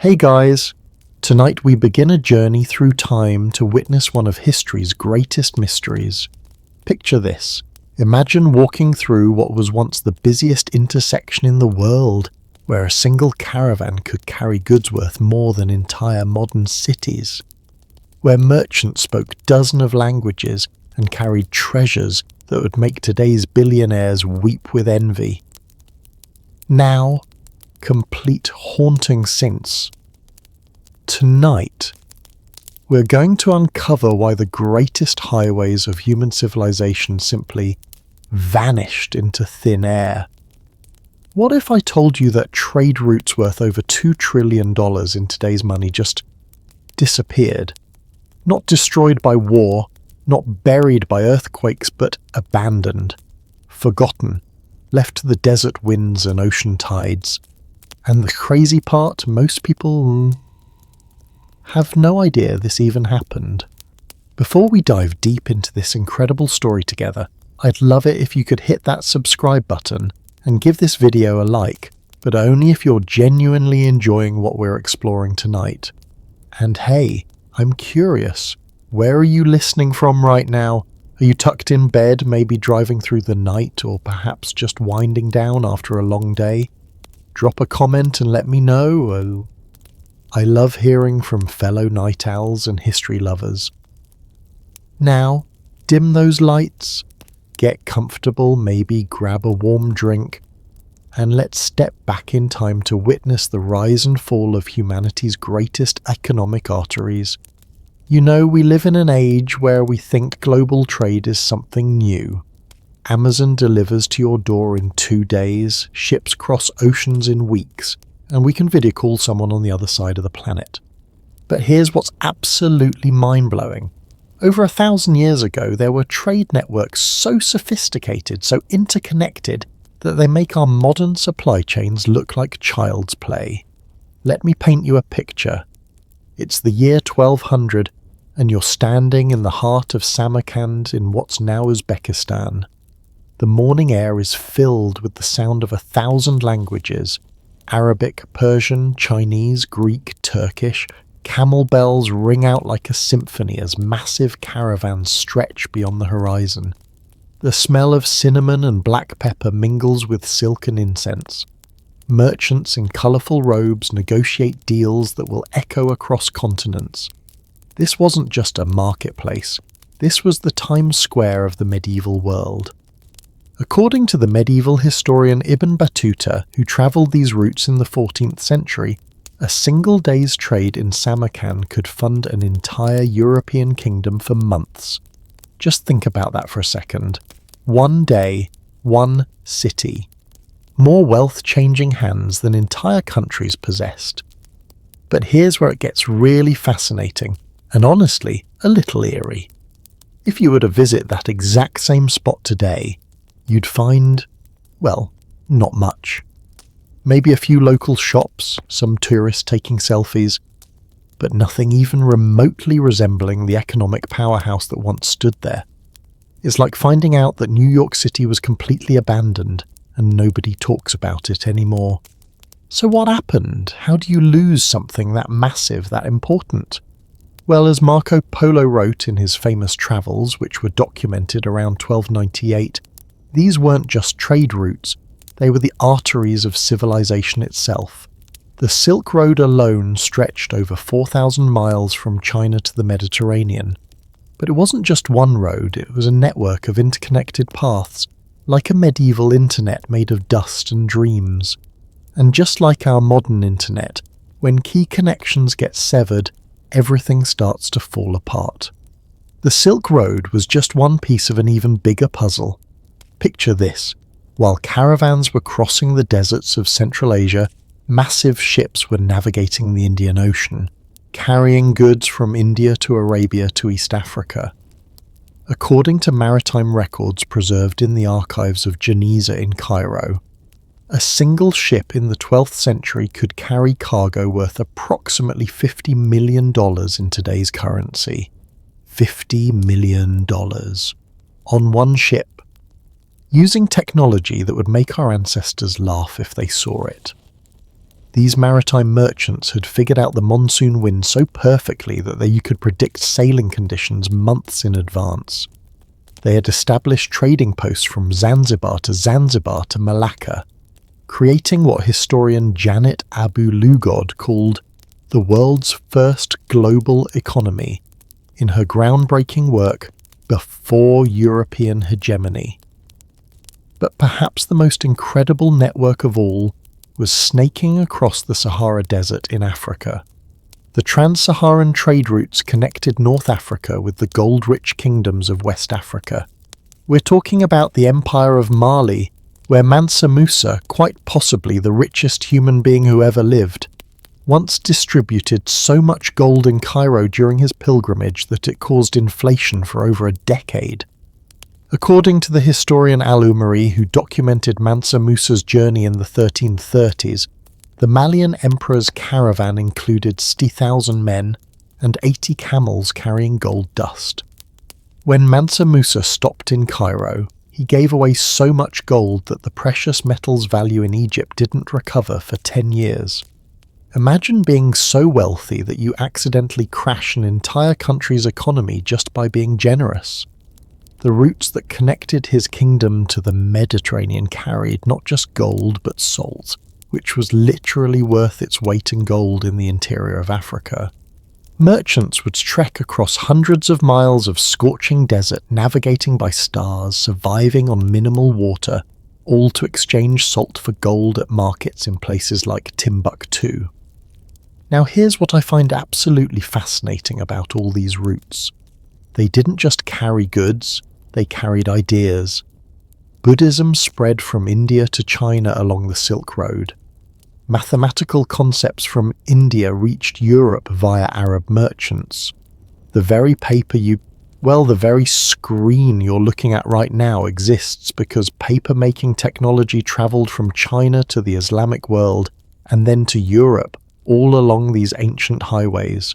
Hey guys! Tonight we begin a journey through time to witness one of history's greatest mysteries. Picture this. Imagine walking through what was once the busiest intersection in the world, where a single caravan could carry goods worth more than entire modern cities. Where merchants spoke dozens of languages and carried treasures that would make today's billionaires weep with envy. Now, complete haunting since. Tonight, we're going to uncover why the greatest highways of human civilization simply vanished into thin air. What if I told you that trade routes worth over $2 trillion in today's money just disappeared? Not destroyed by war, not buried by earthquakes, but abandoned, forgotten, left to the desert winds and ocean tides. And the crazy part, most people have no idea this even happened. Before we dive deep into this incredible story together, I'd love it if you could hit that subscribe button and give this video a like, but only if you're genuinely enjoying what we're exploring tonight. And hey, I'm curious, where are you listening from right now? Are you tucked in bed, maybe driving through the night, or perhaps just winding down after a long day? Drop a comment and let me know. I love hearing from fellow night owls and history lovers. Now, dim those lights, get comfortable, maybe grab a warm drink, and let's step back in time to witness the rise and fall of humanity's greatest economic arteries. You know, we live in an age where we think global trade is something new. Amazon delivers to your door in 2 days, ships cross oceans in weeks, and we can video call someone on the other side of the planet. But here's what's absolutely mind-blowing. Over 1,000 years ago, there were trade networks so sophisticated, so interconnected, that they make our modern supply chains look like child's play. Let me paint you a picture. It's the year 1200, and you're standing in the heart of Samarkand in what's now Uzbekistan. The morning air is filled with the sound of 1,000 languages: Arabic, Persian, Chinese, Greek, Turkish. Camel bells ring out like a symphony as massive caravans stretch beyond the horizon. The smell of cinnamon and black pepper mingles with silk and incense. Merchants in colourful robes negotiate deals that will echo across continents. This wasn't just a marketplace. This was the Times Square of the medieval world. According to the medieval historian Ibn Battuta, who travelled these routes in the 14th century, a single day's trade in Samarkand could fund an entire European kingdom for months. Just think about that for a second. One day, one city. More wealth changing hands than entire countries possessed. But here's where it gets really fascinating, and honestly, a little eerie. If you were to visit that exact same spot today, you'd find, well, not much. Maybe a few local shops, some tourists taking selfies, but nothing even remotely resembling the economic powerhouse that once stood there. It's like finding out that New York City was completely abandoned and nobody talks about it anymore. So what happened? How do you lose something that massive, that important? Well, as Marco Polo wrote in his famous travels, which were documented around 1298, these weren't just trade routes, they were the arteries of civilization itself. The Silk Road alone stretched over 4,000 miles from China to the Mediterranean. But it wasn't just one road, it was a network of interconnected paths, like a medieval internet made of dust and dreams. And just like our modern internet, when key connections get severed, everything starts to fall apart. The Silk Road was just one piece of an even bigger puzzle. Picture this. While caravans were crossing the deserts of Central Asia, massive ships were navigating the Indian Ocean, carrying goods from India to Arabia to East Africa. According to maritime records preserved in the archives of Geniza in Cairo, a single ship in the 12th century could carry cargo worth approximately $50 million in today's currency. $50 million. On one ship. Using technology that would make our ancestors laugh if they saw it. These maritime merchants had figured out the monsoon wind so perfectly that you could predict sailing conditions months in advance. They had established trading posts from Zanzibar to Malacca, creating what historian Janet Abu-Lugod called the world's first global economy in her groundbreaking work Before European Hegemony. But perhaps the most incredible network of all was snaking across the Sahara Desert in Africa. The trans-Saharan trade routes connected North Africa with the gold-rich kingdoms of West Africa. We're talking about the Empire of Mali, where Mansa Musa, quite possibly the richest human being who ever lived, once distributed so much gold in Cairo during his pilgrimage that it caused inflation for over a decade. According to the historian Al-Umari, who documented Mansa Musa's journey in the 1330s, the Malian emperor's caravan included 60,000 men and 80 camels carrying gold dust. When Mansa Musa stopped in Cairo, he gave away so much gold that the precious metals value in Egypt didn't recover for 10 years. Imagine being so wealthy that you accidentally crash an entire country's economy just by being generous. The routes that connected his kingdom to the Mediterranean carried not just gold but salt, which was literally worth its weight in gold in the interior of Africa. Merchants would trek across hundreds of miles of scorching desert, navigating by stars, surviving on minimal water, all to exchange salt for gold at markets in places like Timbuktu. Now here's what I find absolutely fascinating about all these routes. They didn't just carry goods, they carried ideas. Buddhism spread from India to China along the Silk Road. Mathematical concepts from India reached Europe via Arab merchants. The very screen you're looking at right now exists because paper-making technology travelled from China to the Islamic world and then to Europe, all along these ancient highways.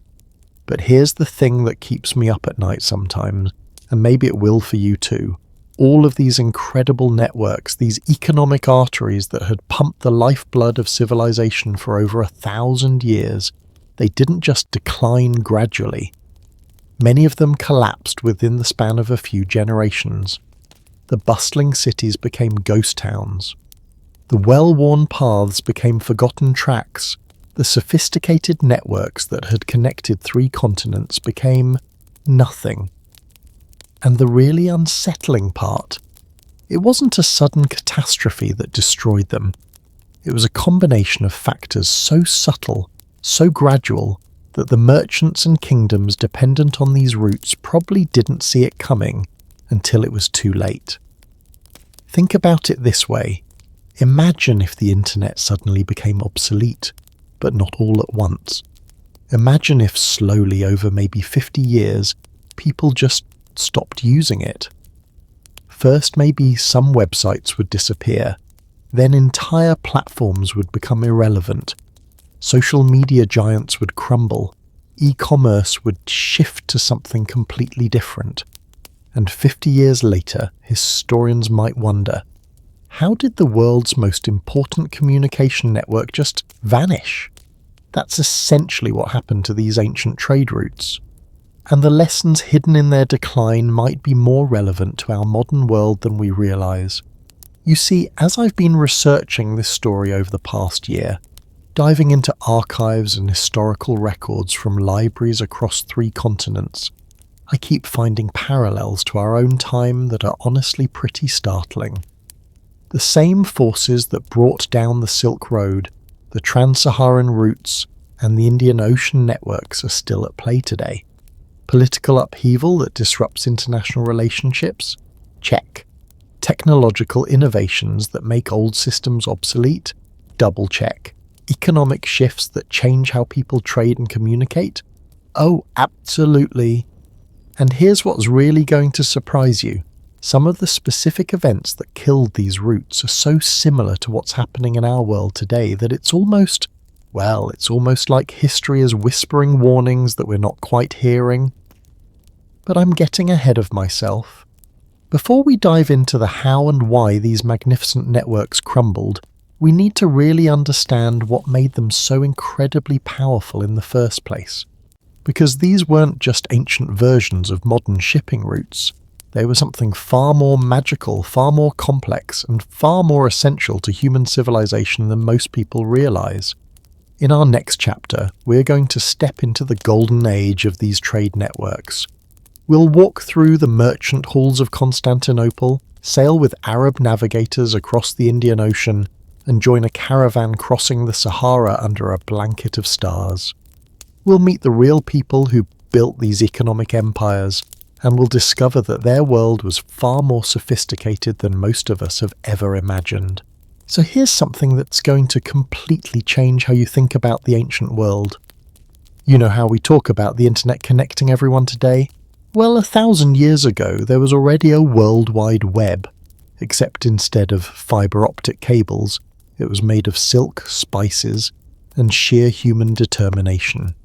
But here's the thing that keeps me up at night sometimes, and maybe it will for you too. All of these incredible networks, these economic arteries that had pumped the lifeblood of civilization for over 1,000 years, they didn't just decline gradually. Many of them collapsed within the span of a few generations. The bustling cities became ghost towns. The well-worn paths became forgotten tracks. The sophisticated networks that had connected 3 continents became nothing. And the really unsettling part, it wasn't a sudden catastrophe that destroyed them. It was a combination of factors so subtle, so gradual, that the merchants and kingdoms dependent on these routes probably didn't see it coming until it was too late. Think about it this way. Imagine if the internet suddenly became obsolete, but not all at once. Imagine if slowly over maybe 50 years, people just stopped using it. First, maybe some websites would disappear. Then entire platforms would become irrelevant. Social media giants would crumble. E-commerce would shift to something completely different. And 50 years later, historians might wonder, how did the world's most important communication network just vanish? That's essentially what happened to these ancient trade routes. And the lessons hidden in their decline might be more relevant to our modern world than we realise. You see, as I've been researching this story over the past year, diving into archives and historical records from libraries across 3 continents, I keep finding parallels to our own time that are honestly pretty startling. The same forces that brought down the Silk Road, the trans-Saharan routes, and the Indian Ocean networks are still at play today. Political upheaval that disrupts international relationships? Check. Technological innovations that make old systems obsolete? Double check. Economic shifts that change how people trade and communicate? Oh, absolutely. And here's what's really going to surprise you. Some of the specific events that killed these routes are so similar to what's happening in our world today that it's almost like history is whispering warnings that we're not quite hearing. But I'm getting ahead of myself. Before we dive into the how and why these magnificent networks crumbled, we need to really understand what made them so incredibly powerful in the first place. Because these weren't just ancient versions of modern shipping routes. They were something far more magical, far more complex, and far more essential to human civilization than most people realize. In our next chapter, we're going to step into the golden age of these trade networks. We'll walk through the merchant halls of Constantinople, sail with Arab navigators across the Indian Ocean, and join a caravan crossing the Sahara under a blanket of stars. We'll meet the real people who built these economic empires, and we'll discover that their world was far more sophisticated than most of us have ever imagined. So here's something that's going to completely change how you think about the ancient world. You know how we talk about the internet connecting everyone today? Well, 1,000 years ago, there was already a World Wide Web, except instead of fibre optic cables, it was made of silk, spices, and sheer human determination.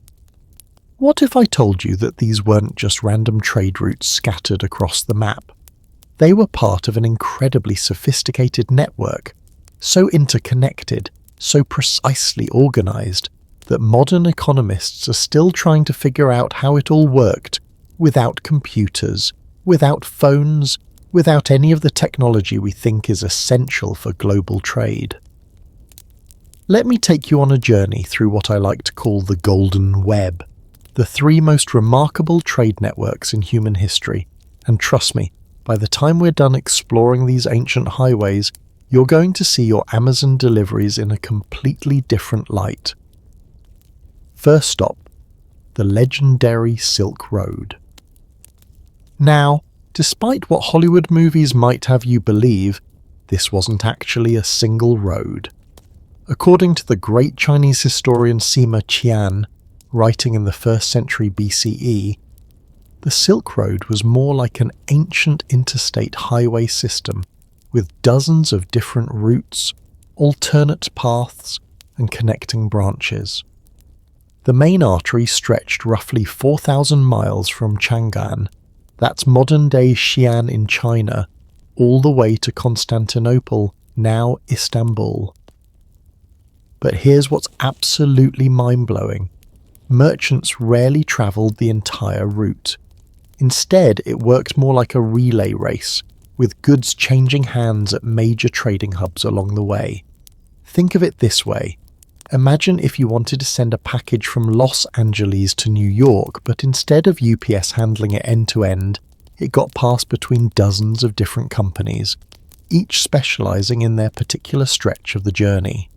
What if I told you that these weren't just random trade routes scattered across the map? They were part of an incredibly sophisticated network, so interconnected, so precisely organized, that modern economists are still trying to figure out how it all worked without computers, without phones, without any of the technology we think is essential for global trade. Let me take you on a journey through what I like to call the Golden Web, the 3 most remarkable trade networks in human history, and trust me, by the time we're done exploring these ancient highways, you're going to see your Amazon deliveries in a completely different light. First stop, the legendary Silk Road. Now, despite what Hollywood movies might have you believe, this wasn't actually a single road. According to the great Chinese historian Sima Qian, writing in the 1st century BCE, the Silk Road was more like an ancient interstate highway system with dozens of different routes, alternate paths, and connecting branches. The main artery stretched roughly 4,000 miles from Chang'an, that's modern-day Xi'an in China, all the way to Constantinople, now Istanbul. But here's what's absolutely mind-blowing. Merchants rarely travelled the entire route. Instead, it worked more like a relay race, with goods changing hands at major trading hubs along the way. Think of it this way. Imagine if you wanted to send a package from Los Angeles to New York, but instead of UPS handling it end-to-end, it got passed between dozens of different companies, each specialising in their particular stretch of the journey.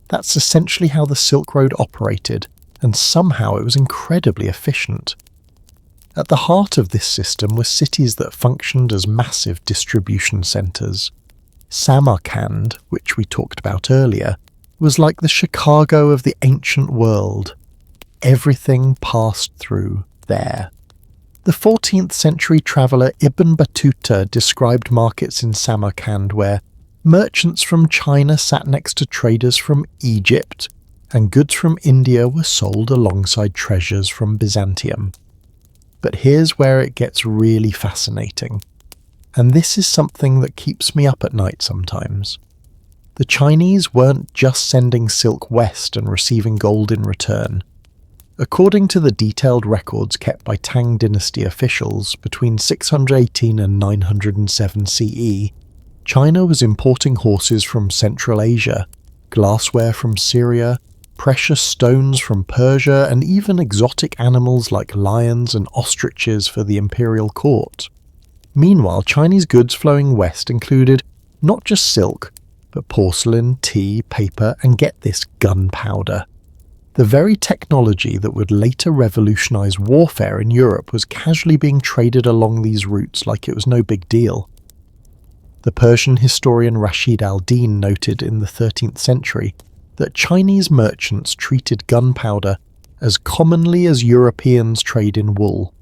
That's essentially how the Silk Road operated, and somehow it was incredibly efficient. At the heart of this system were cities that functioned as massive distribution centres. Samarkand, which we talked about earlier, was like the Chicago of the ancient world. Everything passed through there. The 14th century traveller Ibn Battuta described markets in Samarkand where merchants from China sat next to traders from Egypt, and goods from India were sold alongside treasures from Byzantium. But here's where it gets really fascinating. And this is something that keeps me up at night sometimes. The Chinese weren't just sending silk west and receiving gold in return. According to the detailed records kept by Tang dynasty officials between 618 and 907 CE, China was importing horses from Central Asia, glassware from Syria, precious stones from Persia, and even exotic animals like lions and ostriches for the imperial court. Meanwhile, Chinese goods flowing west included not just silk, but porcelain, tea, paper, and get this, gunpowder. The very technology that would later revolutionize warfare in Europe was casually being traded along these routes like it was no big deal. The Persian historian Rashid al-Din noted in the 13th century that Chinese merchants treated gunpowder as commonly as Europeans trade in wool.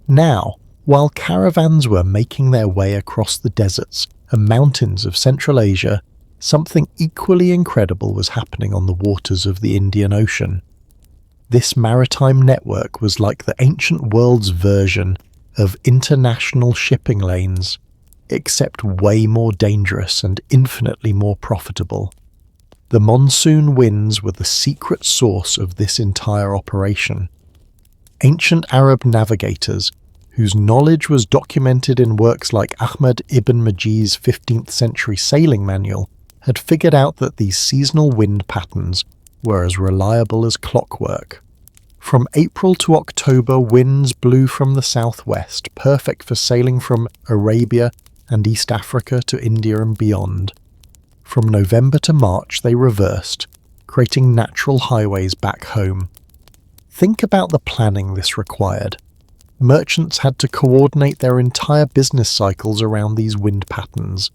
Now, while caravans were making their way across the deserts and mountains of Central Asia, something equally incredible was happening on the waters of the Indian Ocean. This maritime network was like the ancient world's version of international shipping lanes, except way more dangerous and infinitely more profitable. The monsoon winds were the secret source of this entire operation. Ancient Arab navigators, whose knowledge was documented in works like Ahmad ibn Majid's 15th century sailing manual, had figured out that these seasonal wind patterns were as reliable as clockwork. From April to October, winds blew from the southwest, perfect for sailing from Arabia and East Africa to India and beyond. From November to March, they reversed, creating natural highways back home. Think about the planning this required. Merchants had to coordinate their entire business cycles around these wind patterns.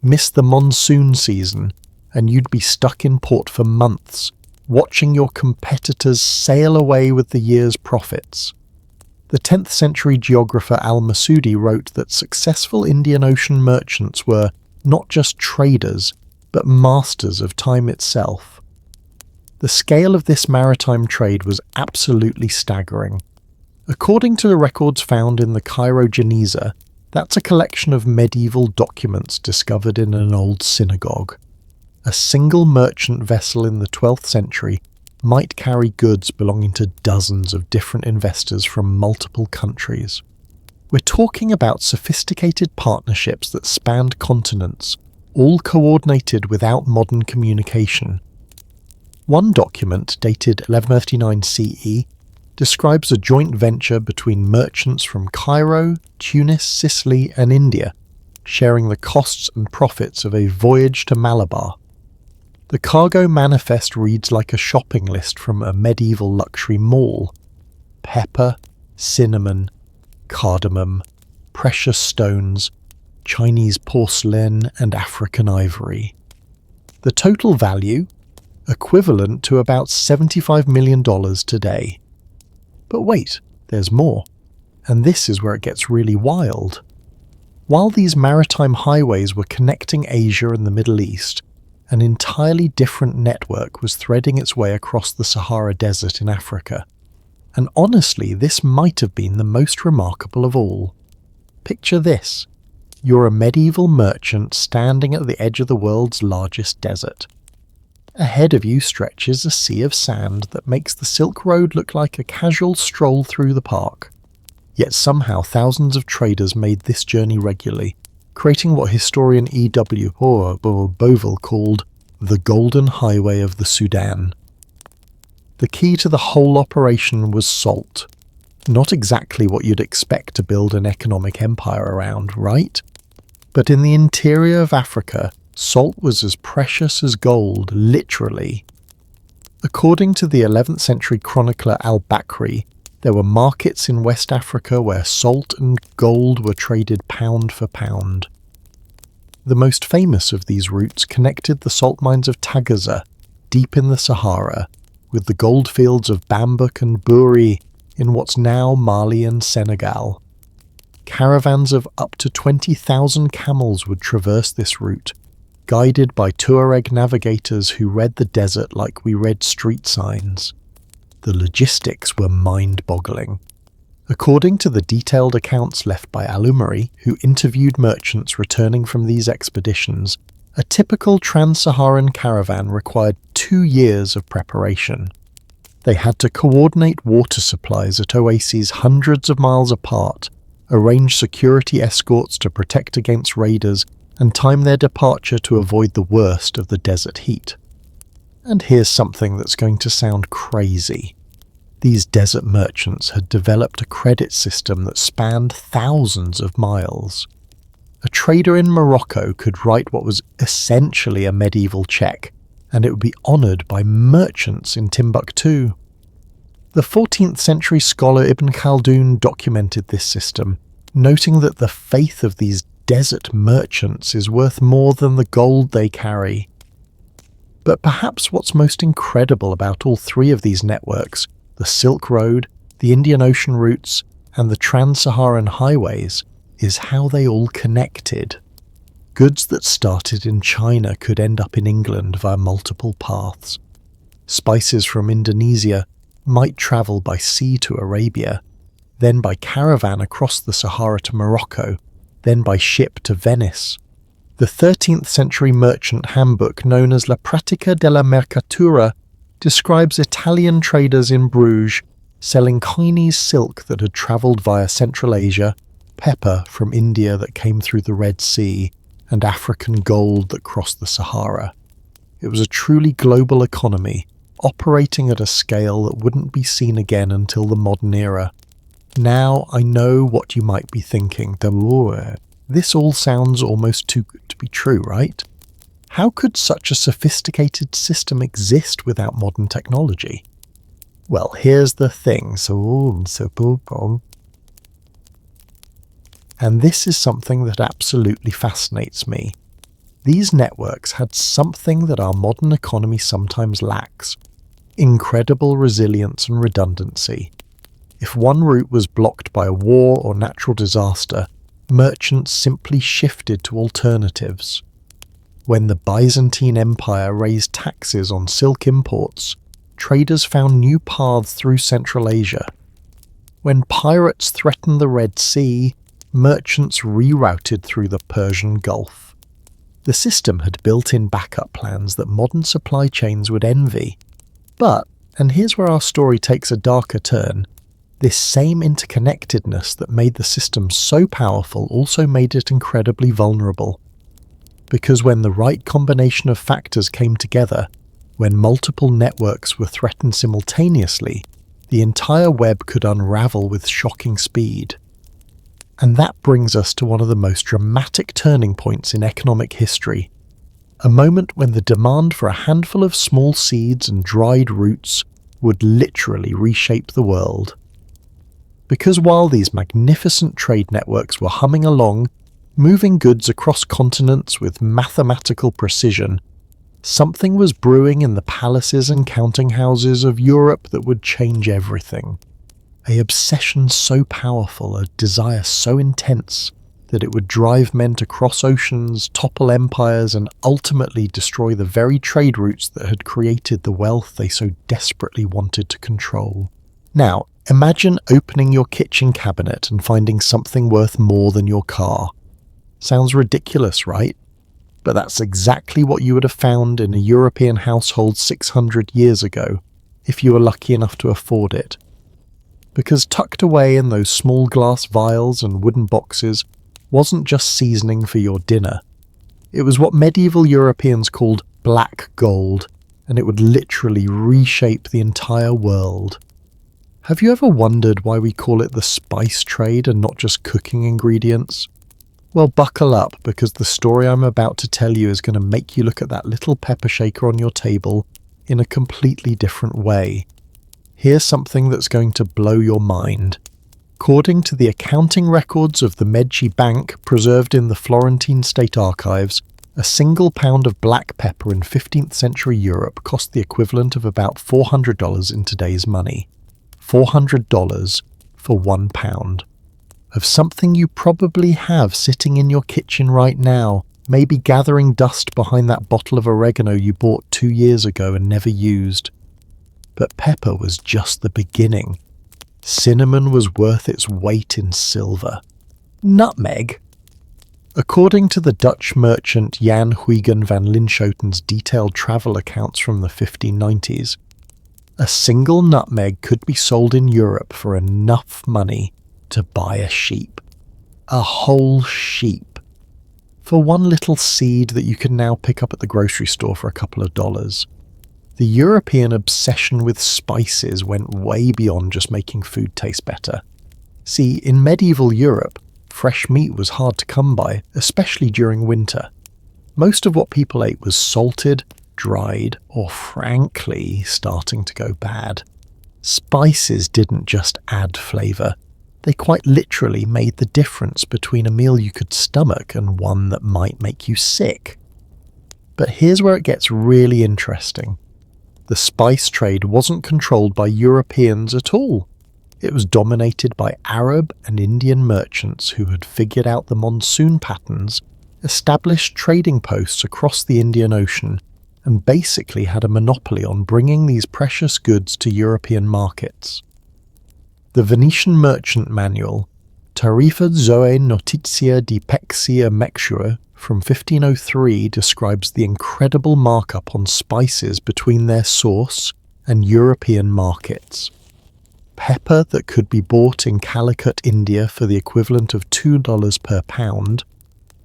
Miss the monsoon season, and you'd be stuck in port for months, watching your competitors sail away with the year's profits. The 10th century geographer al-Masudi wrote that successful Indian Ocean merchants were not just traders, but masters of time itself. The scale of this maritime trade was absolutely staggering. According to the records found in the Cairo Geniza, that's a collection of medieval documents discovered in an old synagogue. A single merchant vessel in the 12th century might carry goods belonging to dozens of different investors from multiple countries. We're talking about sophisticated partnerships that spanned continents, all coordinated without modern communication. One document, dated 1139 CE, describes a joint venture between merchants from Cairo, Tunis, Sicily, and India, sharing the costs and profits of a voyage to Malabar. The cargo manifest reads like a shopping list from a medieval luxury mall. Pepper, cinnamon, cardamom, precious stones, Chinese porcelain, and African ivory. The total value? Equivalent to about $75 million today. But wait, there's more. And this is where it gets really wild. While these maritime highways were connecting Asia and the Middle East, an entirely different network was threading its way across the Sahara Desert in Africa. And honestly, this might have been the most remarkable of all. Picture this. You're a medieval merchant standing at the edge of the world's largest desert. Ahead of you stretches a sea of sand that makes the Silk Road look like a casual stroll through the park. Yet somehow thousands of traders made this journey regularly, creating what historian E.W. Bovell called the Golden Highway of the Sudan. The key to the whole operation was salt. Not exactly what you'd expect to build an economic empire around, right? But in the interior of Africa, salt was as precious as gold, literally. According to the 11th century chronicler al-Bakri, there were markets in West Africa where salt and gold were traded pound for pound. The most famous of these routes connected the salt mines of Tagaza, deep in the Sahara, with the gold fields of Bambouk and Buri in what's now Mali and Senegal. Caravans of up to 20,000 camels would traverse this route, guided by Tuareg navigators who read the desert like we read street signs. The logistics were mind-boggling. According to the detailed accounts left by Al-Umari, who interviewed merchants returning from these expeditions, a typical trans-Saharan caravan required 2 years of preparation. They had to coordinate water supplies at oases hundreds of miles apart, arrange security escorts to protect against raiders, and time their departure to avoid the worst of the desert heat. And here's something that's going to sound crazy. These desert merchants had developed a credit system that spanned thousands of miles. A trader in Morocco could write what was essentially a medieval check, and it would be honoured by merchants in Timbuktu. The 14th century scholar Ibn Khaldun documented this system, noting that the faith of these desert merchants is worth more than the gold they carry. But perhaps what's most incredible about all three of these networks, the Silk Road, the Indian Ocean routes, and the Trans-Saharan highways, is how they all connected. Goods that started in China could end up in England via multiple paths. Spices from Indonesia might travel by sea to Arabia, then by caravan across the Sahara to Morocco, then by ship to Venice. The 13th century merchant handbook known as La Pratica della Mercatura describes Italian traders in Bruges selling Chinese silk that had travelled via Central Asia, pepper from India that came through the Red Sea, and African gold that crossed the Sahara. It was a truly global economy, operating at a scale that wouldn't be seen again until the modern era. Now I know what you might be thinking. This all sounds almost too good to be true, right? How could such a sophisticated system exist without modern technology? Well, here's the thing. And this is something that absolutely fascinates me. These networks had something that our modern economy sometimes lacks: incredible resilience and redundancy. If one route was blocked by a war or natural disaster, merchants simply shifted to alternatives. When the Byzantine Empire raised taxes on silk imports, traders found new paths through Central Asia. When pirates threatened the Red Sea, merchants rerouted through the Persian Gulf. The system had built-in backup plans that modern supply chains would envy. But, and here's where our story takes a darker turn, this same interconnectedness that made the system so powerful also made it incredibly vulnerable. Because when the right combination of factors came together, when multiple networks were threatened simultaneously, the entire web could unravel with shocking speed. And that brings us to one of the most dramatic turning points in economic history, a moment when the demand for a handful of small seeds and dried roots would literally reshape the world. Because while these magnificent trade networks were humming along, moving goods across continents with mathematical precision, something was brewing in the palaces and counting houses of Europe that would change everything. An obsession so powerful, a desire so intense, that it would drive men to cross oceans, topple empires, and ultimately destroy the very trade routes that had created the wealth they so desperately wanted to control. Now, imagine opening your kitchen cabinet and finding something worth more than your car. Sounds ridiculous, right? But that's exactly what you would have found in a European household 600 years ago, if you were lucky enough to afford it. Because tucked away in those small glass vials and wooden boxes wasn't just seasoning for your dinner. It was what medieval Europeans called black gold, and it would literally reshape the entire world. Have you ever wondered why we call it the spice trade and not just cooking ingredients? Well, buckle up, because the story I'm about to tell you is going to make you look at that little pepper shaker on your table in a completely different way. Here's something that's going to blow your mind. According to the accounting records of the Medici Bank preserved in the Florentine State Archives, a single pound of black pepper in 15th century Europe cost the equivalent of about $400 in today's money. $400 for 1 pound. Of something you probably have sitting in your kitchen right now, maybe gathering dust behind that bottle of oregano you bought 2 years ago and never used. But pepper was just the beginning. Cinnamon was worth its weight in silver. Nutmeg? According to the Dutch merchant Jan Huygen van Linschoten's detailed travel accounts from the 1590s, a single nutmeg could be sold in Europe for enough money to buy a sheep. A whole sheep. For one little seed that you can now pick up at the grocery store for a couple of dollars. The European obsession with spices went way beyond just making food taste better. See, in medieval Europe, fresh meat was hard to come by, especially during winter. Most of what people ate was salted, dried, or frankly starting to go bad. Spices didn't just add flavour, they quite literally made the difference between a meal you could stomach and one that might make you sick. But here's where it gets really interesting. The spice trade wasn't controlled by Europeans at all. It was dominated by Arab and Indian merchants who had figured out the monsoon patterns, established trading posts across the Indian Ocean, and basically had a monopoly on bringing these precious goods to European markets. The Venetian Merchant Manual, Tarifa Zoe Notitia di Pexia Mexua from 1503 describes the incredible markup on spices between their source and European markets. Pepper that could be bought in Calicut, India for the equivalent of $2 per pound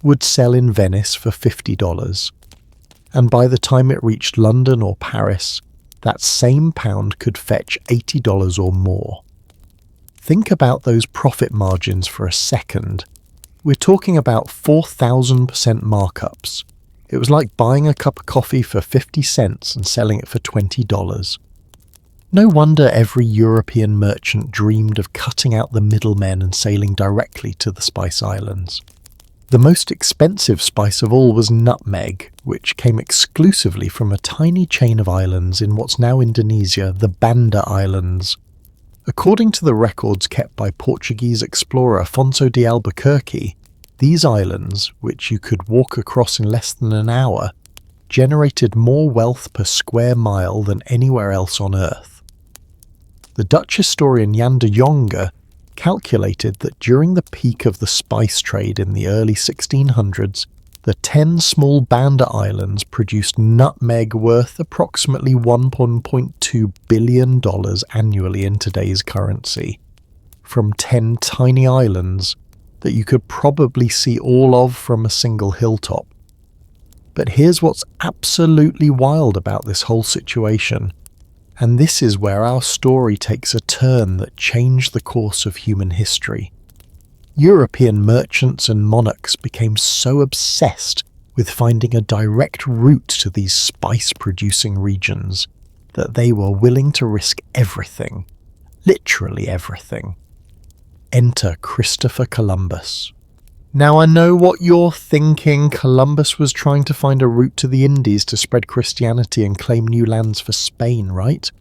would sell in Venice for $50. And by the time it reached London or Paris, that same pound could fetch $80 or more. Think about those profit margins for a second. We're talking about 4,000% markups. It was like buying a cup of coffee for 50 cents and selling it for $20. No wonder every European merchant dreamed of cutting out the middlemen and sailing directly to the Spice Islands. The most expensive spice of all was nutmeg, which came exclusively from a tiny chain of islands in what's now Indonesia, the Banda Islands. According to the records kept by Portuguese explorer Afonso de Albuquerque, these islands, which you could walk across in less than an hour, generated more wealth per square mile than anywhere else on Earth. The Dutch historian Jan de Jonge calculated that during the peak of the spice trade in the early 1600s, the 10 small Banda Islands produced nutmeg worth approximately $1.2 billion annually in today's currency, from 10 tiny islands that you could probably see all of from a single hilltop. But here's what's absolutely wild about this whole situation, and this is where our story takes a turn that changed the course of human history. European merchants and monarchs became so obsessed with finding a direct route to these spice-producing regions that they were willing to risk everything, literally everything. Enter Christopher Columbus. Now I know what you're thinking. Columbus was trying to find a route to the Indies to spread Christianity and claim new lands for Spain, right?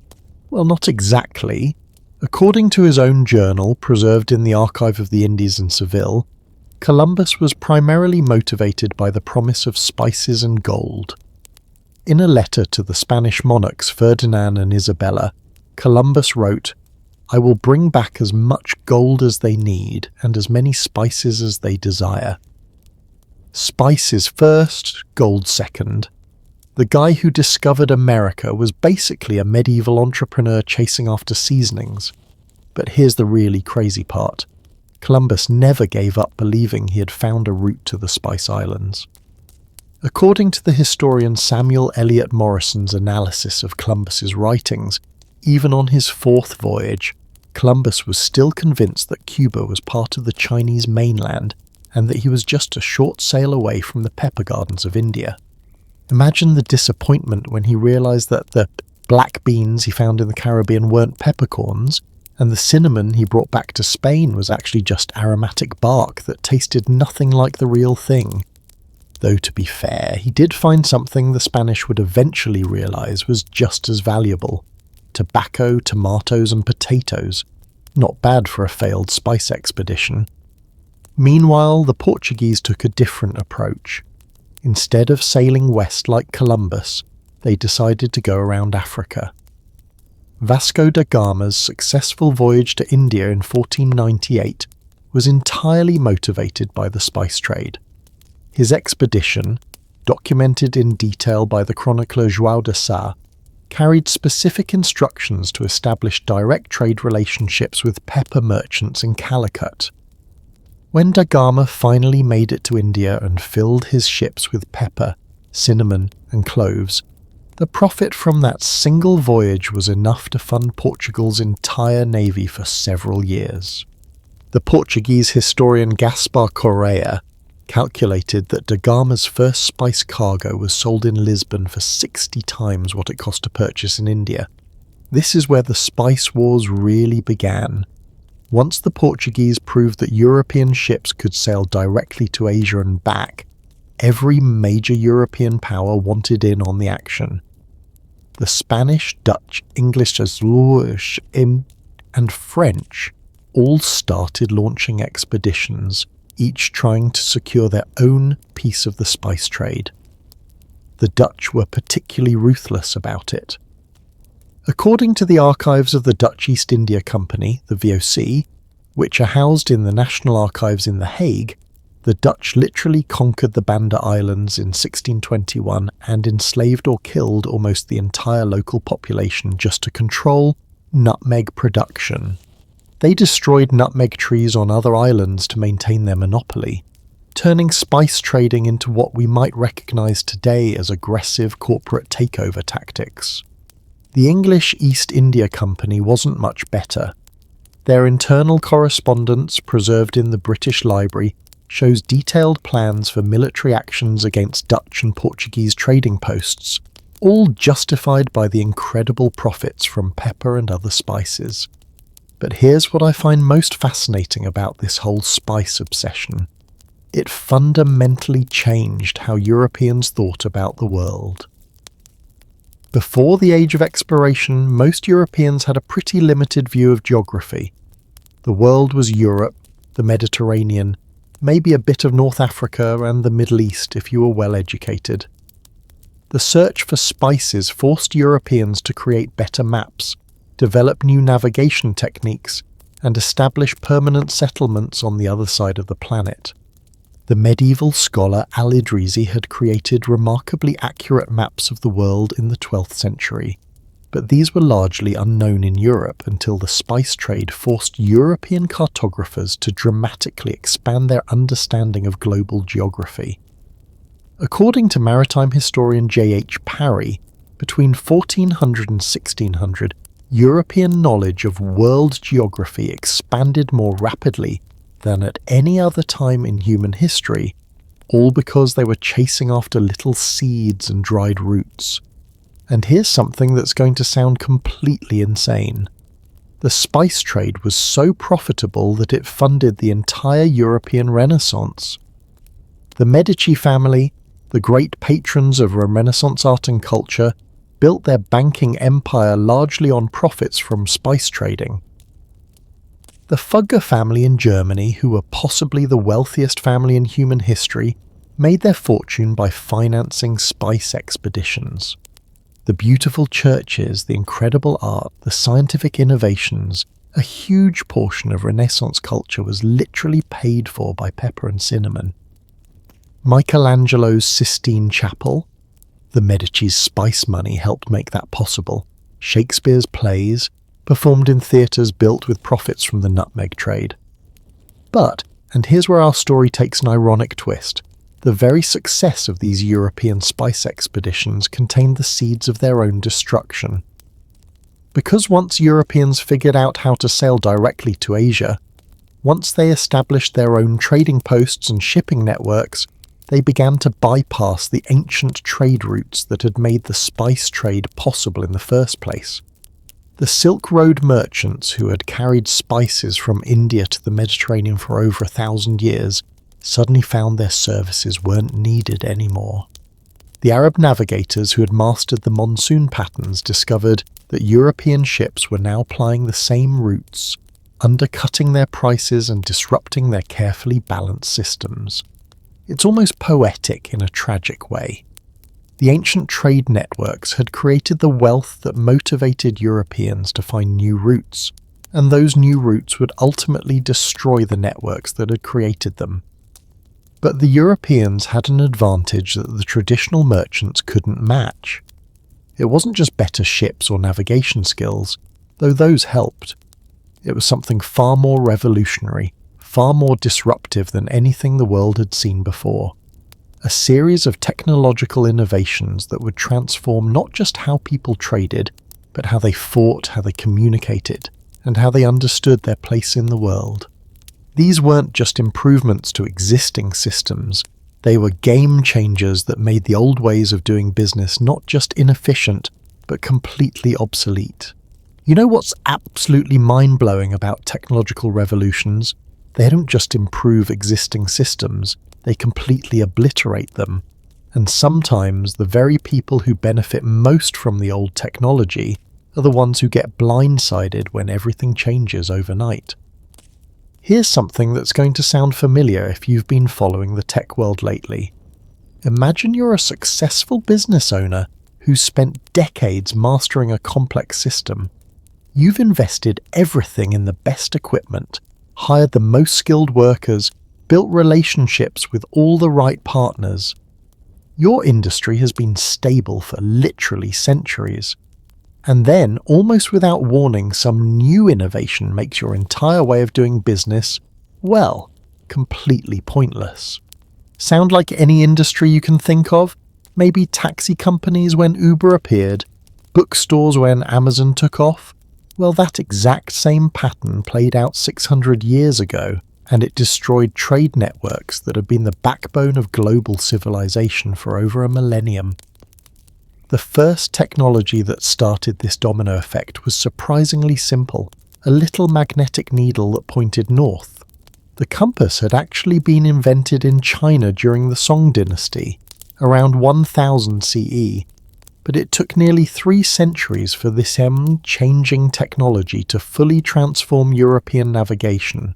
Well, not exactly. According to his own journal, preserved in the Archive of the Indies in Seville, Columbus was primarily motivated by the promise of spices and gold. In a letter to the Spanish monarchs Ferdinand and Isabella, Columbus wrote, "I will bring back as much gold as they need and as many spices as they desire." Spices first, gold second. The guy who discovered America was basically a medieval entrepreneur chasing after seasonings. But here's the really crazy part. Columbus never gave up believing he had found a route to the Spice Islands. According to the historian Samuel Eliot Morrison's analysis of Columbus's writings, even on his fourth voyage, Columbus was still convinced that Cuba was part of the Chinese mainland and that he was just a short sail away from the pepper gardens of India. Imagine the disappointment when he realized that the black beans he found in the Caribbean weren't peppercorns, and the cinnamon he brought back to Spain was actually just aromatic bark that tasted nothing like the real thing. Though to be fair, he did find something the Spanish would eventually realize was just as valuable: tobacco, tomatoes, and potatoes. Not bad for a failed spice expedition. Meanwhile, the Portuguese took a different approach. Instead of sailing west like Columbus, they decided to go around Africa. Vasco da Gama's successful voyage to India in 1498 was entirely motivated by the spice trade. His expedition, documented in detail by the chronicler João de Sá, carried specific instructions to establish direct trade relationships with pepper merchants in Calicut. When da Gama finally made it to India and filled his ships with pepper, cinnamon, and cloves, the profit from that single voyage was enough to fund Portugal's entire navy for several years. The Portuguese historian Gaspar Correa calculated that da Gama's first spice cargo was sold in Lisbon for 60 times what it cost to purchase in India. This is where the spice wars really began. Once the Portuguese proved that European ships could sail directly to Asia and back, every major European power wanted in on the action. The Spanish, Dutch, English, and French all started launching expeditions, each trying to secure their own piece of the spice trade. The Dutch were particularly ruthless about it. According to the archives of the Dutch East India Company, the VOC, which are housed in the National Archives in The Hague, the Dutch literally conquered the Banda Islands in 1621 and enslaved or killed almost the entire local population just to control nutmeg production. They destroyed nutmeg trees on other islands to maintain their monopoly, turning spice trading into what we might recognise today as aggressive corporate takeover tactics. The English East India Company wasn't much better. Their internal correspondence, preserved in the British Library, shows detailed plans for military actions against Dutch and Portuguese trading posts, all justified by the incredible profits from pepper and other spices. But here's what I find most fascinating about this whole spice obsession. It fundamentally changed how Europeans thought about the world. Before the Age of Exploration, most Europeans had a pretty limited view of geography. The world was Europe, the Mediterranean, maybe a bit of North Africa and the Middle East if you were well educated. The search for spices forced Europeans to create better maps, develop new navigation techniques, and establish permanent settlements on the other side of the planet. The medieval scholar al-Idrisi had created remarkably accurate maps of the world in the 12th century, but these were largely unknown in Europe until the spice trade forced European cartographers to dramatically expand their understanding of global geography. According to maritime historian J.H. Parry, between 1400 and 1600, European knowledge of world geography expanded more rapidly than at any other time in human history, all because they were chasing after little seeds and dried roots. And here's something that's going to sound completely insane. The spice trade was so profitable that it funded the entire European Renaissance. The Medici family, the great patrons of Renaissance art and culture, built their banking empire largely on profits from spice trading. The Fugger family in Germany, who were possibly the wealthiest family in human history, made their fortune by financing spice expeditions. The beautiful churches, the incredible art, the scientific innovations, a huge portion of Renaissance culture was literally paid for by pepper and cinnamon. Michelangelo's Sistine Chapel, the Medici's spice money helped make that possible. Shakespeare's plays, performed in theatres built with profits from the nutmeg trade. But, and here's where our story takes an ironic twist, the very success of these European spice expeditions contained the seeds of their own destruction. Because once Europeans figured out how to sail directly to Asia, once they established their own trading posts and shipping networks, they began to bypass the ancient trade routes that had made the spice trade possible in the first place. The Silk Road merchants who had carried spices from India to the Mediterranean for over 1,000 years suddenly found their services weren't needed anymore. The Arab navigators who had mastered the monsoon patterns discovered that European ships were now plying the same routes, undercutting their prices and disrupting their carefully balanced systems. It's almost poetic in a tragic way. The ancient trade networks had created the wealth that motivated Europeans to find new routes, and those new routes would ultimately destroy the networks that had created them. But the Europeans had an advantage that the traditional merchants couldn't match. It wasn't just better ships or navigation skills, though those helped. It was something far more revolutionary, far more disruptive than anything the world had seen before. A series of technological innovations that would transform not just how people traded, but how they fought, how they communicated, and how they understood their place in the world. These weren't just improvements to existing systems, they were game changers that made the old ways of doing business not just inefficient, but completely obsolete. You know what's absolutely mind-blowing about technological revolutions? They don't just improve existing systems, they completely obliterate them. And sometimes the very people who benefit most from the old technology are the ones who get blindsided when everything changes overnight. Here's something that's going to sound familiar if you've been following the tech world lately. Imagine you're a successful business owner who's spent decades mastering a complex system. You've invested everything in the best equipment, hired the most skilled workers, built relationships with all the right partners. Your industry has been stable for literally centuries. And then, almost without warning, some new innovation makes your entire way of doing business, well, completely pointless. Sound like any industry you can think of? Maybe taxi companies when Uber appeared, bookstores when Amazon took off? Well, that exact same pattern played out 600 years ago, and it destroyed trade networks that have been the backbone of global civilization for over a millennium. The first technology that started this domino effect was surprisingly simple, a little magnetic needle that pointed north. The compass had actually been invented in China during the Song dynasty, around 1000 CE, but it took nearly 3 centuries for this changing technology to fully transform European navigation.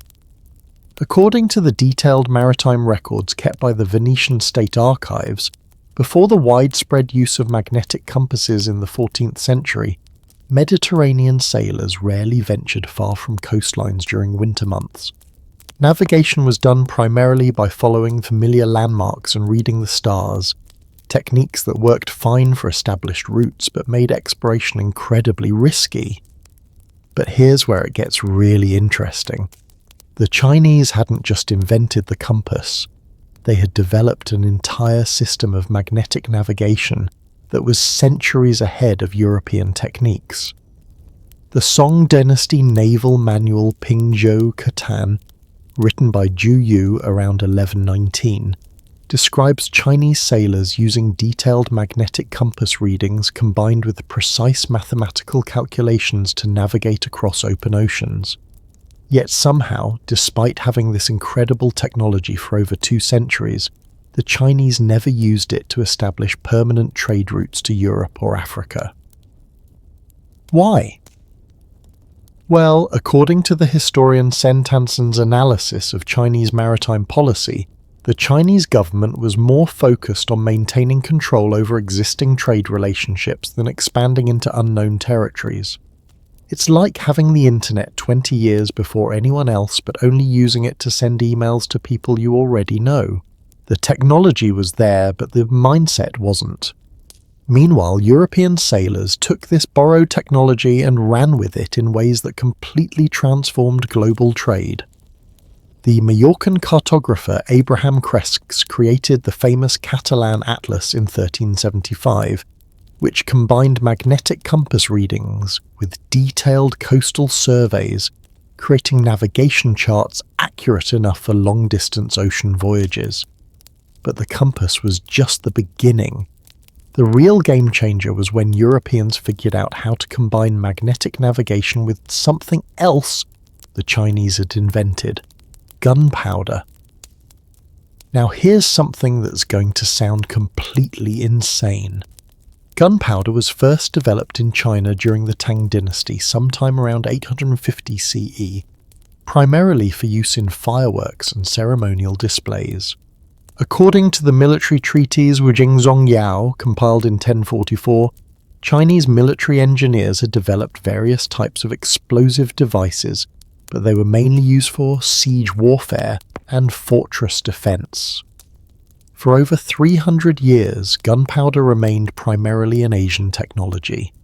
According to the detailed maritime records kept by the Venetian State Archives, before the widespread use of magnetic compasses in the 14th century, Mediterranean sailors rarely ventured far from coastlines during winter months. Navigation was done primarily by following familiar landmarks and reading the stars, techniques that worked fine for established routes but made exploration incredibly risky. But here's where it gets really interesting. The Chinese hadn't just invented the compass. They had developed an entire system of magnetic navigation that was centuries ahead of European techniques. The Song dynasty naval manual Pingzhou Katan, written by Zhu Yu around 1119, describes Chinese sailors using detailed magnetic compass readings combined with precise mathematical calculations to navigate across open oceans. Yet somehow, despite having this incredible technology for over 2 centuries, the Chinese never used it to establish permanent trade routes to Europe or Africa. Why? Well, according to the historian Sen Tansen's analysis of Chinese maritime policy, the Chinese government was more focused on maintaining control over existing trade relationships than expanding into unknown territories. It's like having the internet 20 years before anyone else but only using it to send emails to people you already know. The technology was there, but the mindset wasn't. Meanwhile, European sailors took this borrowed technology and ran with it in ways that completely transformed global trade. The Majorcan cartographer Abraham Cresques created the famous Catalan Atlas in 1375, which combined magnetic compass readings with detailed coastal surveys, creating navigation charts accurate enough for long-distance ocean voyages. But the compass was just the beginning. The real game changer was when Europeans figured out how to combine magnetic navigation with something else the Chinese had invented: gunpowder. Now here's something that's going to sound completely insane. Gunpowder was first developed in China during the Tang dynasty sometime around 850 CE, primarily for use in fireworks and ceremonial displays. According to the military treatise Wujingzong Yao, compiled in 1044, Chinese military engineers had developed various types of explosive devices, but they were mainly used for siege warfare and fortress defense. For over 300 years, gunpowder remained primarily an Asian technology.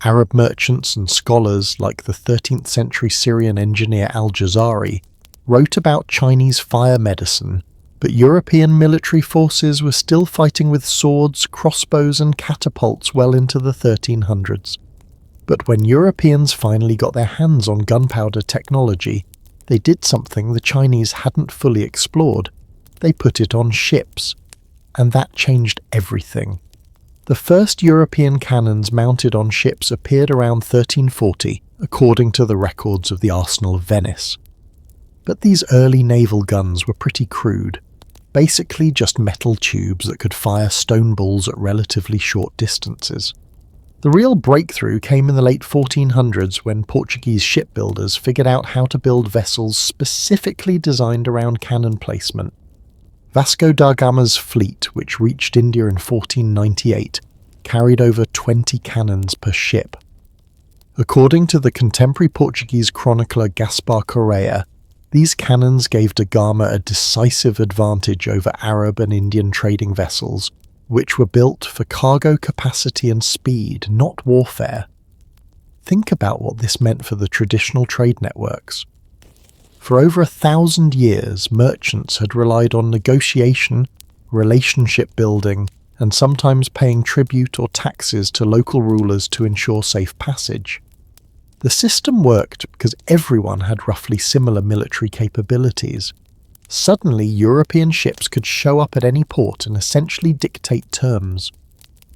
Arab merchants and scholars like the 13th century Syrian engineer al-Jazari wrote about Chinese fire medicine, but European military forces were still fighting with swords, crossbows and catapults well into the 1300s. But when Europeans finally got their hands on gunpowder technology, they did something the Chinese hadn't fully explored. They put it on ships, and that changed everything. The first European cannons mounted on ships appeared around 1340, according to the records of the Arsenal of Venice. But these early naval guns were pretty crude, basically just metal tubes that could fire stone balls at relatively short distances. The real breakthrough came in the late 1400s when Portuguese shipbuilders figured out how to build vessels specifically designed around cannon placement. Vasco da Gama's fleet, which reached India in 1498, carried over 20 cannons per ship. According to the contemporary Portuguese chronicler Gaspar Correa, These cannons gave da Gama a decisive advantage over Arab and Indian trading vessels, which were built for cargo capacity and speed, not warfare. Think about what this meant for the traditional trade networks. For over 1,000 years, merchants had relied on negotiation, relationship building, and sometimes paying tribute or taxes to local rulers to ensure safe passage. The system worked because everyone had roughly similar military capabilities. Suddenly, European ships could show up at any port and essentially dictate terms.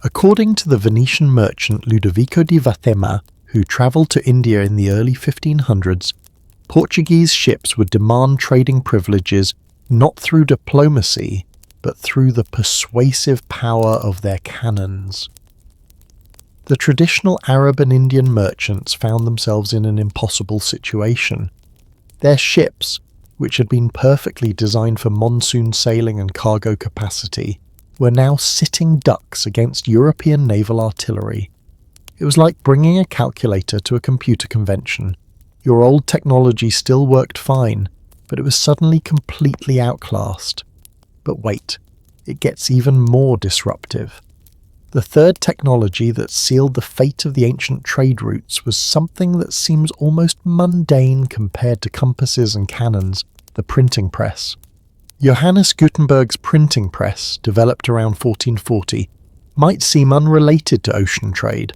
According to the Venetian merchant Ludovico di Vathema, who travelled to India in the early 1500s, Portuguese ships would demand trading privileges not through diplomacy, but through the persuasive power of their cannons. The traditional Arab and Indian merchants found themselves in an impossible situation. Their ships, which had been perfectly designed for monsoon sailing and cargo capacity, were now sitting ducks against European naval artillery. It was like bringing a calculator to a computer convention. Your old technology still worked fine, but it was suddenly completely outclassed. But wait, it gets even more disruptive. The third technology that sealed the fate of the ancient trade routes was something that seems almost mundane compared to compasses and cannons, the printing press. Johannes Gutenberg's printing press, developed around 1440, might seem unrelated to ocean trade,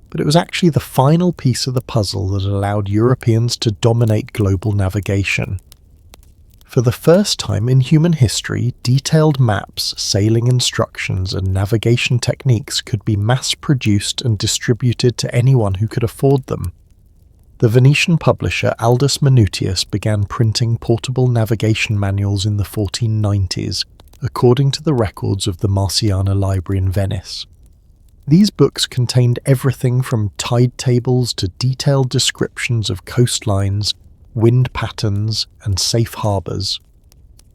but it was actually the final piece of the puzzle that allowed Europeans to dominate global navigation. For the first time in human history, detailed maps, sailing instructions, and navigation techniques could be mass-produced and distributed to anyone who could afford them. The Venetian publisher Aldus Manutius began printing portable navigation manuals in the 1490s, according to the records of the Marciana Library in Venice. These books contained everything from tide tables to detailed descriptions of coastlines, wind patterns, and safe harbours.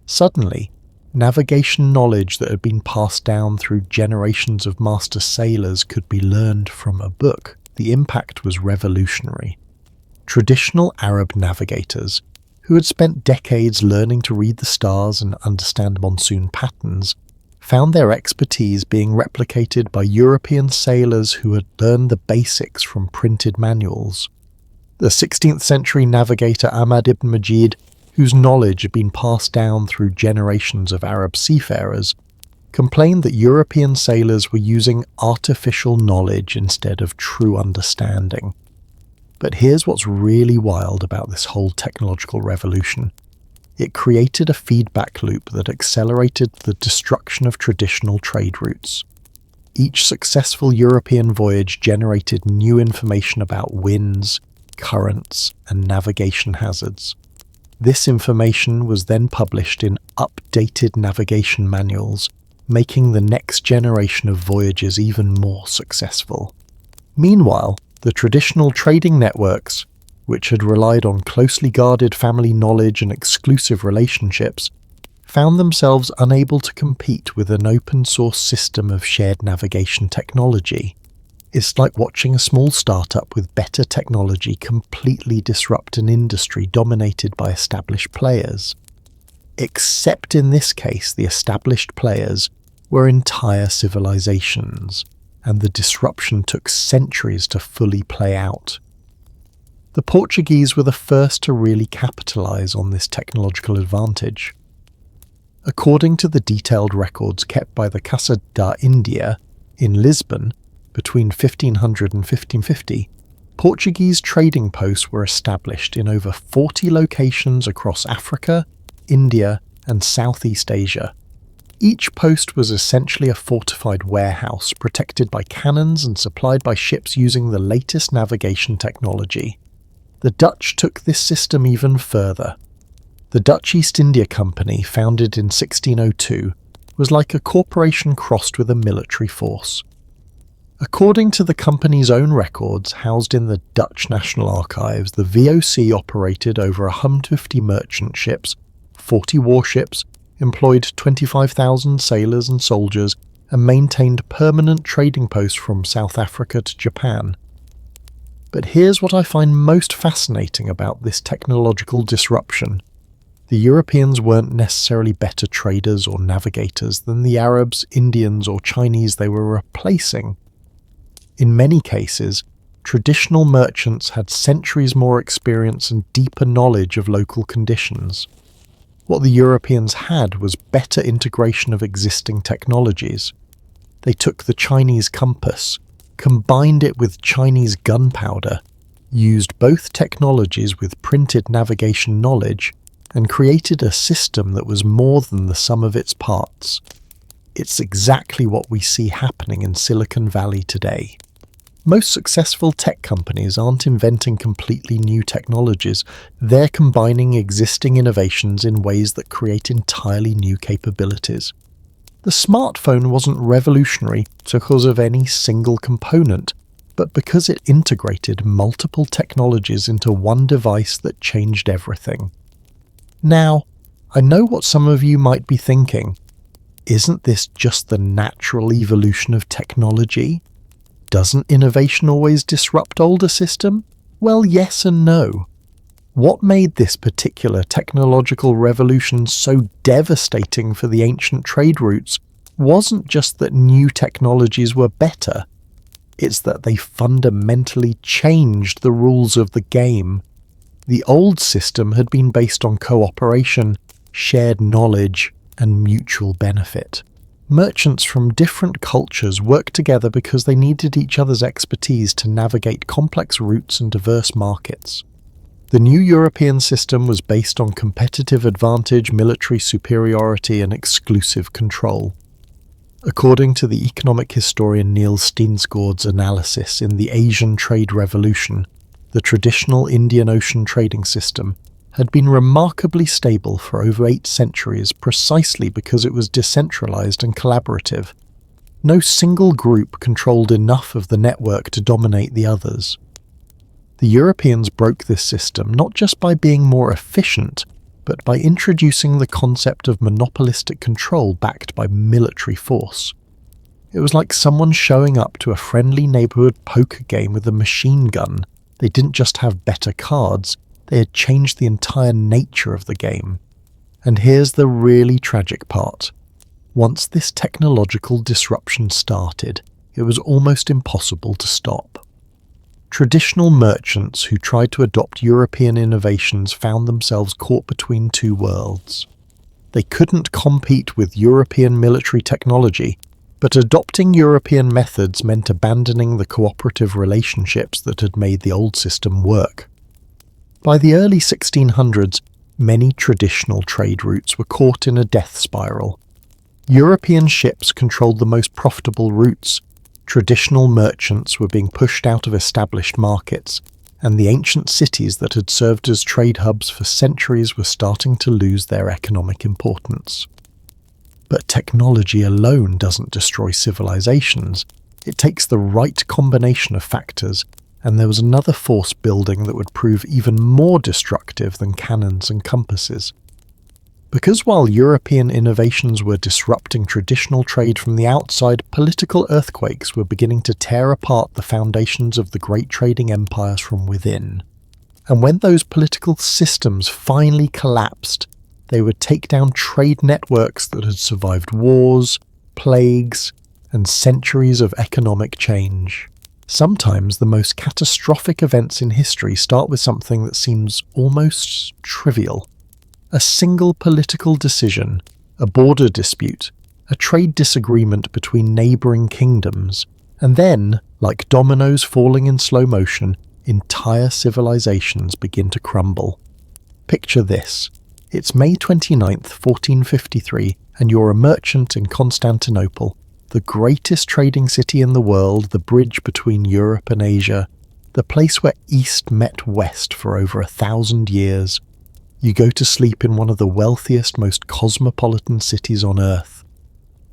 Suddenly, navigation knowledge that had been passed down through generations of master sailors could be learned from a book. The impact was revolutionary. Traditional Arab navigators, who had spent decades learning to read the stars and understand monsoon patterns, found their expertise being replicated by European sailors who had learned the basics from printed manuals. The 16th century navigator Ahmad ibn Majid, whose knowledge had been passed down through generations of Arab seafarers, complained that European sailors were using artificial knowledge instead of true understanding. But here's what's really wild about this whole technological revolution. It created a feedback loop that accelerated the destruction of traditional trade routes. Each successful European voyage generated new information about winds, currents, and navigation hazards. This information was then published in updated navigation manuals, making the next generation of voyages even more successful. Meanwhile, the traditional trading networks, which had relied on closely guarded family knowledge and exclusive relationships, found themselves unable to compete with an open-source system of shared navigation technology. It's like watching a small startup with better technology completely disrupt an industry dominated by established players. Except in this case, the established players were entire civilizations, and the disruption took centuries to fully play out. The Portuguese were the first to really capitalize on this technological advantage. According to the detailed records kept by the Casa da India in Lisbon, between 1500 and 1550, Portuguese trading posts were established in over 40 locations across Africa, India, and Southeast Asia. Each post was essentially a fortified warehouse protected by cannons and supplied by ships using the latest navigation technology. The Dutch took this system even further. The Dutch East India Company, founded in 1602, was like a corporation crossed with a military force. According to the company's own records housed in the Dutch National Archives, the VOC operated over 150 merchant ships, 40 warships, employed 25,000 sailors and soldiers, and maintained permanent trading posts from South Africa to Japan. But here's what I find most fascinating about this technological disruption. The Europeans weren't necessarily better traders or navigators than the Arabs, Indians, or Chinese they were replacing. In many cases, traditional merchants had centuries more experience and deeper knowledge of local conditions. What the Europeans had was better integration of existing technologies. They took the Chinese compass, combined it with Chinese gunpowder, used both technologies with printed navigation knowledge, and created a system that was more than the sum of its parts. It's exactly what we see happening in Silicon Valley today. Most successful tech companies aren't inventing completely new technologies, they're combining existing innovations in ways that create entirely new capabilities. The smartphone wasn't revolutionary because of any single component, but because it integrated multiple technologies into one device that changed everything. Now, I know what some of you might be thinking. Isn't this just the natural evolution of technology? Doesn't innovation always disrupt older systems? Well, yes and no. What made this particular technological revolution so devastating for the ancient trade routes wasn't just that new technologies were better, it's that they fundamentally changed the rules of the game. The old system had been based on cooperation, shared knowledge, and mutual benefit. Merchants from different cultures worked together because they needed each other's expertise to navigate complex routes and diverse markets. The new European system was based on competitive advantage, military superiority, and exclusive control. According to the economic historian Neil Stensgaard's analysis in The Asian Trade Revolution, the traditional Indian Ocean trading system had been remarkably stable for over 8 centuries precisely because it was decentralized and collaborative. No single group controlled enough of the network to dominate the others. The Europeans broke this system not just by being more efficient, but by introducing the concept of monopolistic control backed by military force. It was like someone showing up to a friendly neighborhood poker game with a machine gun. They didn't just have better cards, they had changed the entire nature of the game. And here's the really tragic part. Once this technological disruption started, it was almost impossible to stop. Traditional merchants who tried to adopt European innovations found themselves caught between two worlds. They couldn't compete with European military technology, but adopting European methods meant abandoning the cooperative relationships that had made the old system work. By the early 1600s, many traditional trade routes were caught in a death spiral. European ships controlled the most profitable routes, traditional merchants were being pushed out of established markets, and the ancient cities that had served as trade hubs for centuries were starting to lose their economic importance. But technology alone doesn't destroy civilizations. It takes the right combination of factors, and there was another force building that would prove even more destructive than cannons and compasses. Because while European innovations were disrupting traditional trade from the outside, political earthquakes were beginning to tear apart the foundations of the great trading empires from within. And when those political systems finally collapsed, they would take down trade networks that had survived wars, plagues, and centuries of economic change. Sometimes the most catastrophic events in history start with something that seems almost trivial. A single political decision, a border dispute, a trade disagreement between neighbouring kingdoms, and then, like dominoes falling in slow motion, entire civilizations begin to crumble. Picture this. It's May 29th, 1453, and you're a merchant in Constantinople, the greatest trading city in the world, the bridge between Europe and Asia, the place where East met West for over 1,000 years. You go to sleep in one of the wealthiest, most cosmopolitan cities on Earth.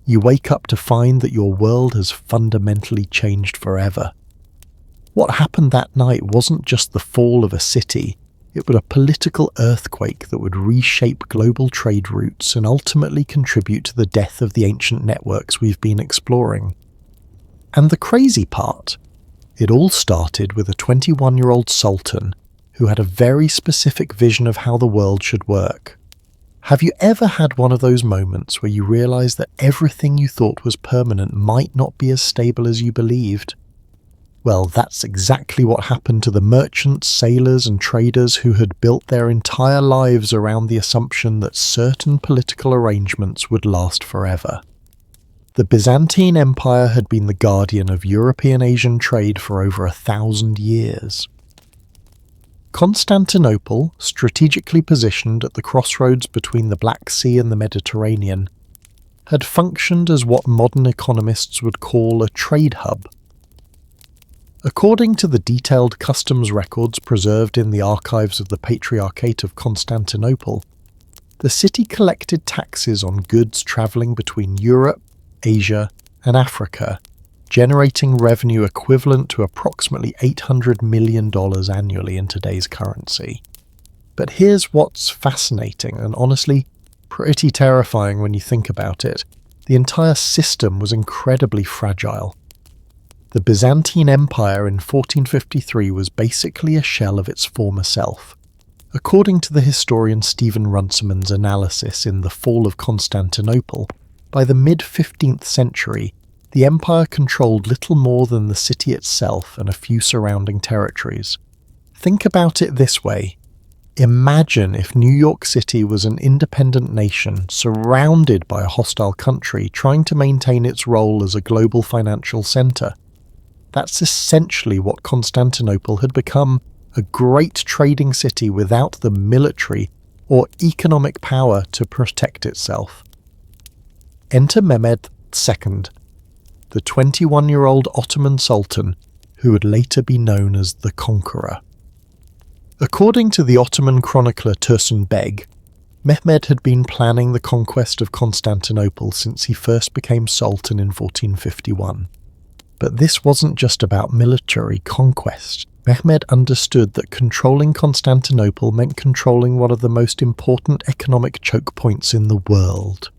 You wake up to find that your world has fundamentally changed forever. What happened that night wasn't just the fall of a city, it was a political earthquake that would reshape global trade routes and ultimately contribute to the death of the ancient networks we've been exploring. And the crazy part, it all started with a 21-year-old sultan who had a very specific vision of how the world should work. Have you ever had one of those moments where you realize that everything you thought was permanent might not be as stable as you believed? Well, that's exactly what happened to the merchants, sailors, and traders who had built their entire lives around the assumption that certain political arrangements would last forever. The Byzantine Empire had been the guardian of European-Asian trade for over 1,000 years. Constantinople, strategically positioned at the crossroads between the Black Sea and the Mediterranean, had functioned as what modern economists would call a trade hub. According to the detailed customs records preserved in the archives of the Patriarchate of Constantinople, the city collected taxes on goods travelling between Europe, Asia, and Africa, generating revenue equivalent to approximately $800 million annually in today's currency. But here's what's fascinating and honestly pretty terrifying when you think about it. The entire system was incredibly fragile. The Byzantine Empire in 1453 was basically a shell of its former self. According to the historian Stephen Runciman's analysis in The Fall of Constantinople, by the mid-15th century, the empire controlled little more than the city itself and a few surrounding territories. Think about it this way. Imagine if New York City was an independent nation surrounded by a hostile country trying to maintain its role as a global financial center. That's essentially what Constantinople had become, a great trading city without the military or economic power to protect itself. Enter Mehmed II, the 21-year-old Ottoman Sultan who would later be known as the Conqueror. According to the Ottoman chronicler Tursun Beg, Mehmed had been planning the conquest of Constantinople since he first became Sultan in 1451. But this wasn't just about military conquest. Mehmed understood that controlling Constantinople meant controlling one of the most important economic choke points in the world.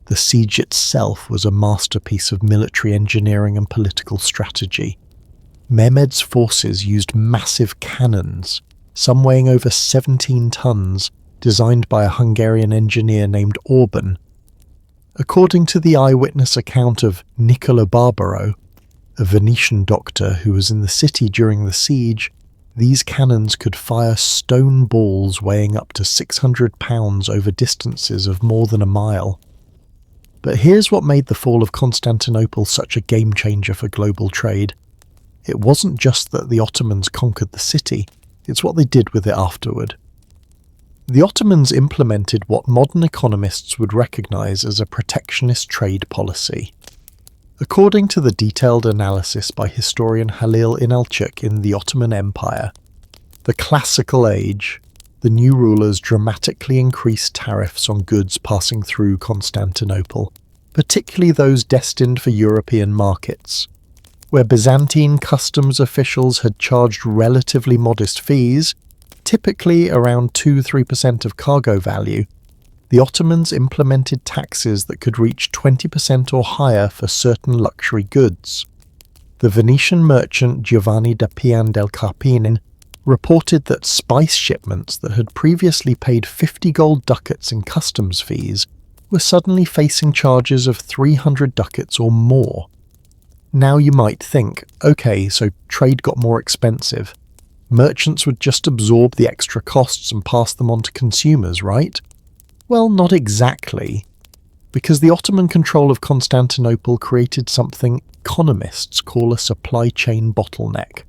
The siege itself was a masterpiece of military engineering and political strategy. Mehmed's forces used massive cannons, some weighing over 17 tons, designed by a Hungarian engineer named Orban. According to the eyewitness account of Niccolò Barbaro, a Venetian doctor who was in the city during the siege, these cannons could fire stone balls weighing up to 600 pounds over distances of more than a mile. But here's what made the fall of Constantinople such a game-changer for global trade. It wasn't just that the Ottomans conquered the city, it's what they did with it afterward. The Ottomans implemented what modern economists would recognize as a protectionist trade policy. According to the detailed analysis by historian Halil Inalcik in the Ottoman Empire, the Classical Age, the new rulers dramatically increased tariffs on goods passing through Constantinople, particularly those destined for European markets. Where Byzantine customs officials had charged relatively modest fees, typically around 2-3% of cargo value, the Ottomans implemented taxes that could reach 20% or higher for certain luxury goods. The Venetian merchant Giovanni da Pian del Carpinin reported that spice shipments that had previously paid 50 gold ducats in customs fees were suddenly facing charges of 300 ducats or more. Now you might think, okay, so trade got more expensive. Merchants would just absorb the extra costs and pass them on to consumers, right? Well, not exactly, because the Ottoman control of Constantinople created something economists call a supply chain bottleneck.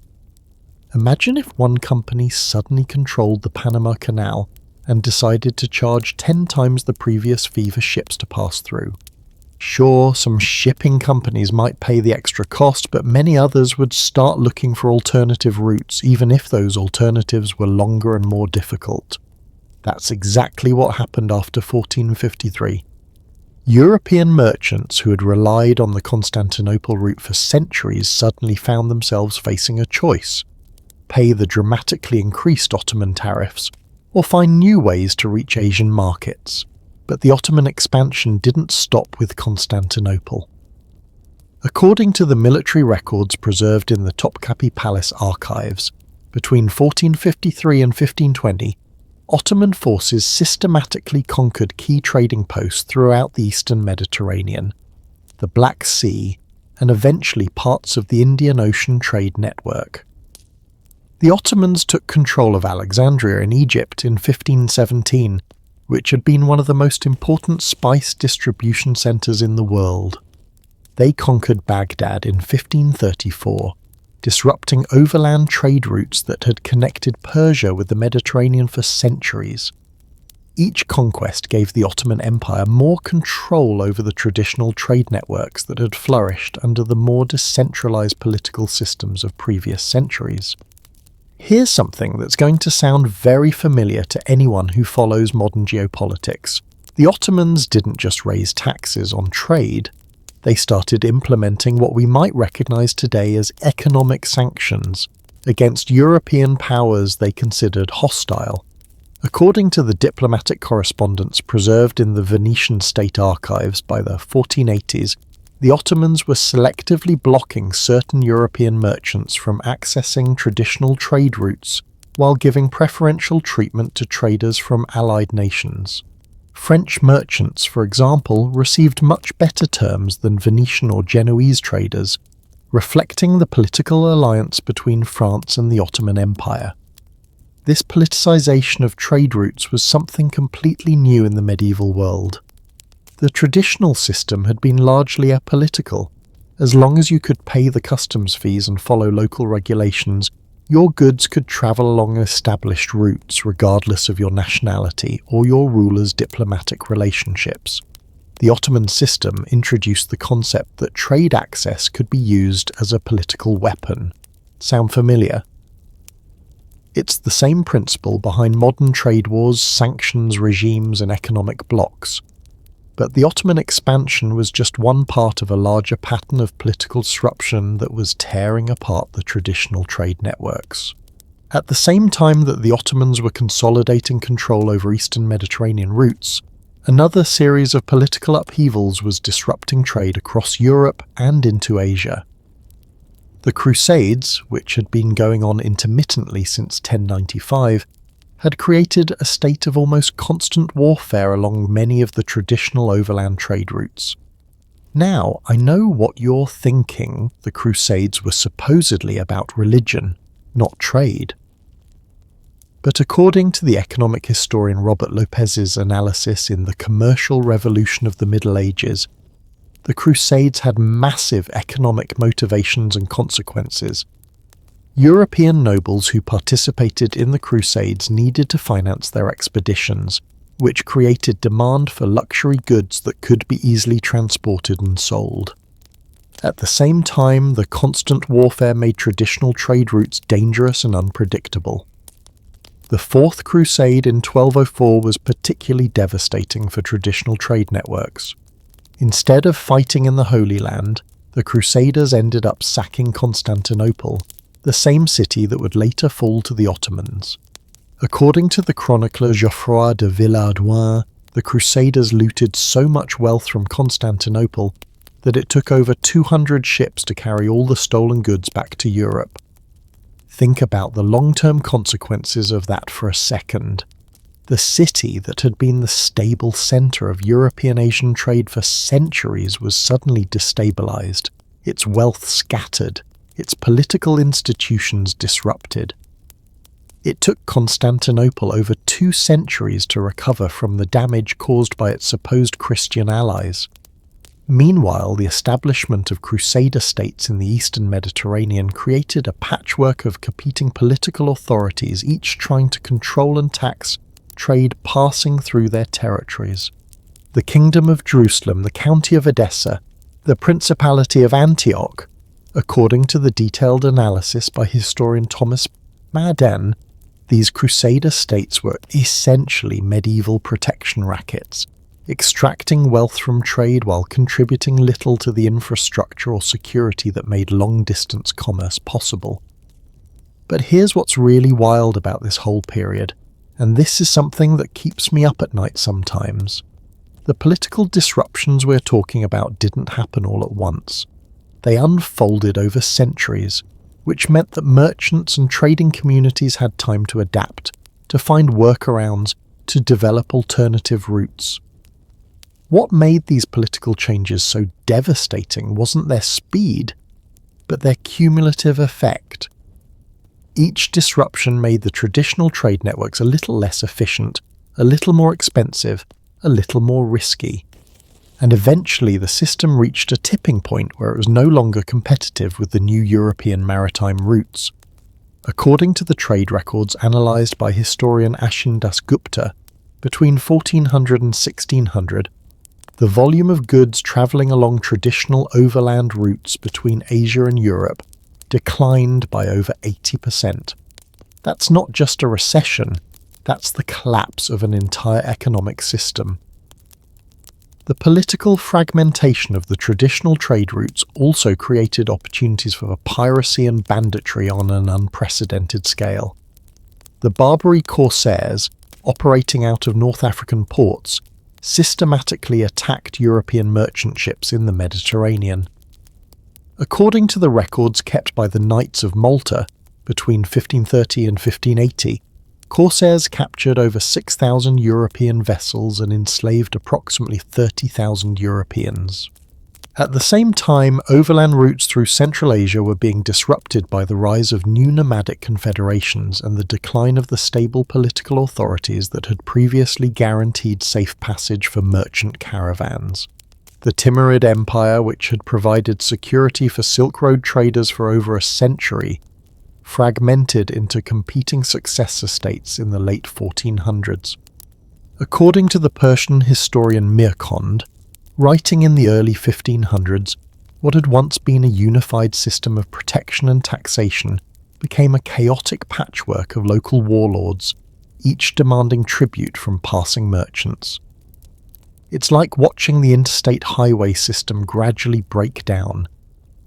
Imagine if one company suddenly controlled the Panama Canal and decided to charge 10 times the previous fee for ships to pass through. Sure, some shipping companies might pay the extra cost, but many others would start looking for alternative routes, even if those alternatives were longer and more difficult. That's exactly what happened after 1453. European merchants who had relied on the Constantinople route for centuries suddenly found themselves facing a choice: pay the dramatically increased Ottoman tariffs, or find new ways to reach Asian markets. But the Ottoman expansion didn't stop with Constantinople. According to the military records preserved in the Topkapi Palace archives, between 1453 and 1520, Ottoman forces systematically conquered key trading posts throughout the eastern Mediterranean, the Black Sea, and eventually parts of the Indian Ocean trade network. The Ottomans took control of Alexandria in Egypt in 1517, which had been one of the most important spice distribution centres in the world. They conquered Baghdad in 1534, disrupting overland trade routes that had connected Persia with the Mediterranean for centuries. Each conquest gave the Ottoman Empire more control over the traditional trade networks that had flourished under the more decentralized political systems of previous centuries. Here's something that's going to sound very familiar to anyone who follows modern geopolitics. The Ottomans didn't just raise taxes on trade, they started implementing what we might recognize today as economic sanctions against European powers they considered hostile. According to the diplomatic correspondence preserved in the Venetian state archives by the 1480s, the Ottomans were selectively blocking certain European merchants from accessing traditional trade routes while giving preferential treatment to traders from allied nations. French merchants, for example, received much better terms than Venetian or Genoese traders, reflecting the political alliance between France and the Ottoman Empire. This politicization of trade routes was something completely new in the medieval world. The traditional system had been largely apolitical. As long as you could pay the customs fees and follow local regulations, your goods could travel along established routes regardless of your nationality or your ruler's diplomatic relationships. The Ottoman system introduced the concept that trade access could be used as a political weapon. Sound familiar? It's the same principle behind modern trade wars, sanctions regimes, and economic blocs. But the Ottoman expansion was just one part of a larger pattern of political disruption that was tearing apart the traditional trade networks. At the same time that the Ottomans were consolidating control over eastern Mediterranean routes, another series of political upheavals was disrupting trade across Europe and into Asia. The Crusades, which had been going on intermittently since 1095, had created a state of almost constant warfare along many of the traditional overland trade routes. Now, I know what you're thinking. The Crusades were supposedly about religion, not trade. But according to the economic historian Robert Lopez's analysis in The Commercial Revolution of the Middle Ages, the Crusades had massive economic motivations and consequences. European nobles who participated in the Crusades needed to finance their expeditions, which created demand for luxury goods that could be easily transported and sold. At the same time, the constant warfare made traditional trade routes dangerous and unpredictable. The Fourth Crusade in 1204 was particularly devastating for traditional trade networks. Instead of fighting in the Holy Land, the Crusaders ended up sacking Constantinople, the same city that would later fall to the Ottomans. According to the chronicler Geoffroy de Villehardouin, the Crusaders looted so much wealth from Constantinople that it took over 200 ships to carry all the stolen goods back to Europe. Think about the long-term consequences of that for a second. The city that had been the stable centre of European-Asian trade for centuries was suddenly destabilised, its wealth scattered, its political institutions disrupted. It took Constantinople over 2 centuries to recover from the damage caused by its supposed Christian allies. Meanwhile, the establishment of Crusader states in the eastern Mediterranean created a patchwork of competing political authorities, each trying to control and tax trade passing through their territories. The Kingdom of Jerusalem, the County of Edessa, the Principality of Antioch. According to the detailed analysis by historian Thomas Madden, these Crusader states were essentially medieval protection rackets, extracting wealth from trade while contributing little to the infrastructure or security that made long-distance commerce possible. But here's what's really wild about this whole period, and this is something that keeps me up at night sometimes. The political disruptions we're talking about didn't happen all at once. They unfolded over centuries, which meant that merchants and trading communities had time to adapt, to to find workarounds, to develop alternative routes. What made these political changes so devastating wasn't their speed, but their cumulative effect. Each disruption made the traditional trade networks a little less efficient, a little more expensive, a little more risky. And eventually the system reached a tipping point where it was no longer competitive with the new European maritime routes. According to the trade records analysed by historian Ashin Dasgupta, between 1400 and 1600, the volume of goods travelling along traditional overland routes between Asia and Europe declined by over 80%. That's not just a recession, that's the collapse of an entire economic system. The political fragmentation of the traditional trade routes also created opportunities for piracy and banditry on an unprecedented scale. The Barbary corsairs, operating out of North African ports, systematically attacked European merchant ships in the Mediterranean. According to the records kept by the Knights of Malta between 1530 and 1580, corsairs captured over 6,000 European vessels and enslaved approximately 30,000 Europeans. At the same time, overland routes through Central Asia were being disrupted by the rise of new nomadic confederations and the decline of the stable political authorities that had previously guaranteed safe passage for merchant caravans. The Timurid Empire, which had provided security for Silk Road traders for over a century, fragmented into competing successor states in the late 1400s. According to the Persian historian Mirkond, writing in the early 1500s, what had once been a unified system of protection and taxation became a chaotic patchwork of local warlords, each demanding tribute from passing merchants. It's like watching the interstate highway system gradually break down,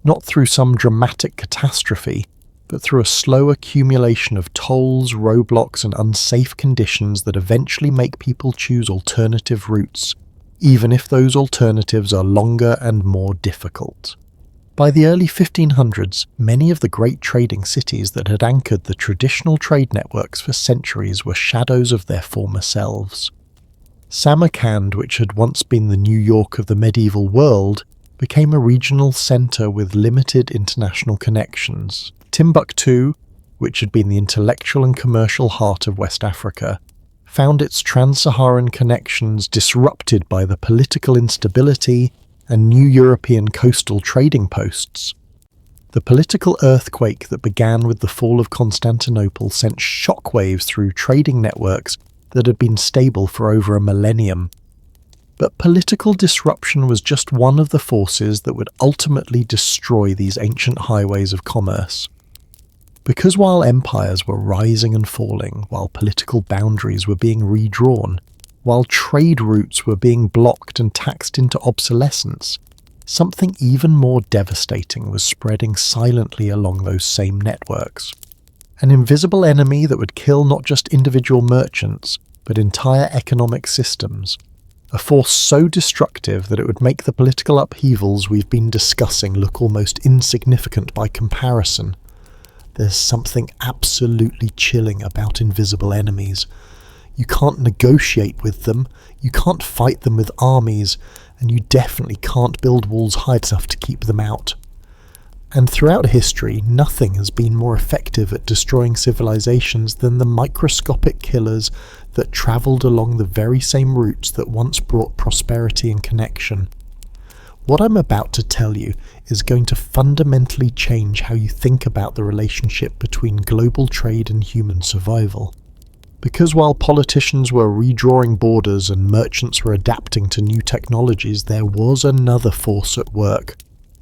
not through some dramatic catastrophe, but through a slow accumulation of tolls, roadblocks, and unsafe conditions that eventually make people choose alternative routes, even if those alternatives are longer and more difficult. By the early 1500s, many of the great trading cities that had anchored the traditional trade networks for centuries were shadows of their former selves. Samarkand, which had once been the New York of the medieval world, became a regional centre with limited international connections. Timbuktu, which had been the intellectual and commercial heart of West Africa, found its trans-Saharan connections disrupted by the political instability and new European coastal trading posts. The political earthquake that began with the fall of Constantinople sent shockwaves through trading networks that had been stable for over a millennium. But political disruption was just one of the forces that would ultimately destroy these ancient highways of commerce. Because while empires were rising and falling, while political boundaries were being redrawn, while trade routes were being blocked and taxed into obsolescence, something even more devastating was spreading silently along those same networks. An invisible enemy that would kill not just individual merchants, but entire economic systems. A force so destructive that it would make the political upheavals we've been discussing look almost insignificant by comparison. There's something absolutely chilling about invisible enemies. You can't negotiate with them, you can't fight them with armies, and you definitely can't build walls high enough to keep them out. And throughout history, nothing has been more effective at destroying civilizations than the microscopic killers that travelled along the very same routes that once brought prosperity and connection. What I'm about to tell you is going to fundamentally change how you think about the relationship between global trade and human survival. Because while politicians were redrawing borders and merchants were adapting to new technologies, there was another force at work.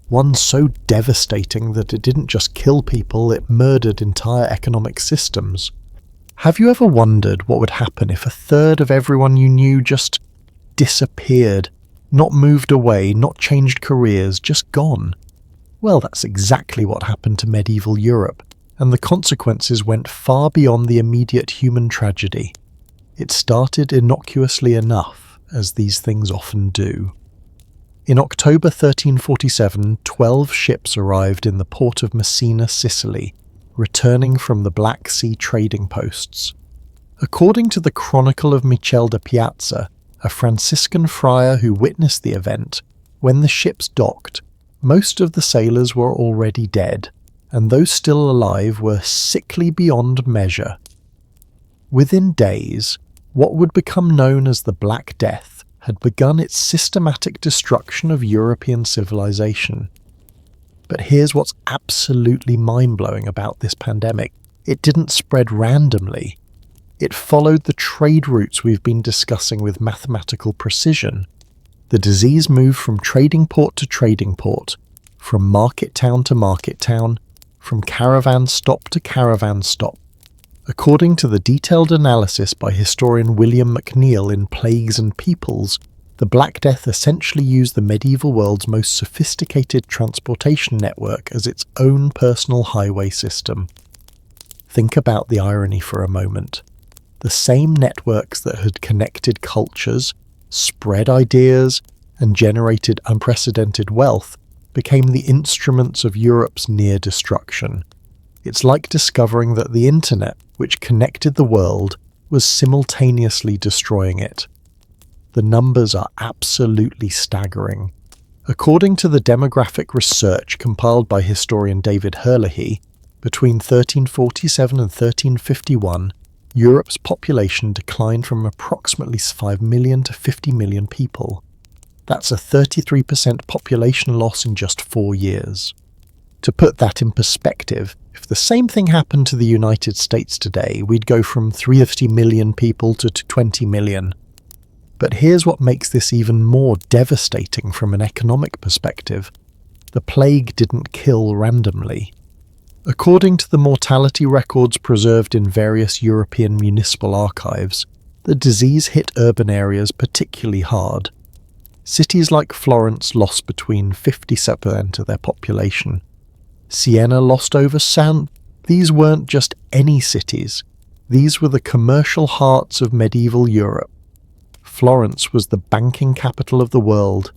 One so devastating that it didn't just kill people, it murdered entire economic systems. Have you ever wondered what would happen if a third of everyone you knew just disappeared? Not moved away, not changed careers, just gone? Well, that's exactly what happened to medieval Europe, and the consequences went far beyond the immediate human tragedy. It started innocuously enough, as these things often do. In October 1347, 12 ships arrived in the port of Messina, Sicily, returning from the Black Sea trading posts. According to the Chronicle of Michel de Piazza, a Franciscan friar who witnessed the event, when the ships docked, most of the sailors were already dead, and those still alive were sickly beyond measure. Within days, what would become known as the Black Death had begun its systematic destruction of European civilization. But here's what's absolutely mind-blowing about this pandemic. It didn't spread randomly. It followed the trade routes we've been discussing with mathematical precision. The disease moved from trading port to trading port, from market town to market town, from caravan stop to caravan stop. According to the detailed analysis by historian William McNeill in Plagues and Peoples, the Black Death essentially used the medieval world's most sophisticated transportation network as its own personal highway system. Think about the irony for a moment. The same networks that had connected cultures, spread ideas, and generated unprecedented wealth became the instruments of Europe's near destruction. It's like discovering that the internet, which connected the world, was simultaneously destroying it. The numbers are absolutely staggering. According to the demographic research compiled by historian David Herlihy, between 1347 and 1351, Europe's population declined from approximately 5 million to 50 million people. That's a 33% population loss in just 4 years. To put that in perspective, if the same thing happened to the United States today, we'd go from 350 million people to 20 million. But here's what makes this even more devastating from an economic perspective. The plague didn't kill randomly. According to the mortality records preserved in various European municipal archives, the disease hit urban areas particularly hard. Cities like Florence lost between 50% of their population. Siena lost over sound. These weren't just any cities. These were the commercial hearts of medieval Europe. Florence was the banking capital of the world.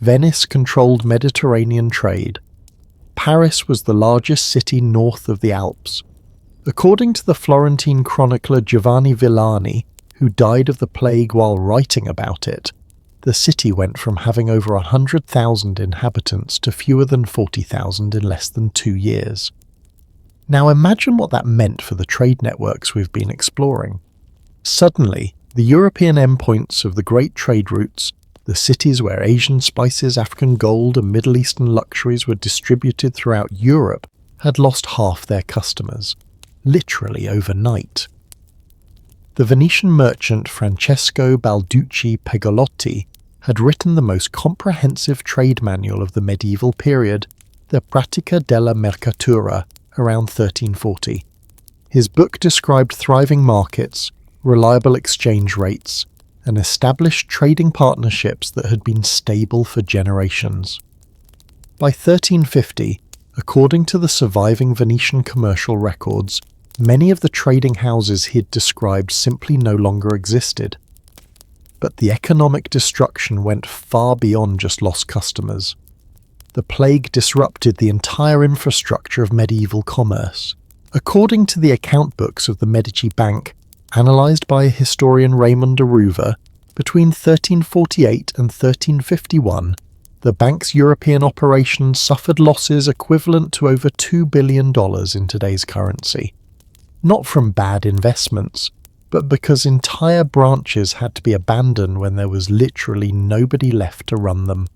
Venice controlled Mediterranean trade. Paris was the largest city north of the Alps. According to the Florentine chronicler Giovanni Villani, who died of the plague while writing about it, the city went from having over 100,000 inhabitants to fewer than 40,000 in less than 2 years. Now imagine what that meant for the trade networks we've been exploring. Suddenly, the European endpoints of the great trade routes, the cities where Asian spices, African gold, and Middle Eastern luxuries were distributed throughout Europe, had lost half their customers, literally overnight. The Venetian merchant Francesco Balducci Pegolotti had written the most comprehensive trade manual of the medieval period, the Pratica della Mercatura, around 1340. His book described thriving markets, reliable exchange rates, and established trading partnerships that had been stable for generations. By 1350, according to the surviving Venetian commercial records, many of the trading houses he'd described simply no longer existed. But the economic destruction went far beyond just lost customers. The plague disrupted the entire infrastructure of medieval commerce. According to the account books of the Medici Bank, analysed by historian Raymond de Rouver, between 1348 and 1351, the bank's European operations suffered losses equivalent to over $2 billion in today's currency. Not from bad investments, but because entire branches had to be abandoned when there was literally nobody left to run them.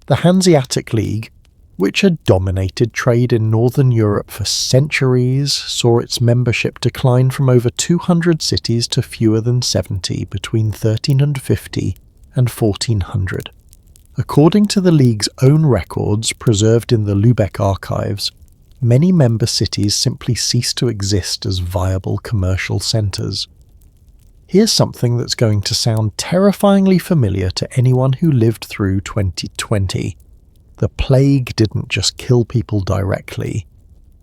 The Hanseatic League, which had dominated trade in Northern Europe for centuries, saw its membership decline from over 200 cities to fewer than 70 between 1350 and 1400. According to the League's own records preserved in the Lübeck archives, many member cities simply ceased to exist as viable commercial centres. Here's something that's going to sound terrifyingly familiar to anyone who lived through 2020. The plague didn't just kill people directly.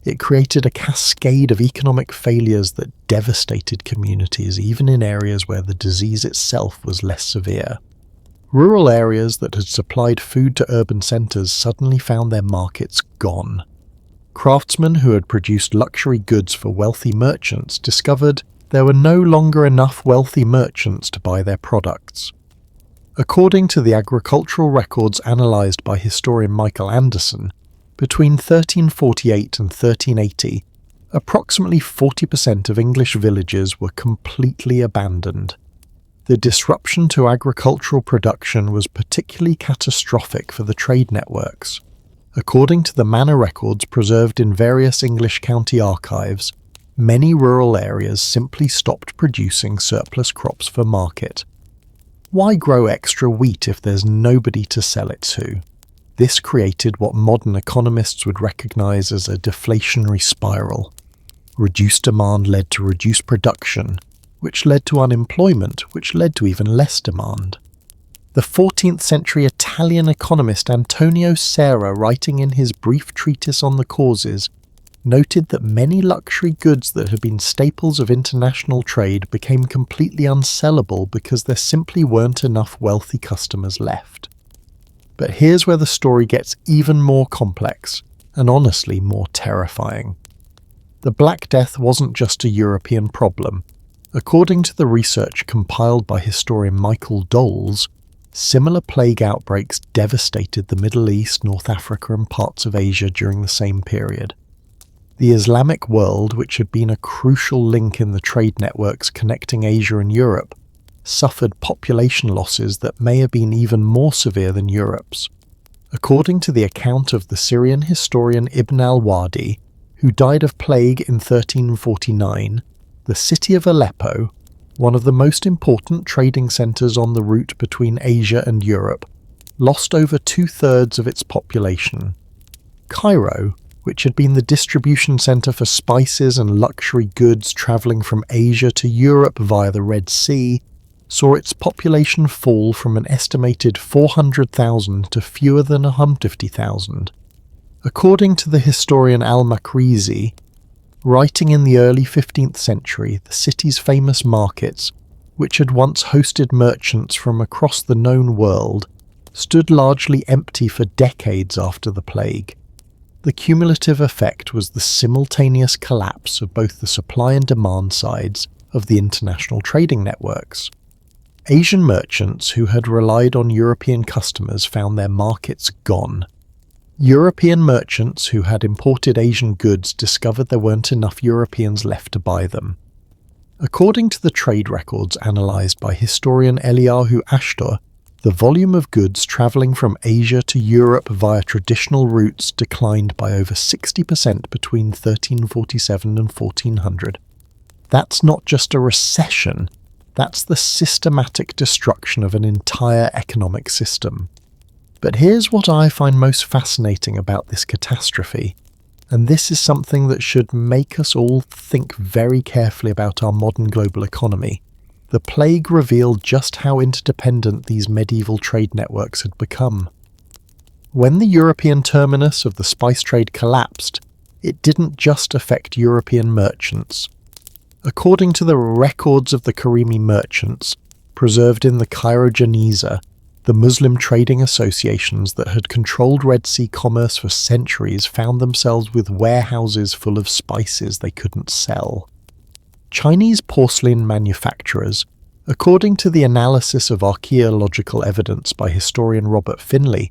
It created a cascade of economic failures that devastated communities, even in areas where the disease itself was less severe. Rural areas that had supplied food to urban centres suddenly found their markets gone. Craftsmen who had produced luxury goods for wealthy merchants discovered there were no longer enough wealthy merchants to buy their products. According to the agricultural records analysed by historian Michael Anderson, between 1348 and 1380, approximately 40% of English villages were completely abandoned. The disruption to agricultural production was particularly catastrophic for the trade networks. According to the manor records preserved in various English county archives, many rural areas simply stopped producing surplus crops for market. Why grow extra wheat if there's nobody to sell it to? This created what modern economists would recognise as a deflationary spiral. Reduced demand led to reduced production, which led to unemployment, which led to even less demand. The 14th century Italian economist Antonio Serra, writing in his brief treatise on the causes, noted that many luxury goods that had been staples of international trade became completely unsellable because there simply weren't enough wealthy customers left. But here's where the story gets even more complex, and honestly more terrifying. The Black Death wasn't just a European problem. According to the research compiled by historian Michael Doles, similar plague outbreaks devastated the Middle East, North Africa and parts of Asia during the same period. The Islamic world, which had been a crucial link in the trade networks connecting Asia and Europe, suffered population losses that may have been even more severe than Europe's. According to the account of the Syrian historian Ibn al-Wadi, who died of plague in 1349, the city of Aleppo, one of the most important trading centres on the route between Asia and Europe, lost over 2/3 of its population. Cairo, which had been the distribution centre for spices and luxury goods travelling from Asia to Europe via the Red Sea, saw its population fall from an estimated 400,000 to fewer than 150,000. According to the historian al-Makrizi, writing in the early 15th century, the city's famous markets, which had once hosted merchants from across the known world, stood largely empty for decades after the plague. The cumulative effect was the simultaneous collapse of both the supply and demand sides of the international trading networks. Asian merchants who had relied on European customers found their markets gone. European merchants who had imported Asian goods discovered there weren't enough Europeans left to buy them. According to the trade records analysed by historian Eliyahu Ashtor, the volume of goods travelling from Asia to Europe via traditional routes declined by over 60% between 1347 and 1400. That's not just a recession, that's the systematic destruction of an entire economic system. But here's what I find most fascinating about this catastrophe, and this is something that should make us all think very carefully about our modern global economy. The plague revealed just how interdependent these medieval trade networks had become. When the European terminus of the spice trade collapsed, it didn't just affect European merchants. According to the records of the Karimi merchants, preserved in the Cairo Geniza, the Muslim trading associations that had controlled Red Sea commerce for centuries found themselves with warehouses full of spices they couldn't sell. Chinese porcelain manufacturers, according to the analysis of archaeological evidence by historian Robert Finlay,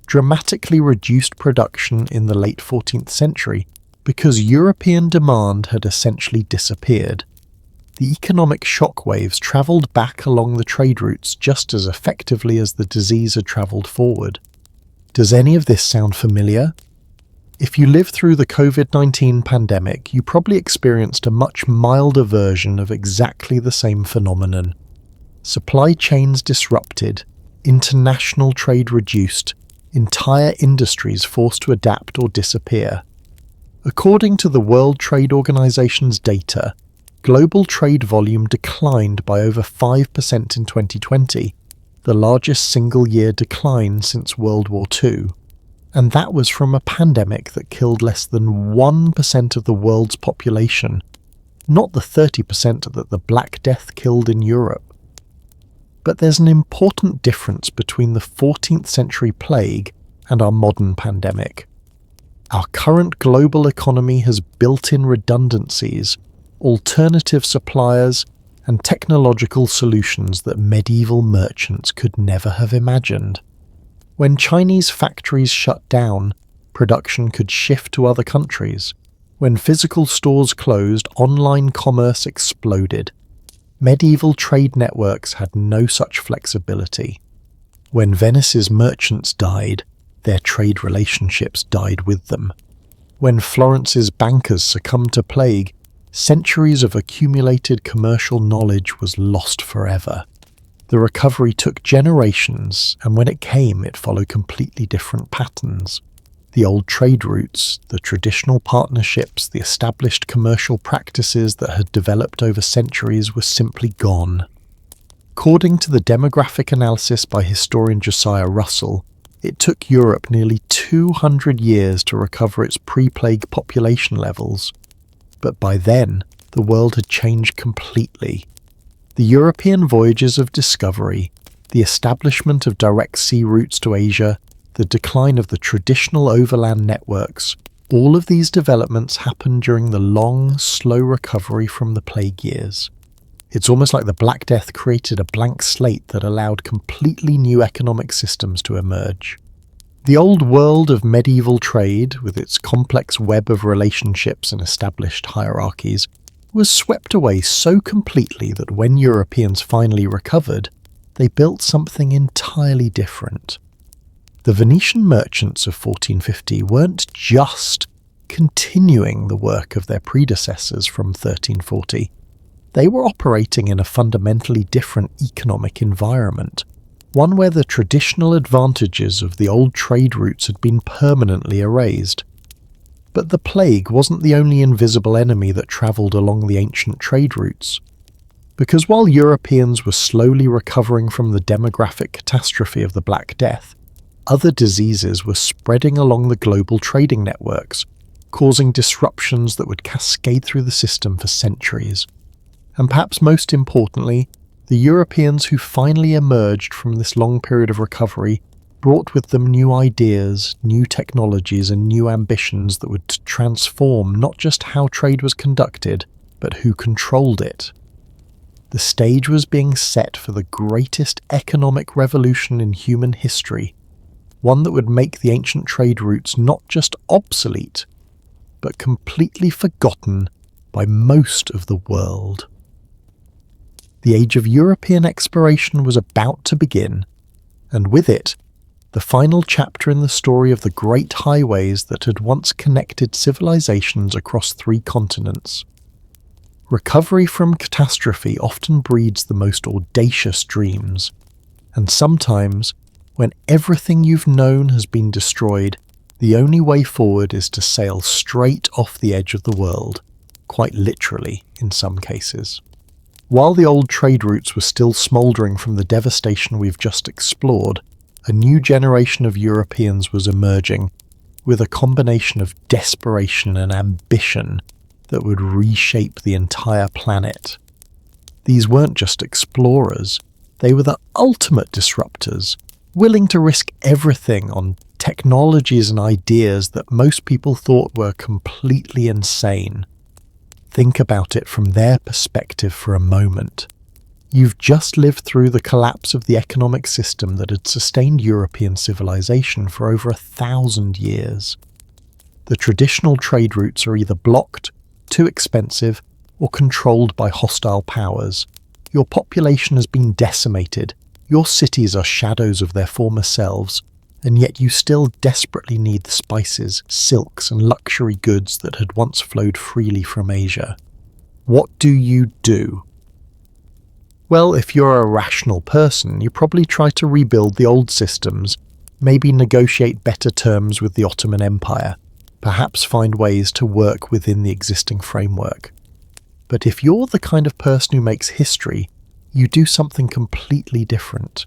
dramatically reduced production in the late 14th century because European demand had essentially disappeared. The economic shockwaves travelled back along the trade routes just as effectively as the disease had travelled forward. Does any of this sound familiar? If you lived through the COVID-19 pandemic, you probably experienced a much milder version of exactly the same phenomenon. Supply chains disrupted, international trade reduced, entire industries forced to adapt or disappear. According to the World Trade Organization's data, global trade volume declined by over 5% in 2020, the largest single-year decline since World War II. And that was from a pandemic that killed less than 1% of the world's population, not the 30% that the Black Death killed in Europe. But there's an important difference between the 14th century plague and our modern pandemic. Our current global economy has built-in redundancies, alternative suppliers, and technological solutions that medieval merchants could never have imagined. When Chinese factories shut down, production could shift to other countries. When physical stores closed, online commerce exploded. Medieval trade networks had no such flexibility. When Venice's merchants died, their trade relationships died with them. When Florence's bankers succumbed to plague, centuries of accumulated commercial knowledge was lost forever. The recovery took generations, and when it came, it followed completely different patterns. The old trade routes, the traditional partnerships, the established commercial practices that had developed over centuries were simply gone. According to the demographic analysis by historian Josiah Russell, it took Europe nearly 200 years to recover its pre-plague population levels. But by then, the world had changed completely. The European voyages of discovery, the establishment of direct sea routes to Asia, the decline of the traditional overland networks, all of these developments happened during the long, slow recovery from the plague years. It's almost like the Black Death created a blank slate that allowed completely new economic systems to emerge. The old world of medieval trade, with its complex web of relationships and established hierarchies, was swept away so completely that when Europeans finally recovered, they built something entirely different. The Venetian merchants of 1450 weren't just continuing the work of their predecessors from 1340. They were operating in a fundamentally different economic environment, one where the traditional advantages of the old trade routes had been permanently erased. But the plague wasn't the only invisible enemy that travelled along the ancient trade routes. Because while Europeans were slowly recovering from the demographic catastrophe of the Black Death, other diseases were spreading along the global trading networks, causing disruptions that would cascade through the system for centuries. And perhaps most importantly, the Europeans who finally emerged from this long period of recovery brought with them new ideas, new technologies, and new ambitions that would transform not just how trade was conducted, but who controlled it. The stage was being set for the greatest economic revolution in human history, one that would make the ancient trade routes not just obsolete, but completely forgotten by most of the world. The age of European exploration was about to begin, and with it, the final chapter in the story of the great highways that had once connected civilizations across 3 continents. Recovery from catastrophe often breeds the most audacious dreams, and sometimes, when everything you've known has been destroyed, the only way forward is to sail straight off the edge of the world, quite literally in some cases. While the old trade routes were still smouldering from the devastation we've just explored, a new generation of Europeans was emerging, with a combination of desperation and ambition that would reshape the entire planet. These weren't just explorers, they were the ultimate disruptors, willing to risk everything on technologies and ideas that most people thought were completely insane. Think about it from their perspective for a moment. You've just lived through the collapse of the economic system that had sustained European civilization for over 1,000 years. The traditional trade routes are either blocked, too expensive, or controlled by hostile powers. Your population has been decimated, your cities are shadows of their former selves, and yet you still desperately need the spices, silks, and luxury goods that had once flowed freely from Asia. What do you do? Well, if you're a rational person, you probably try to rebuild the old systems, maybe negotiate better terms with the Ottoman Empire, perhaps find ways to work within the existing framework. But if you're the kind of person who makes history, you do something completely different.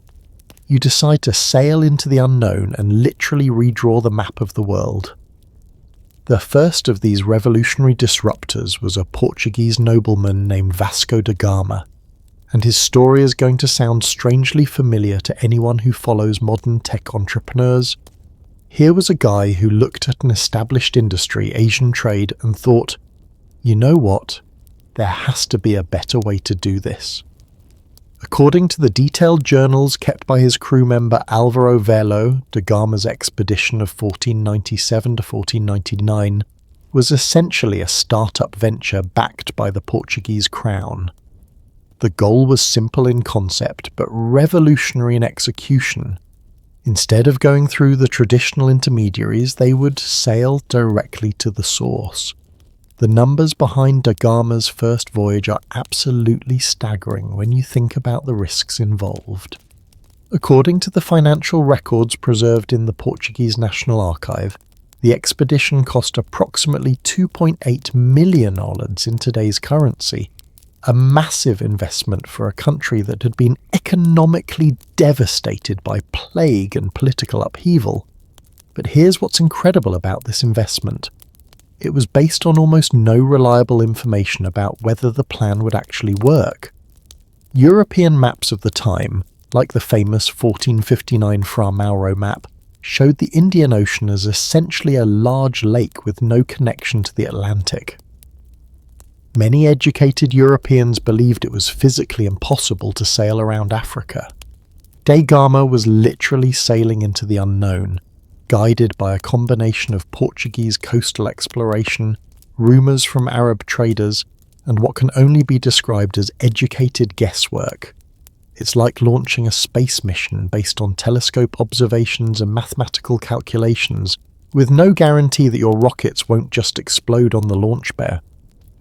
You decide to sail into the unknown and literally redraw the map of the world. The first of these revolutionary disruptors was a Portuguese nobleman named Vasco da Gama, and his story is going to sound strangely familiar to anyone who follows modern tech entrepreneurs. Here was a guy who looked at an established industry, Asian trade, and thought, you know what? There has to be a better way to do this. According to the detailed journals kept by his crew member Álvaro Velho, da Gama's expedition of 1497 to 1499 was essentially a start-up venture backed by the Portuguese crown. The goal was simple in concept, but revolutionary in execution. Instead of going through the traditional intermediaries, they would sail directly to the source. The numbers behind da Gama's first voyage are absolutely staggering when you think about the risks involved. According to the financial records preserved in the Portuguese National Archive, the expedition cost approximately 2.8 million olids in today's currency, a massive investment for a country that had been economically devastated by plague and political upheaval. But here's what's incredible about this investment. It was based on almost no reliable information about whether the plan would actually work. European maps of the time, like the famous 1459 Fra Mauro map, showed the Indian Ocean as essentially a large lake with no connection to the Atlantic. Many educated Europeans believed it was physically impossible to sail around Africa. Da Gama was literally sailing into the unknown, guided by a combination of Portuguese coastal exploration, rumours from Arab traders, and what can only be described as educated guesswork. It's like launching a space mission based on telescope observations and mathematical calculations, with no guarantee that your rockets won't just explode on the launch bear.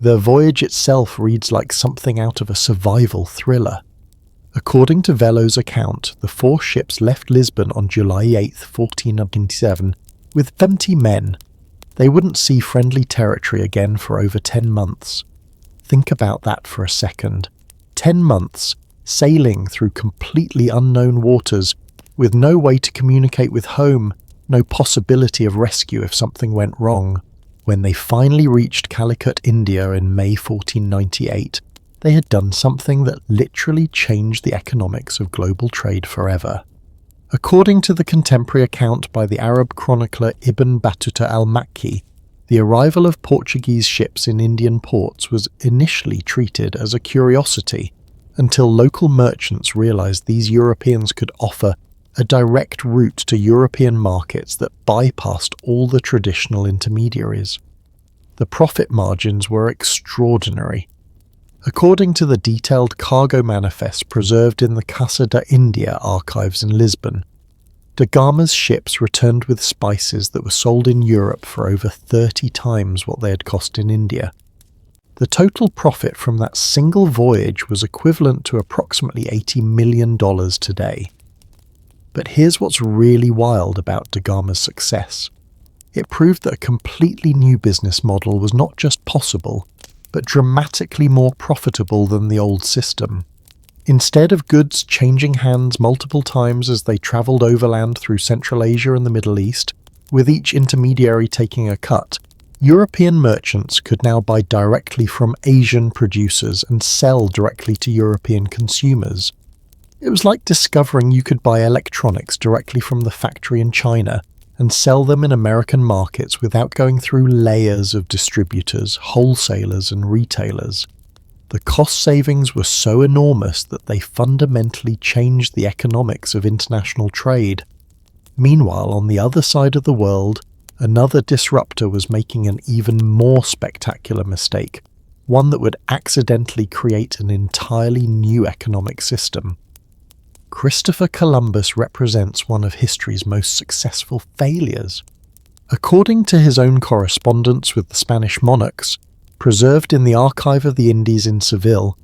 The voyage itself reads like something out of a survival thriller. According to Velho's account, the 4 ships left Lisbon on July 8, 1497, with 70 men. They wouldn't see friendly territory again for over 10 months. Think about that for a second. 10 months, sailing through completely unknown waters, with no way to communicate with home, no possibility of rescue if something went wrong. When they finally reached Calicut, India in May 1498, they had done something that literally changed the economics of global trade forever. According to the contemporary account by the Arab chronicler Ibn Battuta al-Makki, the arrival of Portuguese ships in Indian ports was initially treated as a curiosity, until local merchants realized these Europeans could offer a direct route to European markets that bypassed all the traditional intermediaries. The profit margins were extraordinary. According to the detailed cargo manifest preserved in the Casa da India archives in Lisbon, da Gama's ships returned with spices that were sold in Europe for over 30 times what they had cost in India. The total profit from that single voyage was equivalent to approximately $80 million today. But here's what's really wild about da Gama's success. It proved that a completely new business model was not just possible, but dramatically more profitable than the old system. Instead of goods changing hands multiple times as they travelled overland through Central Asia and the Middle East, with each intermediary taking a cut, European merchants could now buy directly from Asian producers and sell directly to European consumers. It was like discovering you could buy electronics directly from the factory in China and sell them in American markets without going through layers of distributors, wholesalers and retailers. The cost savings were so enormous that they fundamentally changed the economics of international trade. Meanwhile, on the other side of the world, another disruptor was making an even more spectacular mistake, one that would accidentally create an entirely new economic system. Christopher Columbus represents one of history's most successful failures. According to his own correspondence with the Spanish monarchs, preserved in the Archive of the Indies in Seville,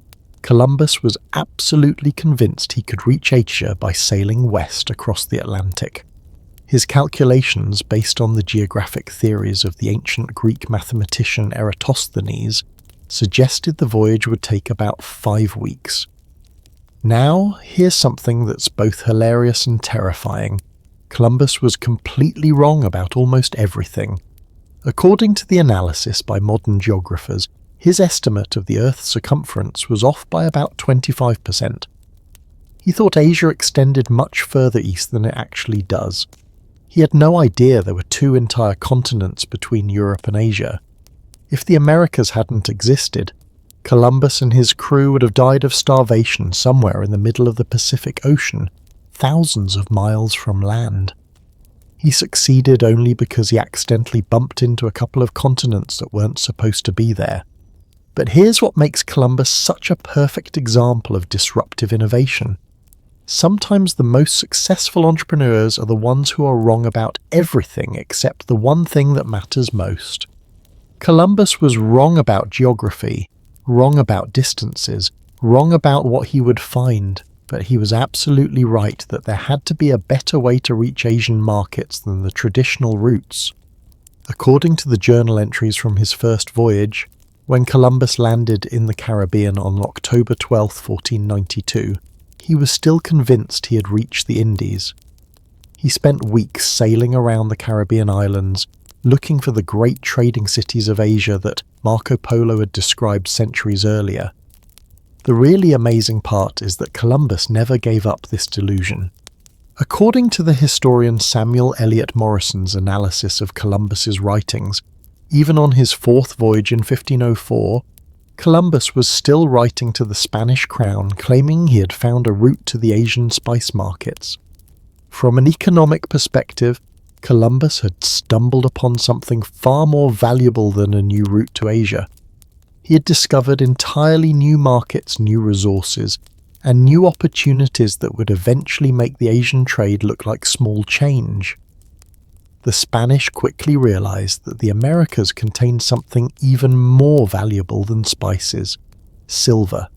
Columbus was absolutely convinced he could reach Asia by sailing west across the Atlantic. His calculations, based on the geographic theories of the ancient Greek mathematician Eratosthenes, suggested the voyage would take about 5 weeks. Now, here's something that's both hilarious and terrifying. Columbus was completely wrong about almost everything. According to the analysis by modern geographers, his estimate of the Earth's circumference was off by about 25%. He thought Asia extended much further east than it actually does. He had no idea there were 2 entire continents between Europe and Asia. If the Americas hadn't existed, Columbus and his crew would have died of starvation somewhere in the middle of the Pacific Ocean, thousands of miles from land. He succeeded only because he accidentally bumped into a couple of continents that weren't supposed to be there. But here's what makes Columbus such a perfect example of disruptive innovation. Sometimes the most successful entrepreneurs are the ones who are wrong about everything except the one thing that matters most. Columbus was wrong about geography, wrong about distances, wrong about what he would find, but he was absolutely right that there had to be a better way to reach Asian markets than the traditional routes. According to the journal entries from his first voyage, when Columbus landed in the Caribbean on October 12, 1492, he was still convinced he had reached the Indies. He spent weeks sailing around the Caribbean islands, looking for the great trading cities of Asia that Marco Polo had described centuries earlier. The really amazing part is that Columbus never gave up this delusion. According to the historian Samuel Eliot Morison's analysis of Columbus's writings, even on his fourth voyage in 1504, Columbus was still writing to the Spanish crown claiming he had found a route to the Asian spice markets. From an economic perspective, Columbus had stumbled upon something far more valuable than a new route to Asia. He had discovered entirely new markets, new resources, and new opportunities that would eventually make the Asian trade look like small change. The Spanish quickly realized that the Americas contained something even more valuable than spices: silver.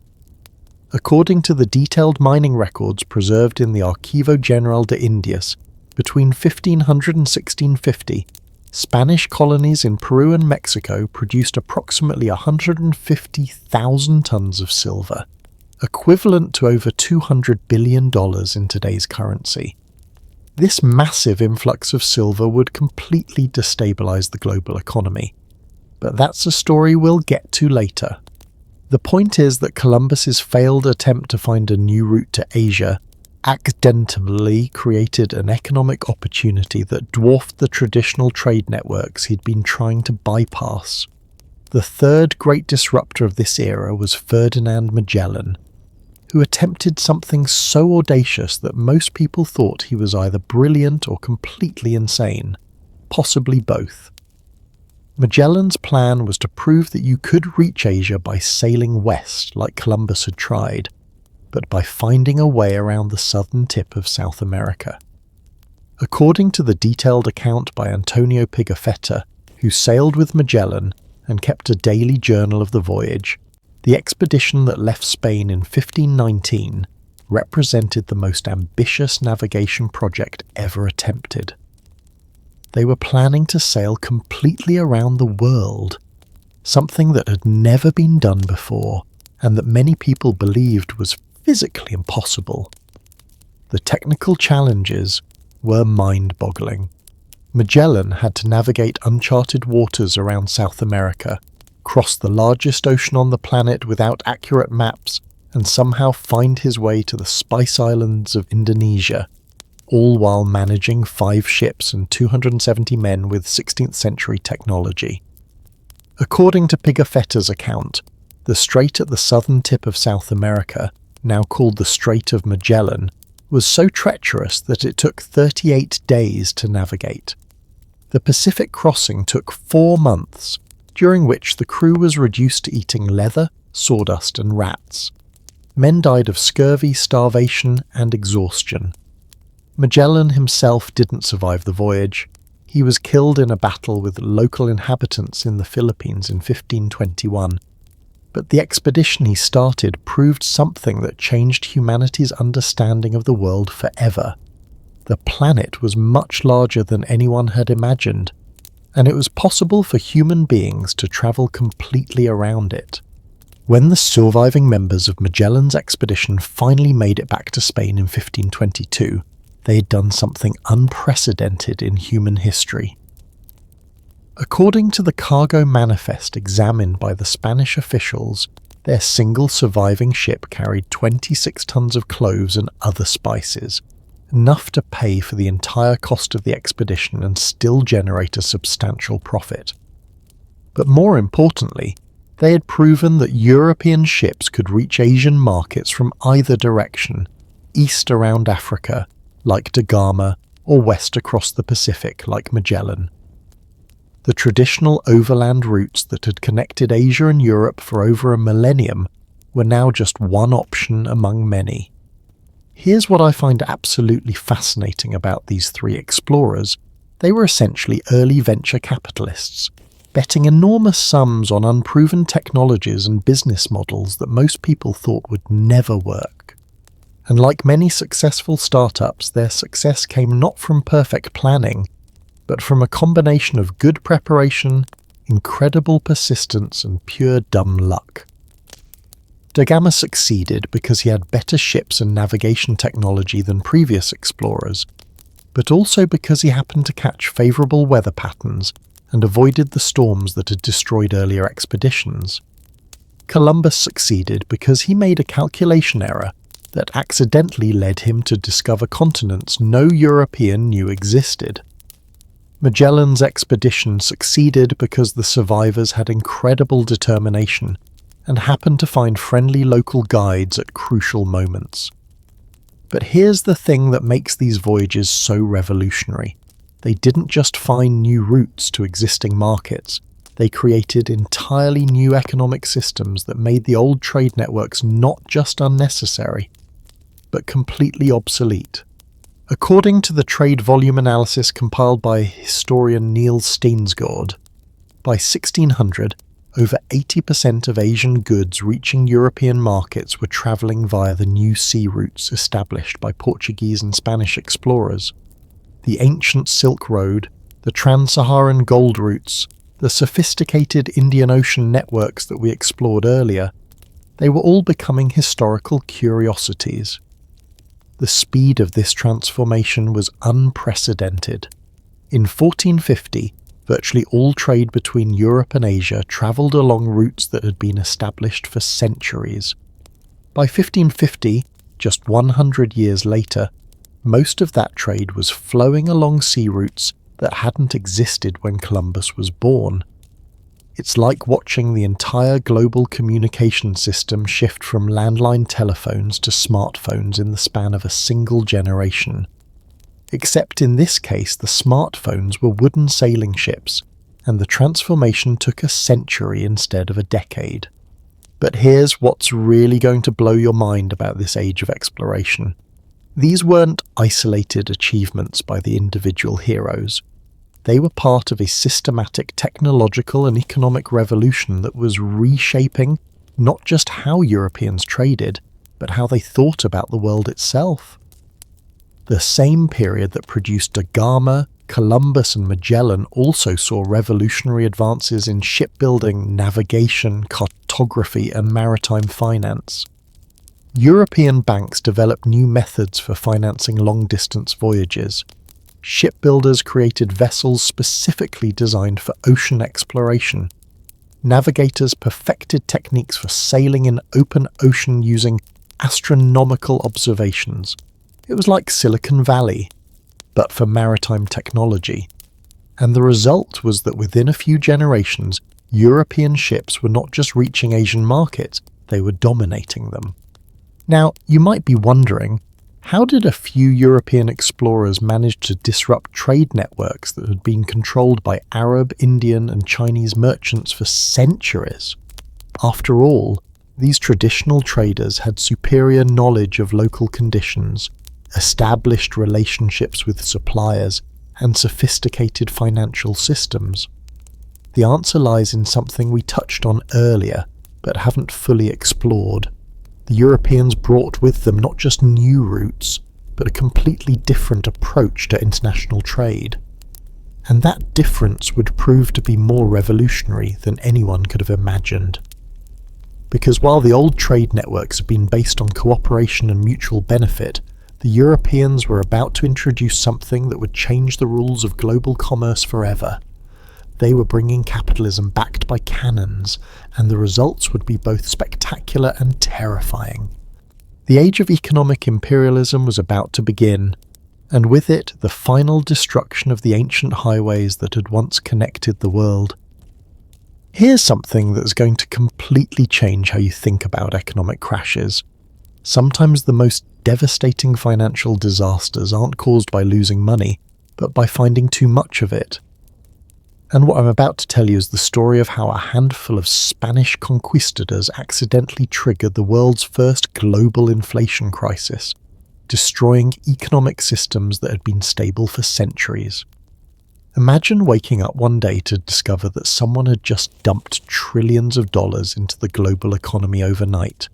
According to the detailed mining records preserved in the Archivo General de Indias, between 1500 and 1650, Spanish colonies in Peru and Mexico produced approximately 150,000 tons of silver, equivalent to over $200 billion in today's currency. This massive influx of silver would completely destabilize the global economy. But that's a story we'll get to later. The point is that Columbus's failed attempt to find a new route to Asia accidentally created an economic opportunity that dwarfed the traditional trade networks he'd been trying to bypass. The third great disruptor of this era was Ferdinand Magellan, who attempted something so audacious that most people thought he was either brilliant or completely insane, possibly both. Magellan's plan was to prove that you could reach Asia by sailing west like Columbus had tried, but by finding a way around the southern tip of South America. According to the detailed account by Antonio Pigafetta, who sailed with Magellan and kept a daily journal of the voyage, the expedition that left Spain in 1519 represented the most ambitious navigation project ever attempted. They were planning to sail completely around the world, something that had never been done before and that many people believed was physically impossible. The technical challenges were mind-boggling. Magellan had to navigate uncharted waters around South America, cross the largest ocean on the planet without accurate maps, and somehow find his way to the Spice Islands of Indonesia, all while managing 5 ships and 270 men with 16th century technology. According to Pigafetta's account, the strait at the southern tip of South America, now called the Strait of Magellan, was so treacherous that it took 38 days to navigate. The Pacific crossing took 4 months, during which the crew was reduced to eating leather, sawdust and rats. Men died of scurvy, starvation and exhaustion. Magellan himself didn't survive the voyage. He was killed in a battle with local inhabitants in the Philippines in 1521. But the expedition he started proved something that changed humanity's understanding of the world forever. The planet was much larger than anyone had imagined, and it was possible for human beings to travel completely around it. When the surviving members of Magellan's expedition finally made it back to Spain in 1522, they had done something unprecedented in human history. According to the cargo manifest examined by the Spanish officials, their single surviving ship carried 26 tons of cloves and other spices, enough to pay for the entire cost of the expedition and still generate a substantial profit. But more importantly, They had proven that European ships could reach Asian markets from either direction, east around Africa, like da Gama, or west across the Pacific, like Magellan. The traditional overland routes that had connected Asia and Europe for over a millennium were now just one option among many. Here's what I find absolutely fascinating about these three explorers. They were essentially early venture capitalists, betting enormous sums on unproven technologies and business models that most people thought would never work. And like many successful startups, their success came not from perfect planning, but from a combination of good preparation, incredible persistence, and pure dumb luck. Da Gama succeeded because he had better ships and navigation technology than previous explorers, but also because he happened to catch favourable weather patterns and avoided the storms that had destroyed earlier expeditions. Columbus succeeded because he made a calculation error that accidentally led him to discover continents no European knew existed. Magellan's expedition succeeded because the survivors had incredible determination and happened to find friendly local guides at crucial moments. But here's the thing that makes these voyages so revolutionary. They didn't just find new routes to existing markets, they created entirely new economic systems that made the old trade networks not just unnecessary, but completely obsolete. According to the trade volume analysis compiled by historian Niels Stensgaard, by 1600, over 80% of Asian goods reaching European markets were travelling via the new sea routes established by Portuguese and Spanish explorers. The ancient Silk Road, the Trans-Saharan gold routes, the sophisticated Indian Ocean networks that we explored earlier, they were all becoming historical curiosities. The speed of this transformation was unprecedented. In 1450, virtually all trade between Europe and Asia travelled along routes that had been established for centuries. By 1550, just 100 years later, most of that trade was flowing along sea routes that hadn't existed when Columbus was born. It's like watching the entire global communication system shift from landline telephones to smartphones in the span of a single generation. Except in this case, the smartphones were wooden sailing ships, and the transformation took a century instead of a decade. But here's what's really going to blow your mind about this age of exploration. These weren't isolated achievements by the individual heroes. They were part of a systematic technological and economic revolution that was reshaping not just how Europeans traded, but how they thought about the world itself. The same period that produced da Gama, Columbus and Magellan also saw revolutionary advances in shipbuilding, navigation, cartography and maritime finance. European banks developed new methods for financing long-distance voyages. Shipbuilders created vessels specifically designed for ocean exploration. Navigators perfected techniques for sailing in open ocean using astronomical observations. It was like Silicon Valley, but for maritime technology. And the result was that within a few generations, European ships were not just reaching Asian markets, they were dominating them. Now, you might be wondering, how did a few European explorers manage to disrupt trade networks that had been controlled by Arab, Indian and Chinese merchants for centuries? After all, these traditional traders had superior knowledge of local conditions, established relationships with suppliers, and sophisticated financial systems. The answer lies in something we touched on earlier, but haven't fully explored. The Europeans brought with them not just new routes, but a completely different approach to international trade. And that difference would prove to be more revolutionary than anyone could have imagined. Because while the old trade networks had been based on cooperation and mutual benefit, the Europeans were about to introduce something that would change the rules of global commerce forever. They were bringing capitalism backed by cannons, and the results would be both spectacular and terrifying. The age of economic imperialism was about to begin, and with it the final destruction of the ancient highways that had once connected the world. Here's something that's going to completely change how you think about economic crashes. Sometimes the most devastating financial disasters aren't caused by losing money, but by finding too much of it. And what I'm about to tell you is the story of how a handful of Spanish conquistadors accidentally triggered the world's first global inflation crisis, destroying economic systems that had been stable for centuries. Imagine waking up one day to discover that someone had just dumped trillions of dollars into the global economy overnight.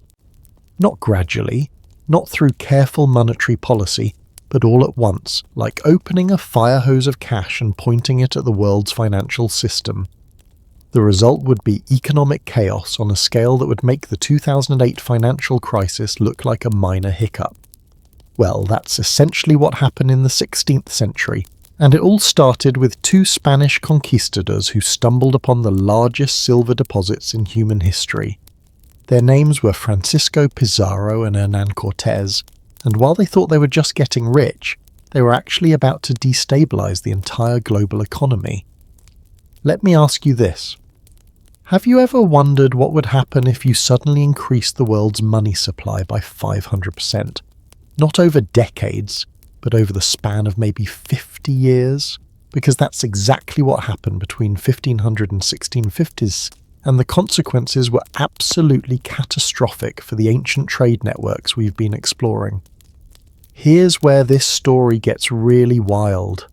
Not gradually, not through careful monetary policy, but all at once, like opening a fire hose of cash and pointing it at the world's financial system. The result would be economic chaos on a scale that would make the 2008 financial crisis look like a minor hiccup. Well, that's essentially what happened in the 16th century, and it all started with two Spanish conquistadors who stumbled upon the largest silver deposits in human history. Their names were Francisco Pizarro and Hernán Cortés, and while they thought they were just getting rich, they were actually about to destabilize the entire global economy. Let me ask you this. Have you ever wondered what would happen if you suddenly increased the world's money supply by 500%? Not over decades, but over the span of maybe 50 years? Because that's exactly what happened between 1500 and 1650s, and the consequences were absolutely catastrophic for the ancient trade networks we've been exploring. Here's where this story gets really wild.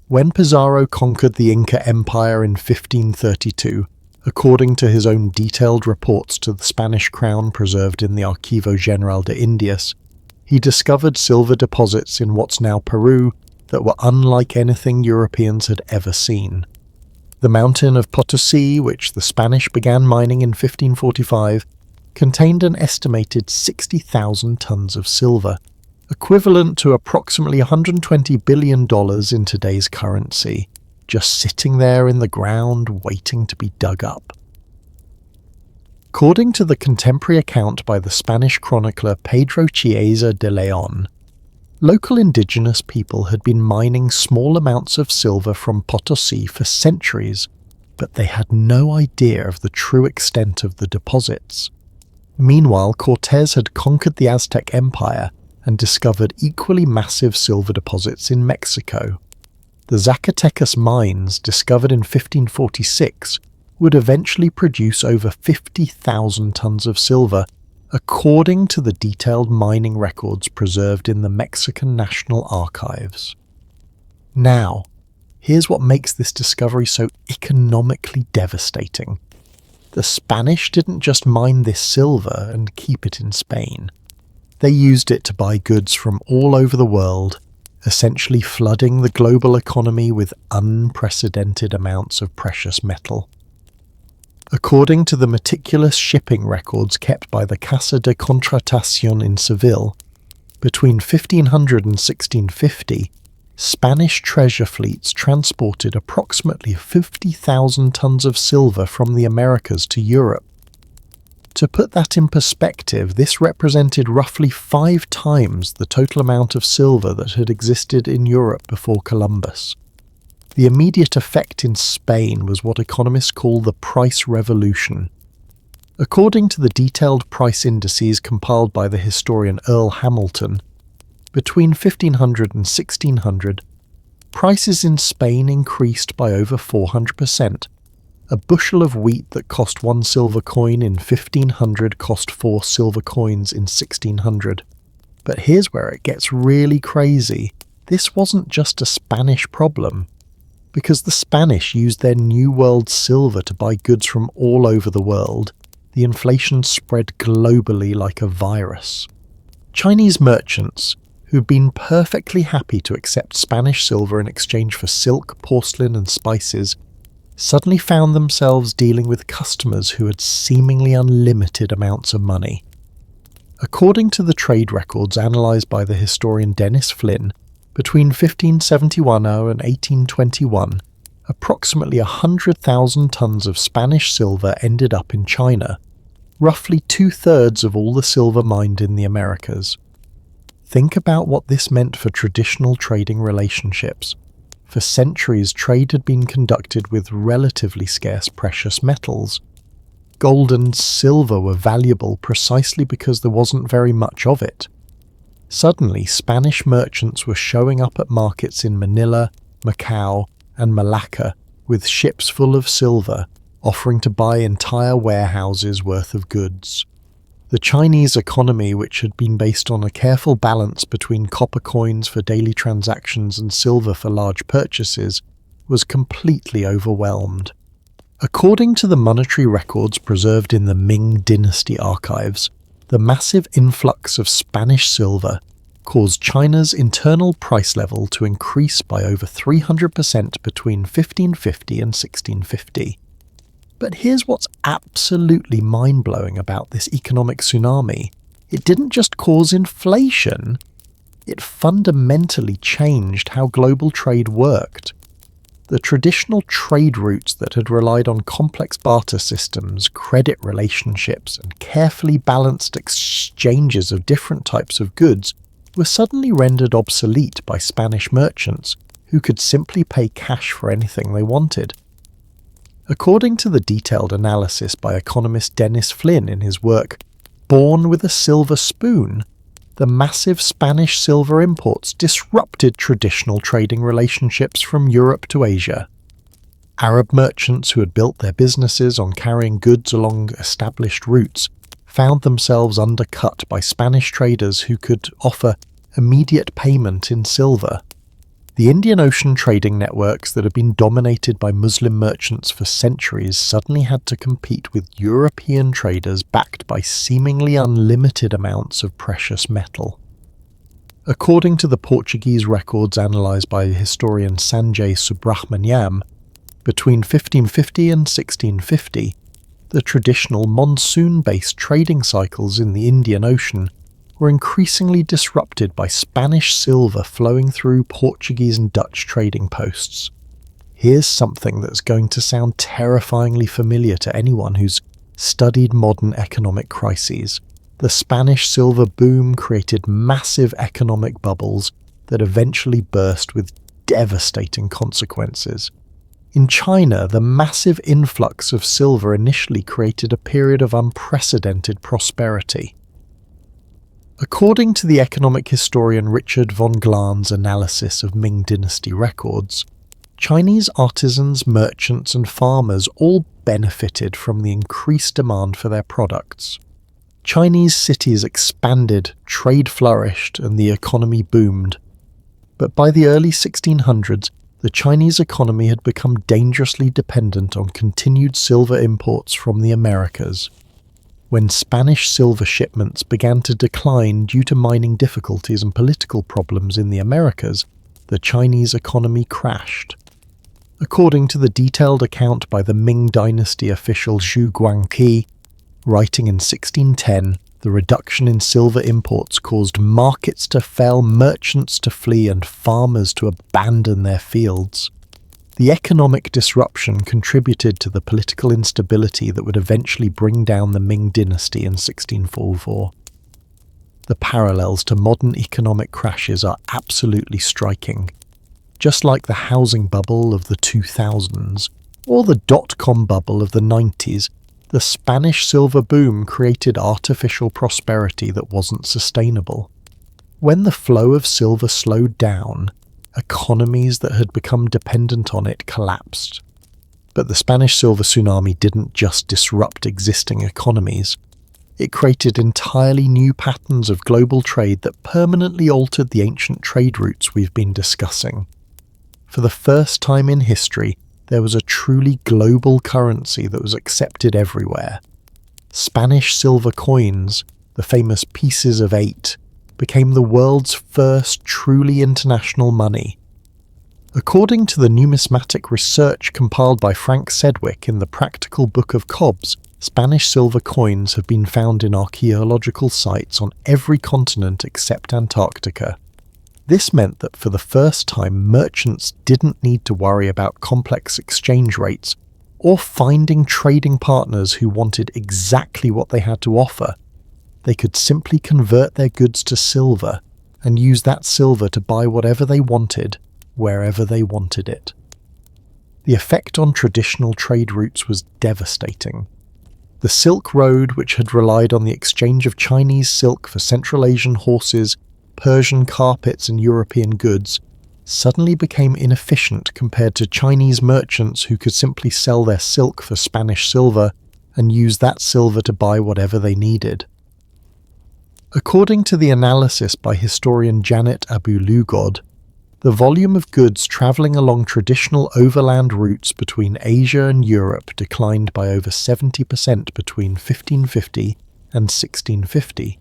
When Pizarro conquered the Inca Empire in 1532, according to his own detailed reports to the Spanish crown preserved in the Archivo General de Indias, he discovered silver deposits in what's now Peru that were unlike anything Europeans had ever seen. The mountain of Potosí, which the Spanish began mining in 1545, contained an estimated 60,000 tons of silver, equivalent to approximately $120 billion in today's currency, just sitting there in the ground waiting to be dug up. According to the contemporary account by the Spanish chronicler Pedro Chiesa de León, local indigenous people had been mining small amounts of silver from Potosí for centuries, but they had no idea of the true extent of the deposits. Meanwhile, Cortés had conquered the Aztec Empire and discovered equally massive silver deposits in Mexico. The Zacatecas mines, discovered in 1546, would eventually produce over 50,000 tons of silver, according to the detailed mining records preserved in the Mexican National Archives. Now, here's what makes this discovery so economically devastating. The Spanish didn't just mine this silver and keep it in Spain. They used it to buy goods from all over the world, essentially flooding the global economy with unprecedented amounts of precious metal. According to the meticulous shipping records kept by the Casa de Contratación in Seville, between 1500 and 1650, Spanish treasure fleets transported approximately 50,000 tons of silver from the Americas to Europe. To put that in perspective, this represented roughly 5 times the total amount of silver that had existed in Europe before Columbus. The immediate effect in Spain was what economists call the price revolution. According to the detailed price indices compiled by the historian Earl Hamilton, between 1500 and 1600, prices in Spain increased by over 400%. A bushel of wheat that cost 1 silver coin in 1500 cost 4 silver coins in 1600. But here's where it gets really crazy. This wasn't just a Spanish problem. Because the Spanish used their New World silver to buy goods from all over the world, the inflation spread globally like a virus. Chinese merchants, who'd been perfectly happy to accept Spanish silver in exchange for silk, porcelain and spices, suddenly found themselves dealing with customers who had seemingly unlimited amounts of money. According to the trade records analysed by the historian Dennis Flynn, between 1571 and 1821, approximately 100,000 tons of Spanish silver ended up in China, roughly 2/3 of all the silver mined in the Americas. Think about what this meant for traditional trading relationships. For centuries, trade had been conducted with relatively scarce precious metals. Gold and silver were valuable precisely because there wasn't very much of it. Suddenly, Spanish merchants were showing up at markets in Manila, Macau, and Malacca with ships full of silver, offering to buy entire warehouses worth of goods. The Chinese economy, which had been based on a careful balance between copper coins for daily transactions and silver for large purchases, was completely overwhelmed. According to the monetary records preserved in the Ming Dynasty archives, the massive influx of Spanish silver caused China's internal price level to increase by over 300% between 1550 and 1650. But here's what's absolutely mind-blowing about this economic tsunami. It didn't just cause inflation, it fundamentally changed how global trade worked. The traditional trade routes that had relied on complex barter systems, credit relationships, and carefully balanced exchanges of different types of goods were suddenly rendered obsolete by Spanish merchants who could simply pay cash for anything they wanted. According to the detailed analysis by economist Dennis Flynn in his work Born with a Silver Spoon, the massive Spanish silver imports disrupted traditional trading relationships from Europe to Asia. Arab merchants who had built their businesses on carrying goods along established routes found themselves undercut by Spanish traders who could offer immediate payment in silver. The Indian Ocean trading networks that had been dominated by Muslim merchants for centuries suddenly had to compete with European traders backed by seemingly unlimited amounts of precious metal. According to the Portuguese records analysed by historian Sanjay Subrahmanyam, between 1550 and 1650, the traditional monsoon-based trading cycles in the Indian Ocean were increasingly disrupted by Spanish silver flowing through Portuguese and Dutch trading posts. Here's something that's going to sound terrifyingly familiar to anyone who's studied modern economic crises. The Spanish silver boom created massive economic bubbles that eventually burst with devastating consequences. In China, the massive influx of silver initially created a period of unprecedented prosperity. According to the economic historian Richard von Glan's analysis of Ming Dynasty records, Chinese artisans, merchants and farmers all benefited from the increased demand for their products. Chinese cities expanded, trade flourished, and the economy boomed. But by the early 1600s, the Chinese economy had become dangerously dependent on continued silver imports from the Americas. When Spanish silver shipments began to decline due to mining difficulties and political problems in the Americas, the Chinese economy crashed. According to the detailed account by the Ming Dynasty official Zhu Guangqi, writing in 1610, the reduction in silver imports caused markets to fail, merchants to flee, and farmers to abandon their fields. The economic disruption contributed to the political instability that would eventually bring down the Ming Dynasty in 1644. The parallels to modern economic crashes are absolutely striking. Just like the housing bubble of the 2000s or the dot-com bubble of the 90s, the Spanish silver boom created artificial prosperity that wasn't sustainable. When the flow of silver slowed down, economies that had become dependent on it collapsed. But the Spanish silver tsunami didn't just disrupt existing economies. It created entirely new patterns of global trade that permanently altered the ancient trade routes we've been discussing. For the first time in history, there was a truly global currency that was accepted everywhere. Spanish silver coins, the famous pieces of 8, became the world's first truly international money. According to the numismatic research compiled by Frank Sedgwick in the Practical Book of Cobbs, Spanish silver coins have been found in archaeological sites on every continent except Antarctica. This meant that for the first time, merchants didn't need to worry about complex exchange rates or finding trading partners who wanted exactly what they had to offer. They could simply convert their goods to silver and use that silver to buy whatever they wanted, wherever they wanted it. The effect on traditional trade routes was devastating. The Silk Road, which had relied on the exchange of Chinese silk for Central Asian horses, Persian carpets and European goods, suddenly became inefficient compared to Chinese merchants who could simply sell their silk for Spanish silver and use that silver to buy whatever they needed. According to the analysis by historian Janet Abu-Lugod, the volume of goods travelling along traditional overland routes between Asia and Europe declined by over 70% between 1550 and 1650.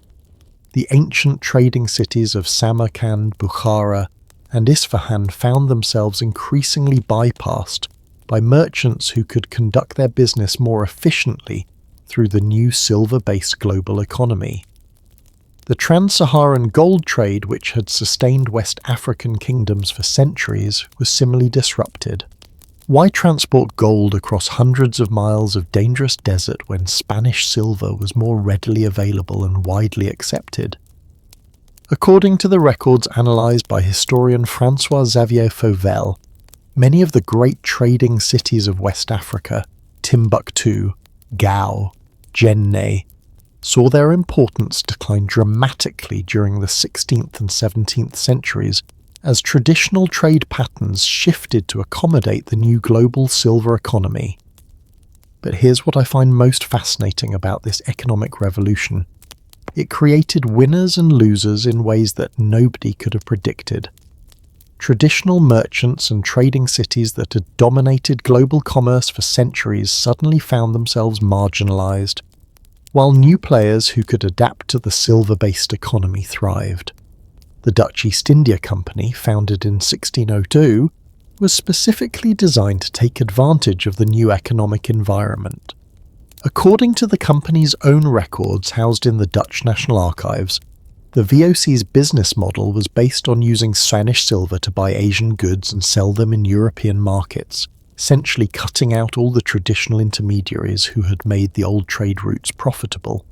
The ancient trading cities of Samarkand, Bukhara, and Isfahan found themselves increasingly bypassed by merchants who could conduct their business more efficiently through the new silver-based global economy. The trans-Saharan gold trade, which had sustained West African kingdoms for centuries, was similarly disrupted. Why transport gold across hundreds of miles of dangerous desert when Spanish silver was more readily available and widely accepted? According to the records analysed by historian François-Xavier Fauvel, many of the great trading cities of West Africa, Timbuktu, Gao, Jenne, saw their importance decline dramatically during the 16th and 17th centuries as traditional trade patterns shifted to accommodate the new global silver economy. But here's what I find most fascinating about this economic revolution. It created winners and losers in ways that nobody could have predicted. Traditional merchants and trading cities that had dominated global commerce for centuries suddenly found themselves marginalized, while new players who could adapt to the silver-based economy thrived. The Dutch East India Company, founded in 1602, was specifically designed to take advantage of the new economic environment. According to the company's own records housed in the Dutch National Archives, the VOC's business model was based on using Spanish silver to buy Asian goods and sell them in European markets, essentially cutting out all the traditional intermediaries who had made the old trade routes profitable.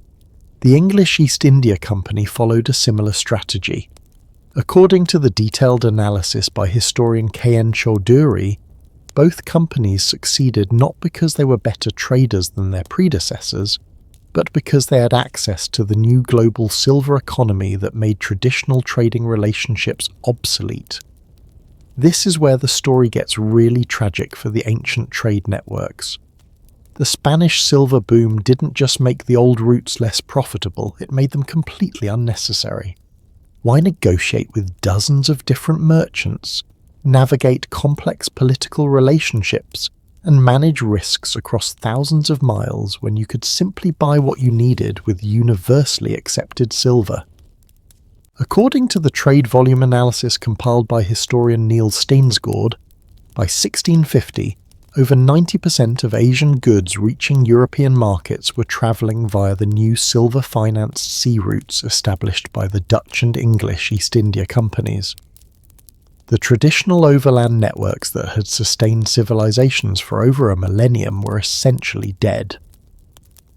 The English East India Company followed a similar strategy. According to the detailed analysis by historian K.N. Chaudhuri, both companies succeeded not because they were better traders than their predecessors, but because they had access to the new global silver economy that made traditional trading relationships obsolete. This is where the story gets really tragic for the ancient trade networks. The Spanish silver boom didn't just make the old routes less profitable, it made them completely unnecessary. Why negotiate with dozens of different merchants, navigate complex political relationships, and manage risks across thousands of miles when you could simply buy what you needed with universally accepted silver? According to the trade volume analysis compiled by historian Neil Stainsgord, by 1650, over 90% of Asian goods reaching European markets were travelling via the new silver-financed sea routes established by the Dutch and English East India Companies. The traditional overland networks that had sustained civilizations for over a millennium were essentially dead.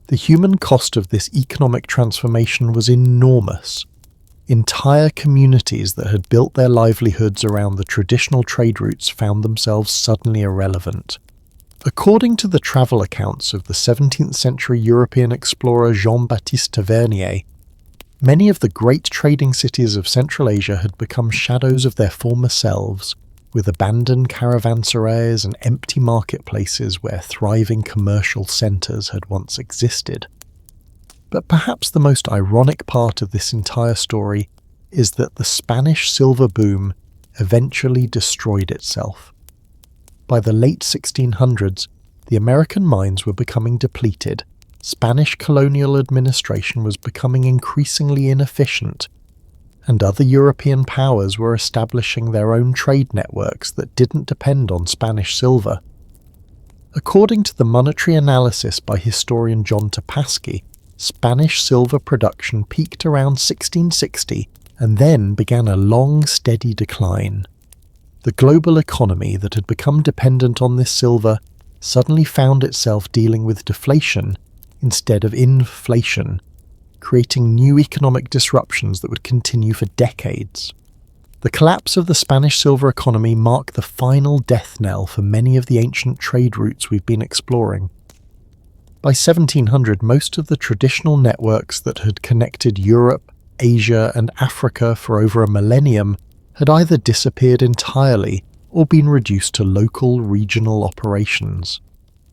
The human cost of this economic transformation was enormous. Entire communities that had built their livelihoods around the traditional trade routes found themselves suddenly irrelevant. According to the travel accounts of the 17th century European explorer Jean-Baptiste Tavernier, many of the great trading cities of Central Asia had become shadows of their former selves, with abandoned caravanserais and empty marketplaces where thriving commercial centres had once existed. But perhaps the most ironic part of this entire story is that the Spanish silver boom eventually destroyed itself. By the late 1600s, the American mines were becoming depleted, Spanish colonial administration was becoming increasingly inefficient, and other European powers were establishing their own trade networks that didn't depend on Spanish silver. According to the monetary analysis by historian John Topaski, Spanish silver production peaked around 1660 and then began a long, steady decline. The global economy that had become dependent on this silver suddenly found itself dealing with deflation instead of inflation, creating new economic disruptions that would continue for decades. The collapse of the Spanish silver economy marked the final death knell for many of the ancient trade routes we've been exploring. By 1700, most of the traditional networks that had connected Europe, Asia, and Africa for over a millennium had either disappeared entirely or been reduced to local, regional operations.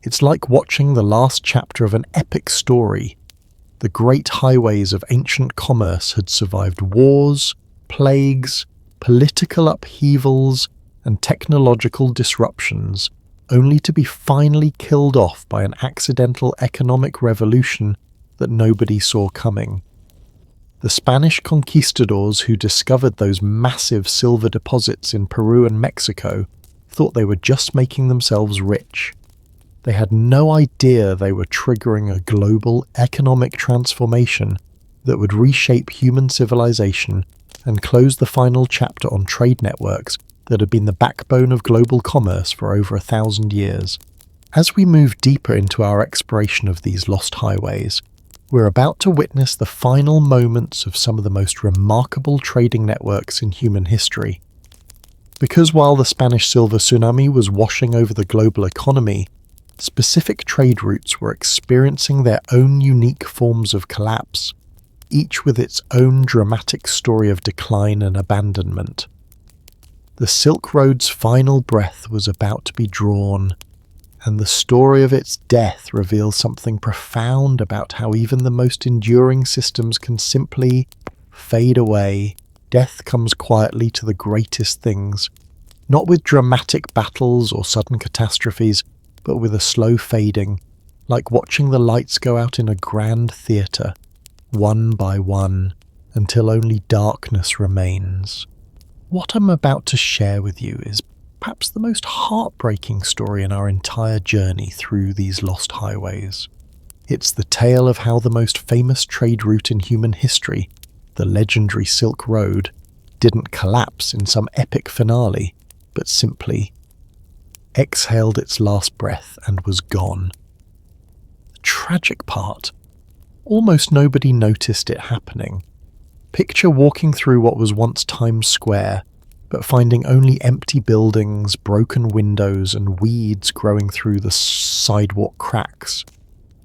It's like watching the last chapter of an epic story. The great highways of ancient commerce had survived wars, plagues, political upheavals, and technological disruptions, only to be finally killed off by an accidental economic revolution that nobody saw coming. The Spanish conquistadors who discovered those massive silver deposits in Peru and Mexico thought they were just making themselves rich. They had no idea they were triggering a global economic transformation that would reshape human civilization and close the final chapter on trade networks that had been the backbone of global commerce for over 1,000 years. As we move deeper into our exploration of these lost highways, we're about to witness the final moments of some of the most remarkable trading networks in human history. Because while the Spanish silver tsunami was washing over the global economy, specific trade routes were experiencing their own unique forms of collapse, each with its own dramatic story of decline and abandonment. The Silk Road's final breath was about to be drawn, and the story of its death reveals something profound about how even the most enduring systems can simply fade away. Death comes quietly to the greatest things, not with dramatic battles or sudden catastrophes, but with a slow fading, like watching the lights go out in a grand theatre, one by one, until only darkness remains. What I'm about to share with you is perhaps the most heartbreaking story in our entire journey through these lost highways. It's the tale of how the most famous trade route in human history, the legendary Silk Road, didn't collapse in some epic finale, but simply exhaled its last breath and was gone. The tragic part, almost nobody noticed it happening. Picture walking through what was once Times Square, but finding only empty buildings, broken windows, and weeds growing through the sidewalk cracks.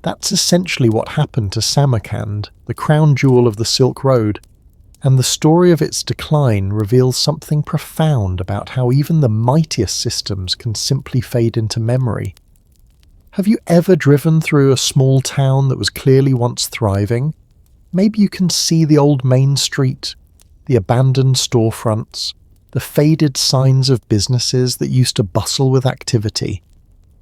That's essentially what happened to Samarkand, the crown jewel of the Silk Road, and the story of its decline reveals something profound about how even the mightiest systems can simply fade into memory. Have you ever driven through a small town that was clearly once thriving? Maybe you can see the old main street, the abandoned storefronts, the faded signs of businesses that used to bustle with activity.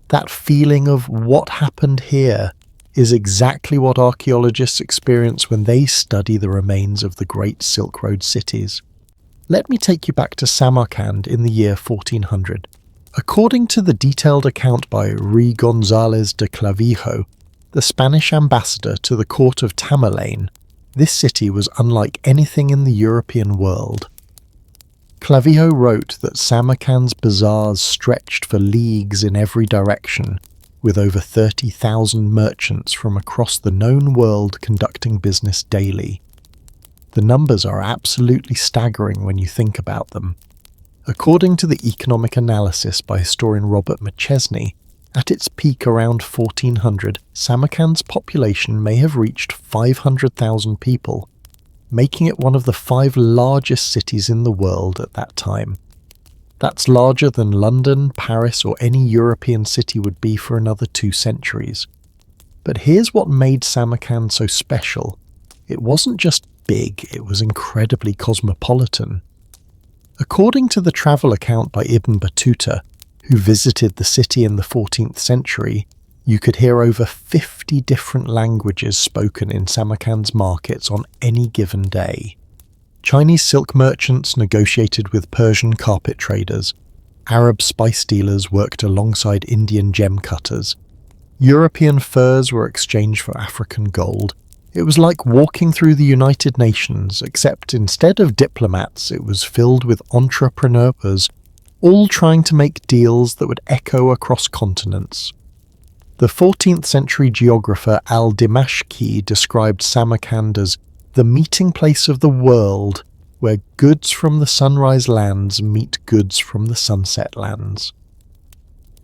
That feeling of what happened here is exactly what archaeologists experience when they study the remains of the great Silk Road cities. Let me take you back to Samarkand in the year 1400. According to the detailed account by Ruy González de Clavijo, the Spanish ambassador to the court of Tamerlane, this city was unlike anything in the European world. Clavijo wrote that Samarkand's bazaars stretched for leagues in every direction, with over 30,000 merchants from across the known world conducting business daily. The numbers are absolutely staggering when you think about them. According to the economic analysis by historian Robert McChesney, at its peak around 1400, Samarkand's population may have reached 500,000 people, making it one of the 5 largest cities in the world at that time. That's larger than London, Paris, or any European city would be for another 2 centuries. But here's what made Samarkand so special. It wasn't just big, it was incredibly cosmopolitan. According to the travel account by Ibn Battuta, who visited the city in the 14th century, you could hear over 50 different languages spoken in Samarkand's markets on any given day. Chinese silk merchants negotiated with Persian carpet traders. Arab spice dealers worked alongside Indian gem cutters. European furs were exchanged for African gold. It was like walking through the United Nations, except instead of diplomats, it was filled with entrepreneurs, all trying to make deals that would echo across continents. The 14th century geographer al-Dimashqi described Samarkand as the meeting place of the world, where goods from the sunrise lands meet goods from the sunset lands.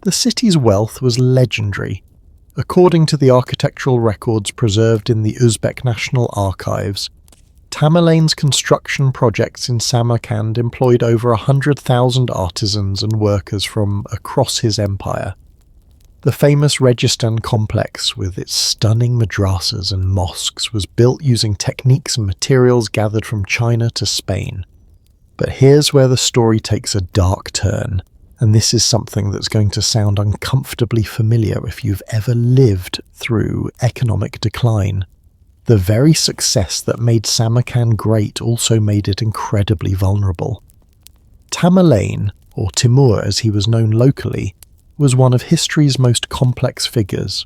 The city's wealth was legendary. According to the architectural records preserved in the Uzbek National Archives, Tamerlane's construction projects in Samarkand employed over 100,000 artisans and workers from across his empire. The famous Registan complex, with its stunning madrasas and mosques, was built using techniques and materials gathered from China to Spain. But here's where the story takes a dark turn, and this is something that's going to sound uncomfortably familiar if you've ever lived through economic decline. The very success that made Samarkand great also made it incredibly vulnerable. Tamerlane, or Timur as he was known locally, was one of history's most complex figures.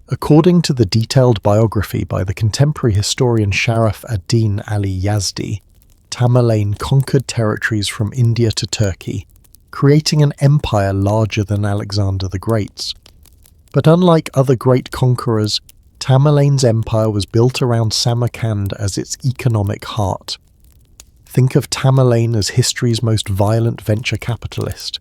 According to the detailed biography by the contemporary historian Sharaf ad-Din Ali Yazdi, Tamerlane conquered territories from India to Turkey, creating an empire larger than Alexander the Great's. But unlike other great conquerors, Tamerlane's empire was built around Samarkand as its economic heart. Think of Tamerlane as history's most violent venture capitalist.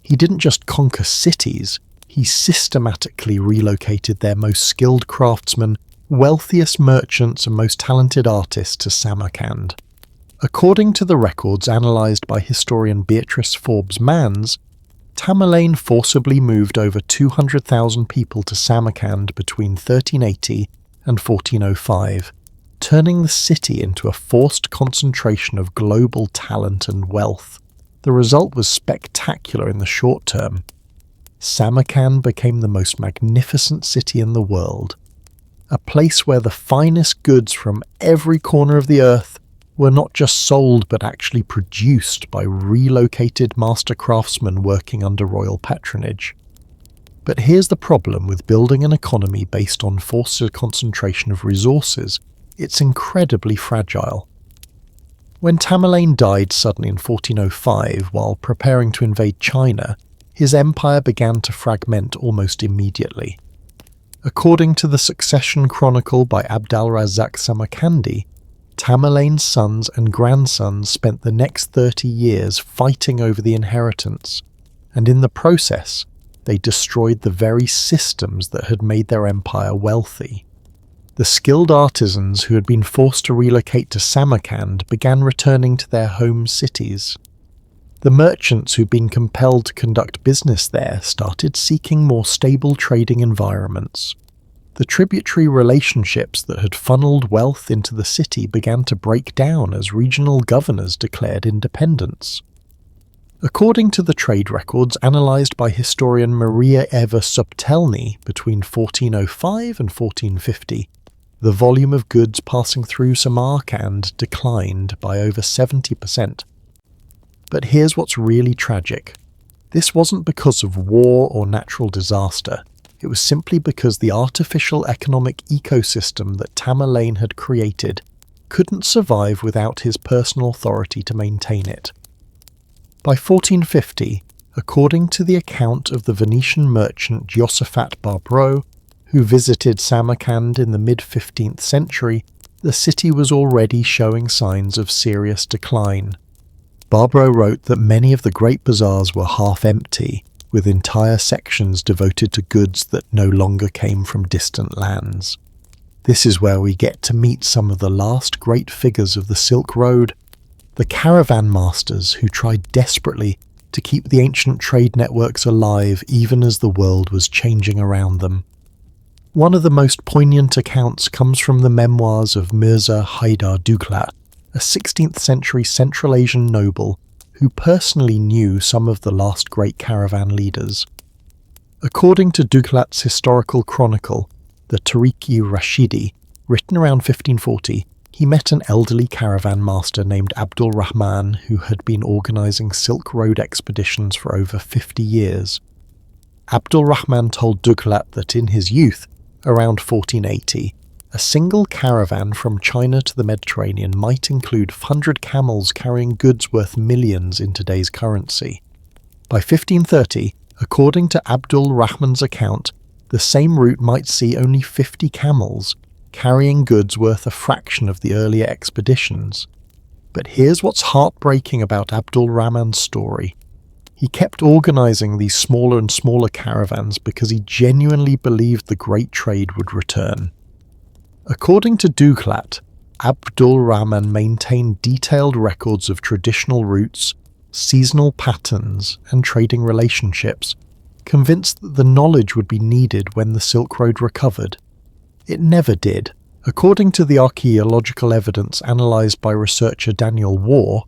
He didn't just conquer cities, he systematically relocated their most skilled craftsmen, wealthiest merchants and most talented artists to Samarkand. According to the records analysed by historian Beatrice Forbes-Mans, Tamerlane forcibly moved over 200,000 people to Samarkand between 1380 and 1405, turning the city into a forced concentration of global talent and wealth. The result was spectacular in the short term. Samarkand became the most magnificent city in the world, a place where the finest goods from every corner of the earth were not just sold but actually produced by relocated master craftsmen working under royal patronage. But here's the problem with building an economy based on forced concentration of resources: it's incredibly fragile. When Tamerlane died suddenly in 1405 while preparing to invade China, his empire began to fragment almost immediately. According to the Succession Chronicle by Abdalrazak Samarkandi, Tamerlane's sons and grandsons spent the next 30 years fighting over the inheritance, and in the process, they destroyed the very systems that had made their empire wealthy. The skilled artisans who had been forced to relocate to Samarkand began returning to their home cities. The merchants who'd been compelled to conduct business there started seeking more stable trading environments. The tributary relationships that had funneled wealth into the city began to break down as regional governors declared independence. According to the trade records analysed by historian Maria Eva Subtelny between 1405 and 1450, the volume of goods passing through Samarkand declined by over 70%. But here's what's really tragic. This wasn't because of war or natural disaster. It was simply because the artificial economic ecosystem that Tamerlane had created couldn't survive without his personal authority to maintain it. By 1450, according to the account of the Venetian merchant Josaphat Barbot, who visited Samarkand in the mid-15th century, the city was already showing signs of serious decline. Barbot wrote that many of the great bazaars were half empty, with entire sections devoted to goods that no longer came from distant lands. This is where we get to meet some of the last great figures of the Silk Road, the caravan masters who tried desperately to keep the ancient trade networks alive even as the world was changing around them. One of the most poignant accounts comes from the memoirs of Mirza Haydar Duglat, a 16th century Central Asian noble who personally knew some of the last great caravan leaders. According to Duglat's historical chronicle, the Tariq-i-Rashidi, written around 1540, he met an elderly caravan master named Abdul Rahman who had been organising Silk Road expeditions for over 50 years. Abdul Rahman told Duglat that in his youth, around 1480, a single caravan from China to the Mediterranean might include 100 camels carrying goods worth millions in today's currency. By 1530, according to Abdul Rahman's account, the same route might see only 50 camels, carrying goods worth a fraction of the earlier expeditions. But here's what's heartbreaking about Abdul Rahman's story. He kept organising these smaller and smaller caravans because he genuinely believed the great trade would return. According to Duklat, Abdul Rahman maintained detailed records of traditional routes, seasonal patterns, and trading relationships, convinced that the knowledge would be needed when the Silk Road recovered. It never did. According to the archaeological evidence analysed by researcher Daniel Waugh,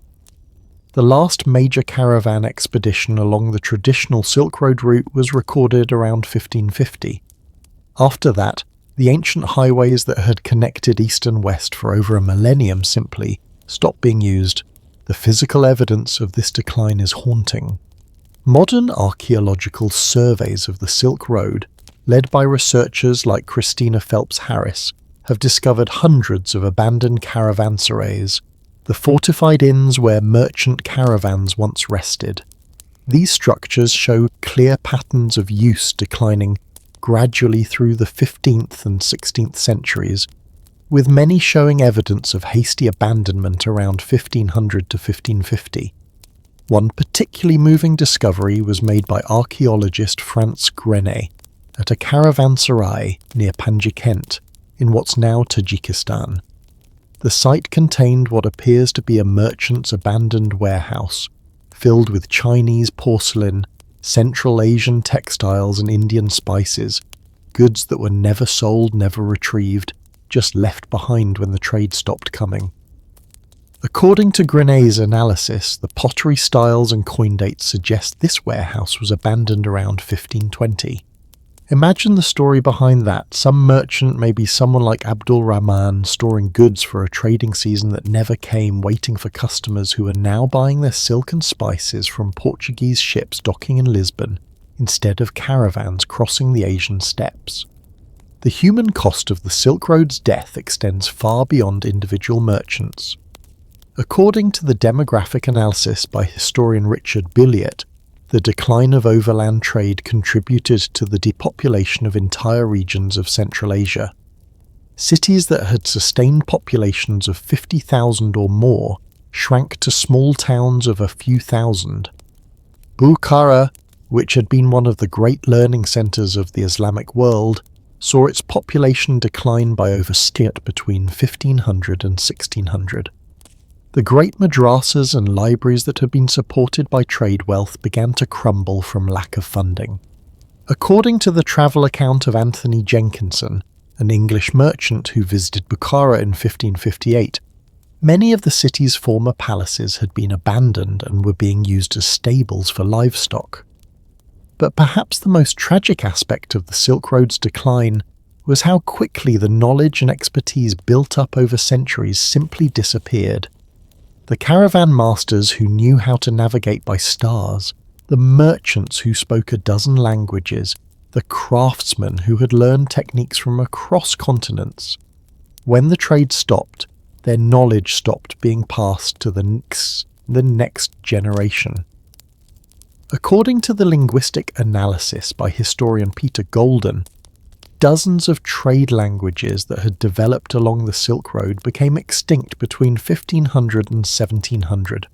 the last major caravan expedition along the traditional Silk Road route was recorded around 1550. After that, the ancient highways that had connected east and west for over a millennium simply stopped being used. The physical evidence of this decline is haunting. Modern archaeological surveys of the Silk Road, led by researchers like Christina Phelps Harris, have discovered hundreds of abandoned caravanserais, the fortified inns where merchant caravans once rested. These structures show clear patterns of use declining gradually through the 15th and 16th centuries, with many showing evidence of hasty abandonment around 1500 to 1550. One particularly moving discovery was made by archaeologist Franz Grenet at a caravanserai near Panjikent in what's now Tajikistan. The site contained what appears to be a merchant's abandoned warehouse, filled with Chinese porcelain, Central Asian textiles and Indian spices, goods that were never sold, never retrieved, just left behind when the trade stopped coming. According to Grenet's analysis, the pottery styles and coin dates suggest this warehouse was abandoned around 1520. Imagine the story behind that. Some merchant, maybe someone like Abdul Rahman, storing goods for a trading season that never came, waiting for customers who are now buying their silk and spices from Portuguese ships docking in Lisbon, instead of caravans crossing the Asian steppes. The human cost of the Silk Road's death extends far beyond individual merchants. According to the demographic analysis by historian Richard Billiot, the decline of overland trade contributed to the depopulation of entire regions of Central Asia. Cities that had sustained populations of 50,000 or more shrank to small towns of a few thousand. Bukhara, which had been one of the great learning centres of the Islamic world, saw its population decline by over between 1500 and 1600. The great madrasas and libraries that had been supported by trade wealth began to crumble from lack of funding. According to the travel account of Anthony Jenkinson, an English merchant who visited Bukhara in 1558, many of the city's former palaces had been abandoned and were being used as stables for livestock. But perhaps the most tragic aspect of the Silk Road's decline was how quickly the knowledge and expertise built up over centuries simply disappeared. The caravan masters who knew how to navigate by stars, the merchants who spoke a dozen languages, the craftsmen who had learned techniques from across continents. When the trade stopped, their knowledge stopped being passed to the next generation. According to the linguistic analysis by historian Peter Golden, dozens of trade languages that had developed along the Silk Road became extinct between 1500 and 1700.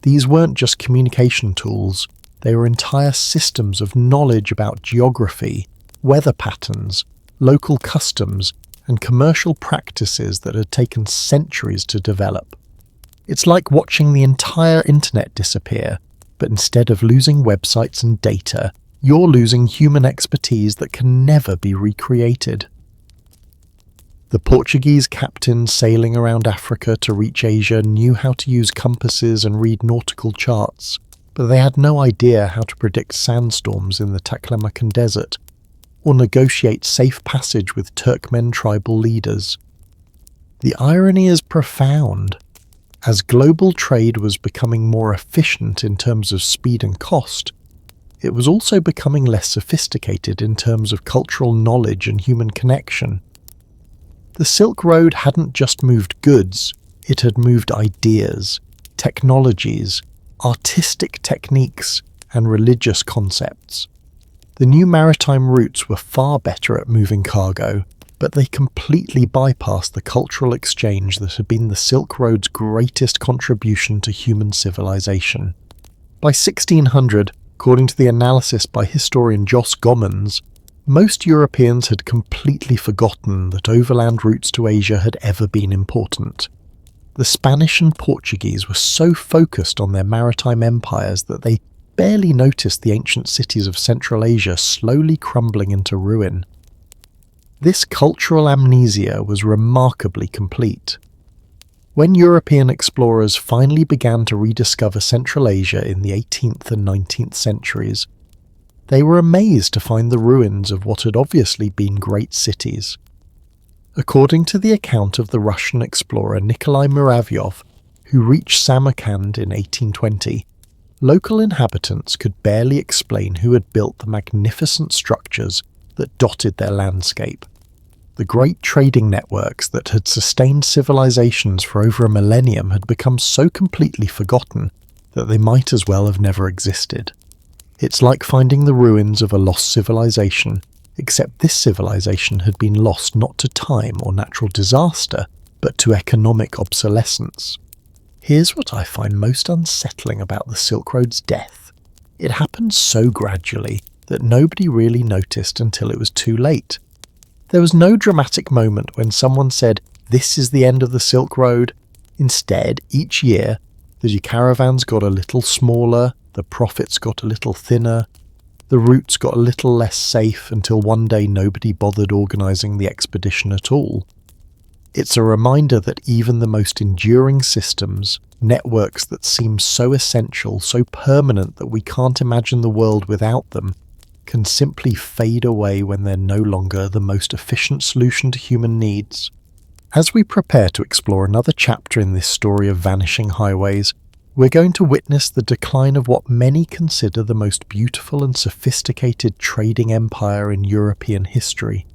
These weren't just communication tools, they were entire systems of knowledge about geography, weather patterns, local customs, and commercial practices that had taken centuries to develop. It's like watching the entire internet disappear, but instead of losing websites and data, you're losing human expertise that can never be recreated. The Portuguese captains sailing around Africa to reach Asia knew how to use compasses and read nautical charts, but they had no idea how to predict sandstorms in the Taklamakan Desert, or negotiate safe passage with Turkmen tribal leaders. The irony is profound. As global trade was becoming more efficient in terms of speed and cost, it was also becoming less sophisticated in terms of cultural knowledge and human connection. The Silk Road hadn't just moved goods, it had moved ideas, technologies, artistic techniques, and religious concepts. The new maritime routes were far better at moving cargo, but they completely bypassed the cultural exchange that had been the Silk Road's greatest contribution to human civilization. By 1600, according to the analysis by historian Jos Gommans, most Europeans had completely forgotten that overland routes to Asia had ever been important. The Spanish and Portuguese were so focused on their maritime empires that they barely noticed the ancient cities of Central Asia slowly crumbling into ruin. This cultural amnesia was remarkably complete. When European explorers finally began to rediscover Central Asia in the 18th and 19th centuries, they were amazed to find the ruins of what had obviously been great cities. According to the account of the Russian explorer Nikolai Muravyov, who reached Samarkand in 1820, local inhabitants could barely explain who had built the magnificent structures that dotted their landscape. The great trading networks that had sustained civilizations for over a millennium had become so completely forgotten that they might as well have never existed. It's like finding the ruins of a lost civilization, except this civilization had been lost not to time or natural disaster, but to economic obsolescence. Here's what I find most unsettling about the Silk Road's death. It happened so gradually that nobody really noticed until it was too late. There was no dramatic moment when someone said, "This is the end of the Silk Road." Instead, each year, the caravans got a little smaller, the profits got a little thinner, the routes got a little less safe until one day nobody bothered organising the expedition at all. It's a reminder that even the most enduring systems, networks that seem so essential, so permanent that we can't imagine the world without them, can simply fade away when they're no longer the most efficient solution to human needs. As we prepare to explore another chapter in this story of vanishing highways, we're going to witness the decline of what many consider the most beautiful and sophisticated trading empire in European history.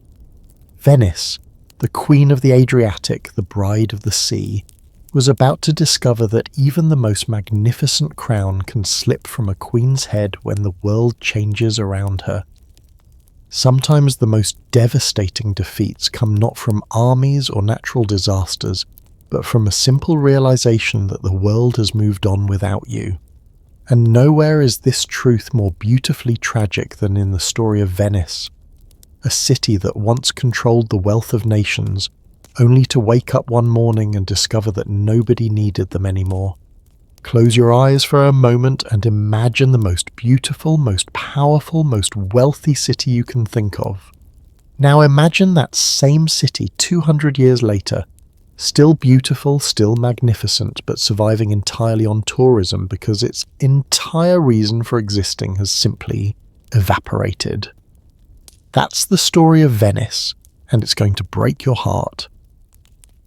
Venice, the queen of the Adriatic, the bride of the sea, was about to discover that even the most magnificent crown can slip from a queen's head when the world changes around her. Sometimes the most devastating defeats come not from armies or natural disasters, but from a simple realization that the world has moved on without you. And nowhere is this truth more beautifully tragic than in the story of Venice, a city that once controlled the wealth of nations, only to wake up one morning and discover that nobody needed them anymore. Close your eyes for a moment and imagine the most beautiful, most powerful, most wealthy city you can think of. Now imagine that same city 200 years later, still beautiful, still magnificent, but surviving entirely on tourism because its entire reason for existing has simply evaporated. That's the story of Venice, and it's going to break your heart.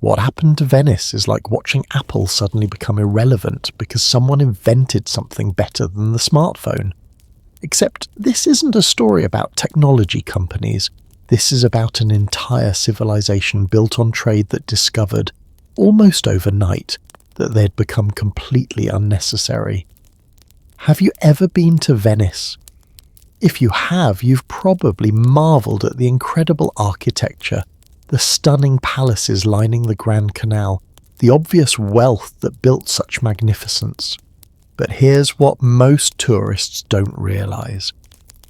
What happened to Venice is like watching Apple suddenly become irrelevant because someone invented something better than the smartphone. Except this isn't a story about technology companies. This is about an entire civilization built on trade that discovered, almost overnight, that they'd become completely unnecessary. Have you ever been to Venice? If you have, you've probably marvelled at the incredible architecture, the stunning palaces lining the Grand Canal, the obvious wealth that built such magnificence. But here's what most tourists don't realise.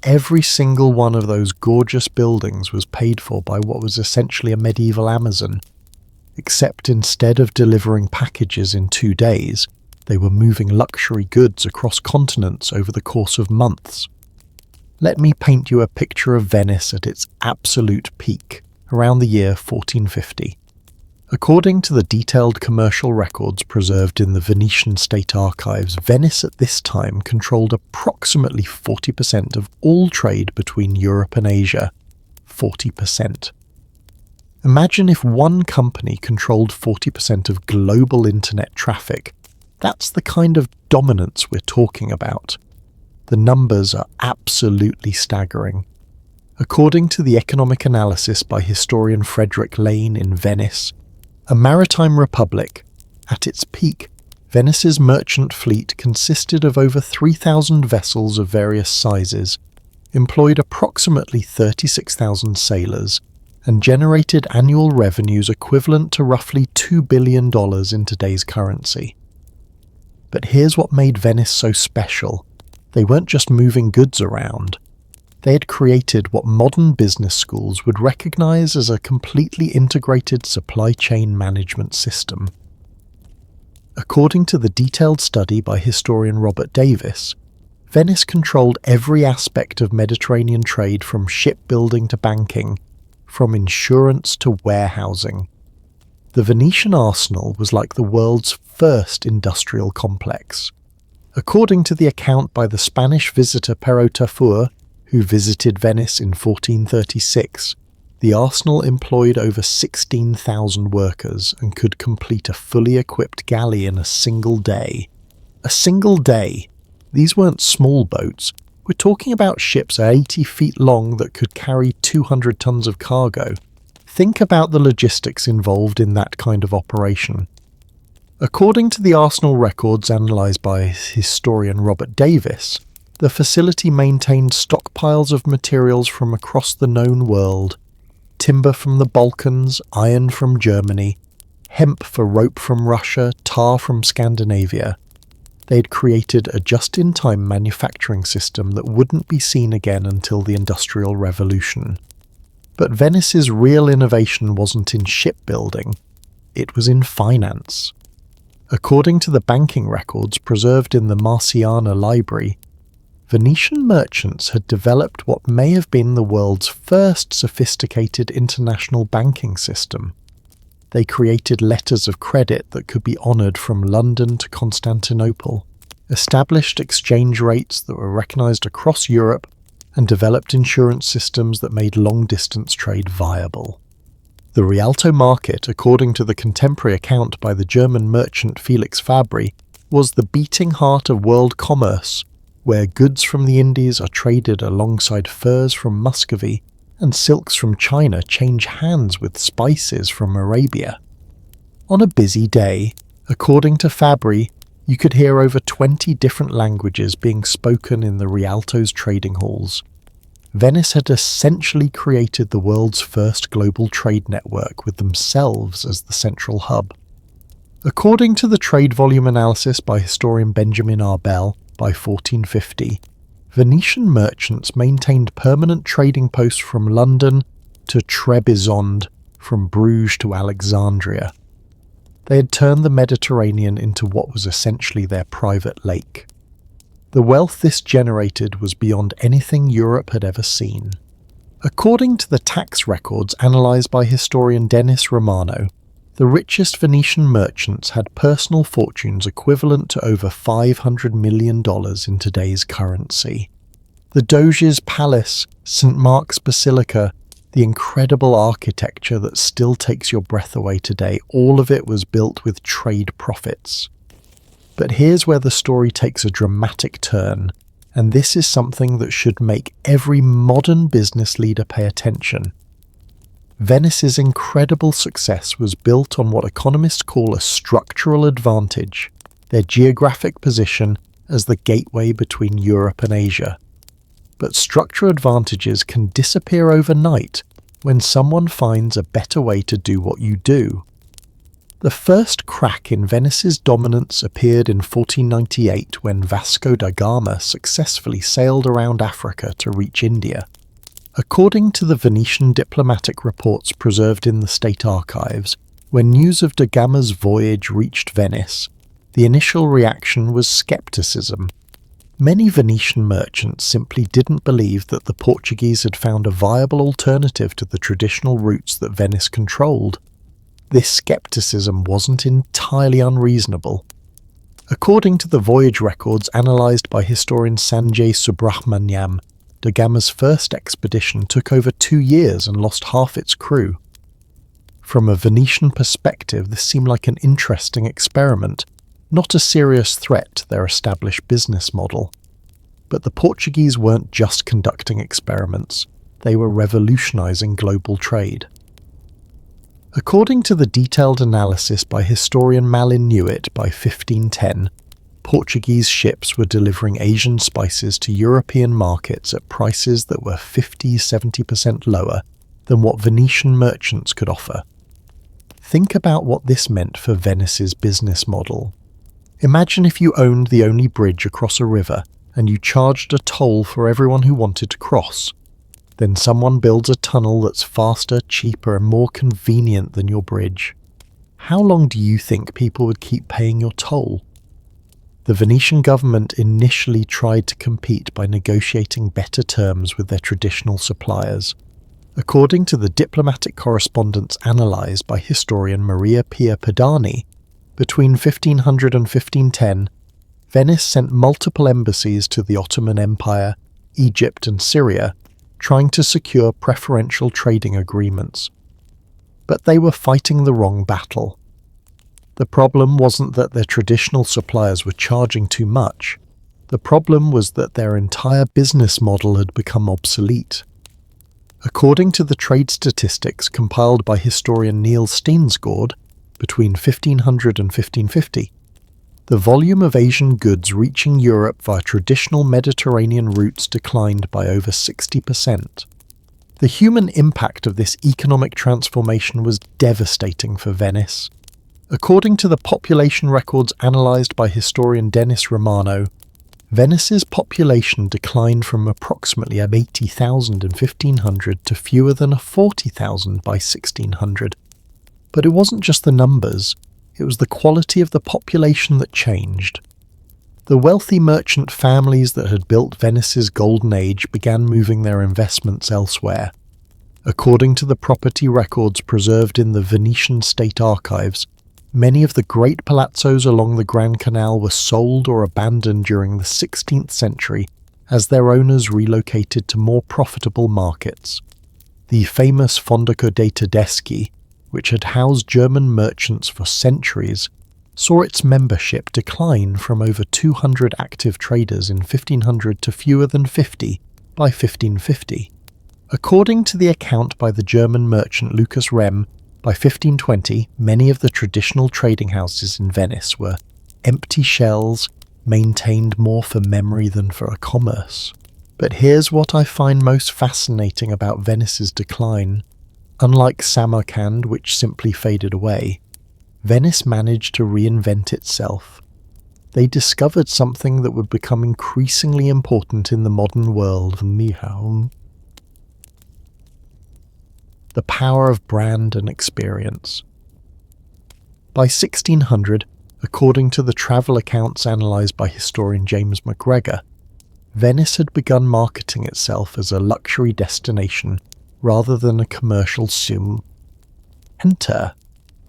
Every single one of those gorgeous buildings was paid for by what was essentially a medieval Amazon, except instead of delivering packages in 2 days, they were moving luxury goods across continents over the course of months. Let me paint you a picture of Venice at its absolute peak, around the year 1450. According to the detailed commercial records preserved in the Venetian State Archives, Venice at this time controlled approximately 40% of all trade between Europe and Asia. 40%. Imagine if one company controlled 40% of global internet traffic. That's the kind of dominance we're talking about. The numbers are absolutely staggering. According to the economic analysis by historian Frederick Lane in Venice, a maritime republic, at its peak, Venice's merchant fleet consisted of over 3,000 vessels of various sizes, employed approximately 36,000 sailors, and generated annual revenues equivalent to roughly $2 billion in today's currency. But here's what made Venice so special. They weren't just moving goods around. They had created what modern business schools would recognize as a completely integrated supply chain management system. According to the detailed study by historian Robert Davis, Venice controlled every aspect of Mediterranean trade from shipbuilding to banking, from insurance to warehousing. The Venetian arsenal was like the world's first industrial complex. According to the account by the Spanish visitor Pero Tafur, who visited Venice in 1436, the arsenal employed over 16,000 workers and could complete a fully equipped galley in a single day. A single day! These weren't small boats. We're talking about ships 80 feet long that could carry 200 tons of cargo. Think about the logistics involved in that kind of operation. According to the arsenal records analysed by historian Robert Davis, the facility maintained stockpiles of materials from across the known world: timber from the Balkans, iron from Germany, hemp for rope from Russia, tar from Scandinavia. They had created a just-in-time manufacturing system that wouldn't be seen again until the Industrial Revolution. But Venice's real innovation wasn't in shipbuilding, it was in finance. According to the banking records preserved in the Marciana Library, Venetian merchants had developed what may have been the world's first sophisticated international banking system. They created letters of credit that could be honoured from London to Constantinople, established exchange rates that were recognised across Europe, and developed insurance systems that made long-distance trade viable. The Rialto market, according to the contemporary account by the German merchant Felix Fabry, was the beating heart of world commerce, where goods from the Indies are traded alongside furs from Muscovy, and silks from China change hands with spices from Arabia. On a busy day, according to Fabry, you could hear over 20 different languages being spoken in the Rialto's trading halls. Venice had essentially created the world's first global trade network with themselves as the central hub. According to the trade volume analysis by historian Benjamin R. Bell, by 1450, Venetian merchants maintained permanent trading posts from London to Trebizond, from Bruges to Alexandria. They had turned the Mediterranean into what was essentially their private lake. The wealth this generated was beyond anything Europe had ever seen. According to the tax records analysed by historian Dennis Romano, the richest Venetian merchants had personal fortunes equivalent to over $500 million in today's currency. The Doge's Palace, St. Mark's Basilica, the incredible architecture that still takes your breath away today, all of it was built with trade profits. But here's where the story takes a dramatic turn, and this is something that should make every modern business leader pay attention. Venice's incredible success was built on what economists call a structural advantage, their geographic position as the gateway between Europe and Asia. But structural advantages can disappear overnight when someone finds a better way to do what you do. The first crack in Venice's dominance appeared in 1498 when Vasco da Gama successfully sailed around Africa to reach India. According to the Venetian diplomatic reports preserved in the state archives, when news of da Gama's voyage reached Venice, the initial reaction was skepticism. Many Venetian merchants simply didn't believe that the Portuguese had found a viable alternative to the traditional routes that Venice controlled. This skepticism wasn't entirely unreasonable. According to the voyage records analysed by historian Sanjay Subrahmanyam, da Gama's first expedition took over 2 years and lost half its crew. From a Venetian perspective, this seemed like an interesting experiment, not a serious threat to their established business model. But the Portuguese weren't just conducting experiments, they were revolutionising global trade. According to the detailed analysis by historian Malin Newitt by 1510, Portuguese ships were delivering Asian spices to European markets at prices that were 50-70% lower than what Venetian merchants could offer. Think about what this meant for Venice's business model. Imagine if you owned the only bridge across a river and you charged a toll for everyone who wanted to cross. Then someone builds a tunnel that's faster, cheaper, and more convenient than your bridge. How long do you think people would keep paying your toll? The Venetian government initially tried to compete by negotiating better terms with their traditional suppliers. According to the diplomatic correspondence analysed by historian Maria Pia Padani, between 1500 and 1510, Venice sent multiple embassies to the Ottoman Empire, Egypt and Syria, trying to secure preferential trading agreements. But they were fighting the wrong battle. The problem wasn't that their traditional suppliers were charging too much. The problem was that their entire business model had become obsolete. According to the trade statistics compiled by historian Neil Steensgaard, between 1500 and 1550, the volume of Asian goods reaching Europe via traditional Mediterranean routes declined by over 60%. The human impact of this economic transformation was devastating for Venice. According to the population records analysed by historian Dennis Romano, Venice's population declined from approximately 80,000 in 1500 to fewer than 40,000 by 1600. But it wasn't just the numbers, it was the quality of the population that changed. The wealthy merchant families that had built Venice's golden age began moving their investments elsewhere. According to the property records preserved in the Venetian State Archives, many of the great palazzos along the Grand Canal were sold or abandoned during the 16th century as their owners relocated to more profitable markets. The famous Fondaco dei Tedeschi, which had housed German merchants for centuries, saw its membership decline from over 200 active traders in 1500 to fewer than 50 by 1550. According to the account by the German merchant Lucas Rem, by 1520, many of the traditional trading houses in Venice were empty shells, maintained more for memory than for a commerce. But here's what I find most fascinating about Venice's decline. Unlike Samarkand, which simply faded away, Venice managed to reinvent itself. They discovered something that would become increasingly important in the modern world, the power of brand and experience. By 1600, according to the travel accounts analysed by historian James McGregor, Venice had begun marketing itself as a luxury destination rather than a commercial center.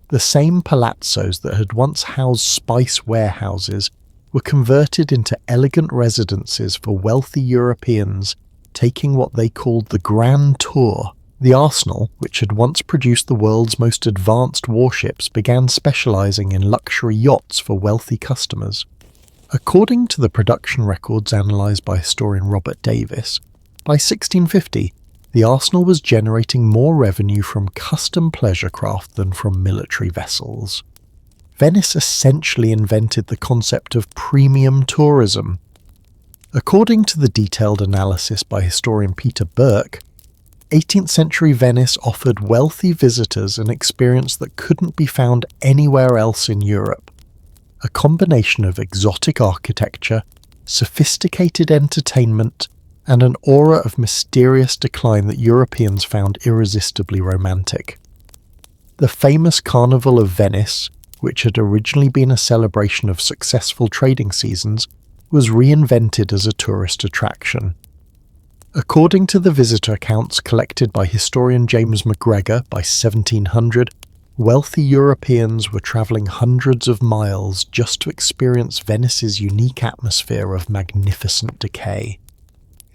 The same palazzos that had once housed spice warehouses were converted into elegant residences for wealthy Europeans taking what they called the Grand Tour. The arsenal, which had once produced the world's most advanced warships, began specialising in luxury yachts for wealthy customers. According to the production records analysed by historian Robert Davis, by 1650, the arsenal was generating more revenue from custom pleasure craft than from military vessels. Venice essentially invented the concept of premium tourism. According to the detailed analysis by historian Peter Burke, 18th century Venice offered wealthy visitors an experience that couldn't be found anywhere else in Europe. A combination of exotic architecture, sophisticated entertainment, and an aura of mysterious decline that Europeans found irresistibly romantic. The famous Carnival of Venice, which had originally been a celebration of successful trading seasons, was reinvented as a tourist attraction. According to the visitor accounts collected by historian James McGregor, by 1700, wealthy Europeans were travelling hundreds of miles just to experience Venice's unique atmosphere of magnificent decay.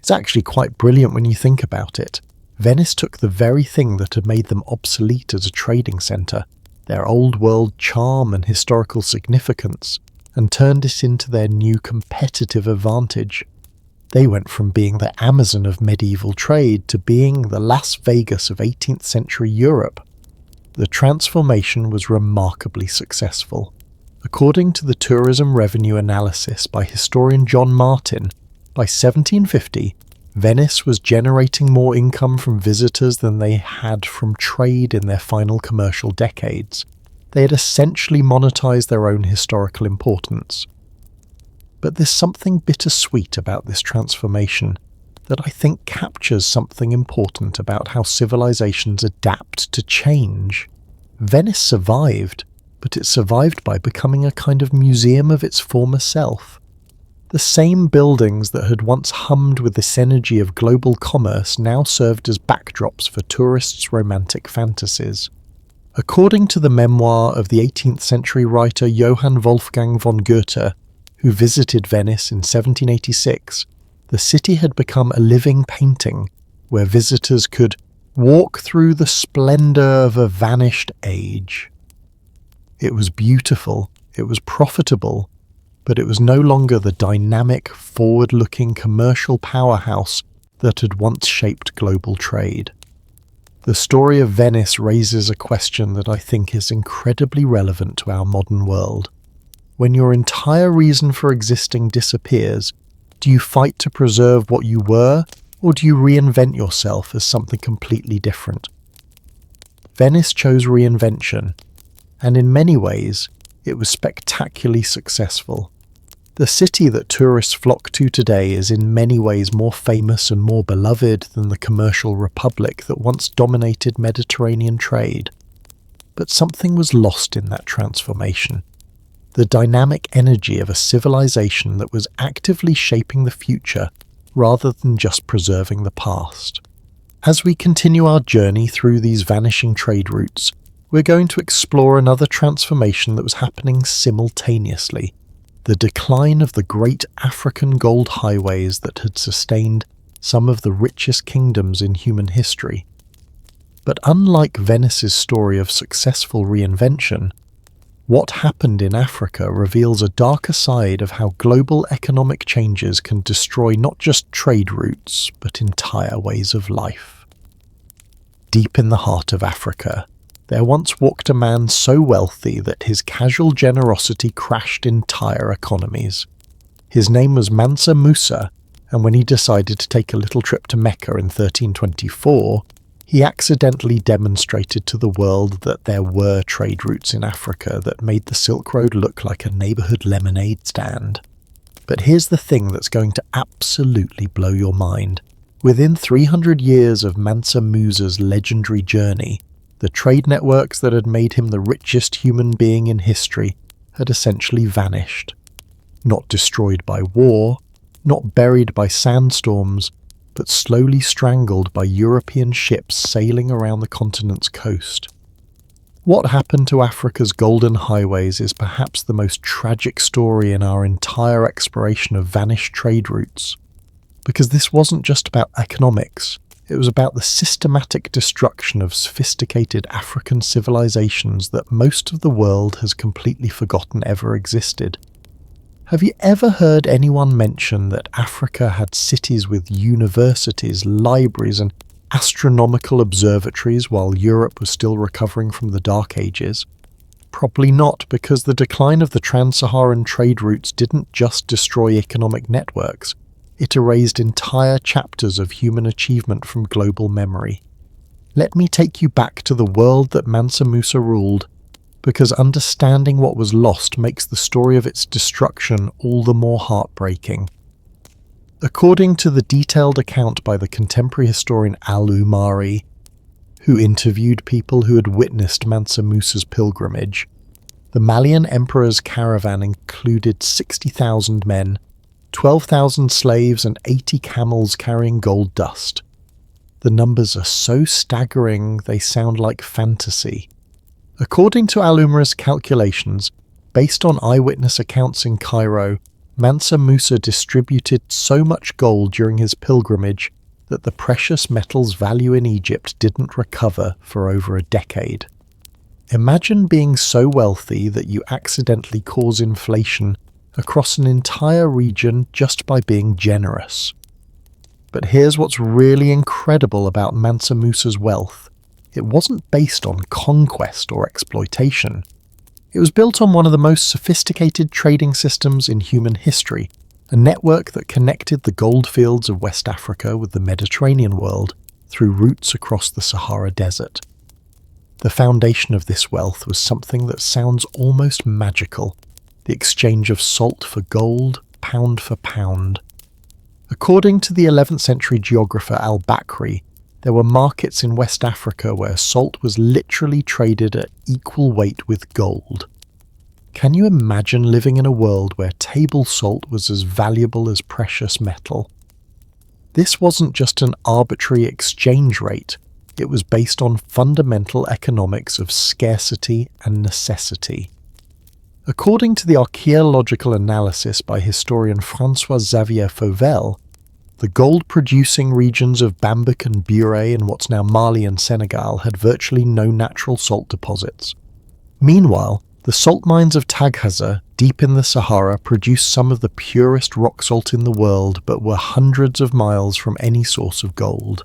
It's actually quite brilliant when you think about it. Venice took the very thing that had made them obsolete as a trading centre, their old world charm and historical significance, and turned it into their new competitive advantage. They went from being the Amazon of medieval trade to being the Las Vegas of 18th century Europe. The transformation was remarkably successful. According to the tourism revenue analysis by historian John Martin, by 1750, Venice was generating more income from visitors than they had from trade in their final commercial decades. They had essentially monetized their own historical importance. But there's something bittersweet about this transformation that I think captures something important about how civilizations adapt to change. Venice survived, but it survived by becoming a kind of museum of its former self. The same buildings that had once hummed with this energy of global commerce now served as backdrops for tourists' romantic fantasies. According to the memoir of the 18th century writer Johann Wolfgang von Goethe, who visited Venice in 1786, the city had become a living painting where visitors could walk through the splendor of a vanished age. It was beautiful, it was profitable, but it was no longer the dynamic, forward-looking commercial powerhouse that had once shaped global trade. The story of Venice raises a question that I think is incredibly relevant to our modern world. When your entire reason for existing disappears, do you fight to preserve what you were, or do you reinvent yourself as something completely different? Venice chose reinvention, and in many ways, it was spectacularly successful. The city that tourists flock to today is in many ways more famous and more beloved than the commercial republic that once dominated Mediterranean trade. But something was lost in that transformation. The dynamic energy of a civilization that was actively shaping the future rather than just preserving the past. As we continue our journey through these vanishing trade routes, we're going to explore another transformation that was happening simultaneously: the decline of the great African gold highways that had sustained some of the richest kingdoms in human history. But unlike Venice's story of successful reinvention, what happened in Africa reveals a darker side of how global economic changes can destroy not just trade routes, but entire ways of life. Deep in the heart of Africa, there once walked a man so wealthy that his casual generosity crashed entire economies. His name was Mansa Musa, and when he decided to take a little trip to Mecca in 1324, he accidentally demonstrated to the world that there were trade routes in Africa that made the Silk Road look like a neighborhood lemonade stand. But here's the thing that's going to absolutely blow your mind. Within 300 years of Mansa Musa's legendary journey, the trade networks that had made him the richest human being in history had essentially vanished. Not destroyed by war, not buried by sandstorms, but slowly strangled by European ships sailing around the continent's coast. What happened to Africa's golden highways is perhaps the most tragic story in our entire exploration of vanished trade routes. Because this wasn't just about economics, it was about the systematic destruction of sophisticated African civilizations that most of the world has completely forgotten ever existed. Have you ever heard anyone mention that Africa had cities with universities, libraries, and astronomical observatories while Europe was still recovering from the Dark Ages? Probably not, because the decline of the trans-Saharan trade routes didn't just destroy economic networks. It erased entire chapters of human achievement from global memory. Let me take you back to the world that Mansa Musa ruled, because understanding what was lost makes the story of its destruction all the more heartbreaking. According to the detailed account by the contemporary historian Al-Umari, who interviewed people who had witnessed Mansa Musa's pilgrimage, the Malian emperor's caravan included 60,000 men, 12,000 slaves and 80 camels carrying gold dust. The numbers are so staggering they sound like fantasy. According to Al-Umari's calculations, based on eyewitness accounts in Cairo, Mansa Musa distributed so much gold during his pilgrimage that the precious metal's value in Egypt didn't recover for over a decade. Imagine being so wealthy that you accidentally cause inflation across an entire region just by being generous. But here's what's really incredible about Mansa Musa's wealth. It wasn't based on conquest or exploitation. It was built on one of the most sophisticated trading systems in human history, a network that connected the goldfields of West Africa with the Mediterranean world through routes across the Sahara Desert. The foundation of this wealth was something that sounds almost magical: the exchange of salt for gold, pound for pound. According to the 11th century geographer al-Bakri, there were markets in West Africa where salt was literally traded at equal weight with gold. Can you imagine living in a world where table salt was as valuable as precious metal? This wasn't just an arbitrary exchange rate, it was based on fundamental economics of scarcity and necessity. According to the archaeological analysis by historian François-Xavier Fauvel, the gold-producing regions of Bambouk and Bure in what's now Mali and Senegal had virtually no natural salt deposits. Meanwhile, the salt mines of Taghaza, deep in the Sahara, produced some of the purest rock salt in the world but were hundreds of miles from any source of gold.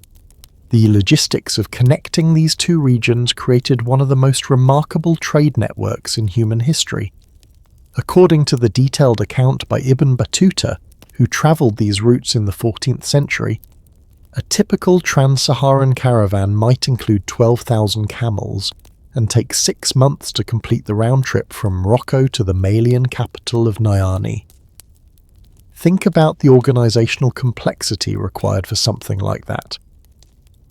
The logistics of connecting these two regions created one of the most remarkable trade networks in human history. According to the detailed account by Ibn Battuta, who travelled these routes in the 14th century, a typical trans-Saharan caravan might include 12,000 camels and take 6 months to complete the round trip from Morocco to the Malian capital of Niani. Think about the organisational complexity required for something like that.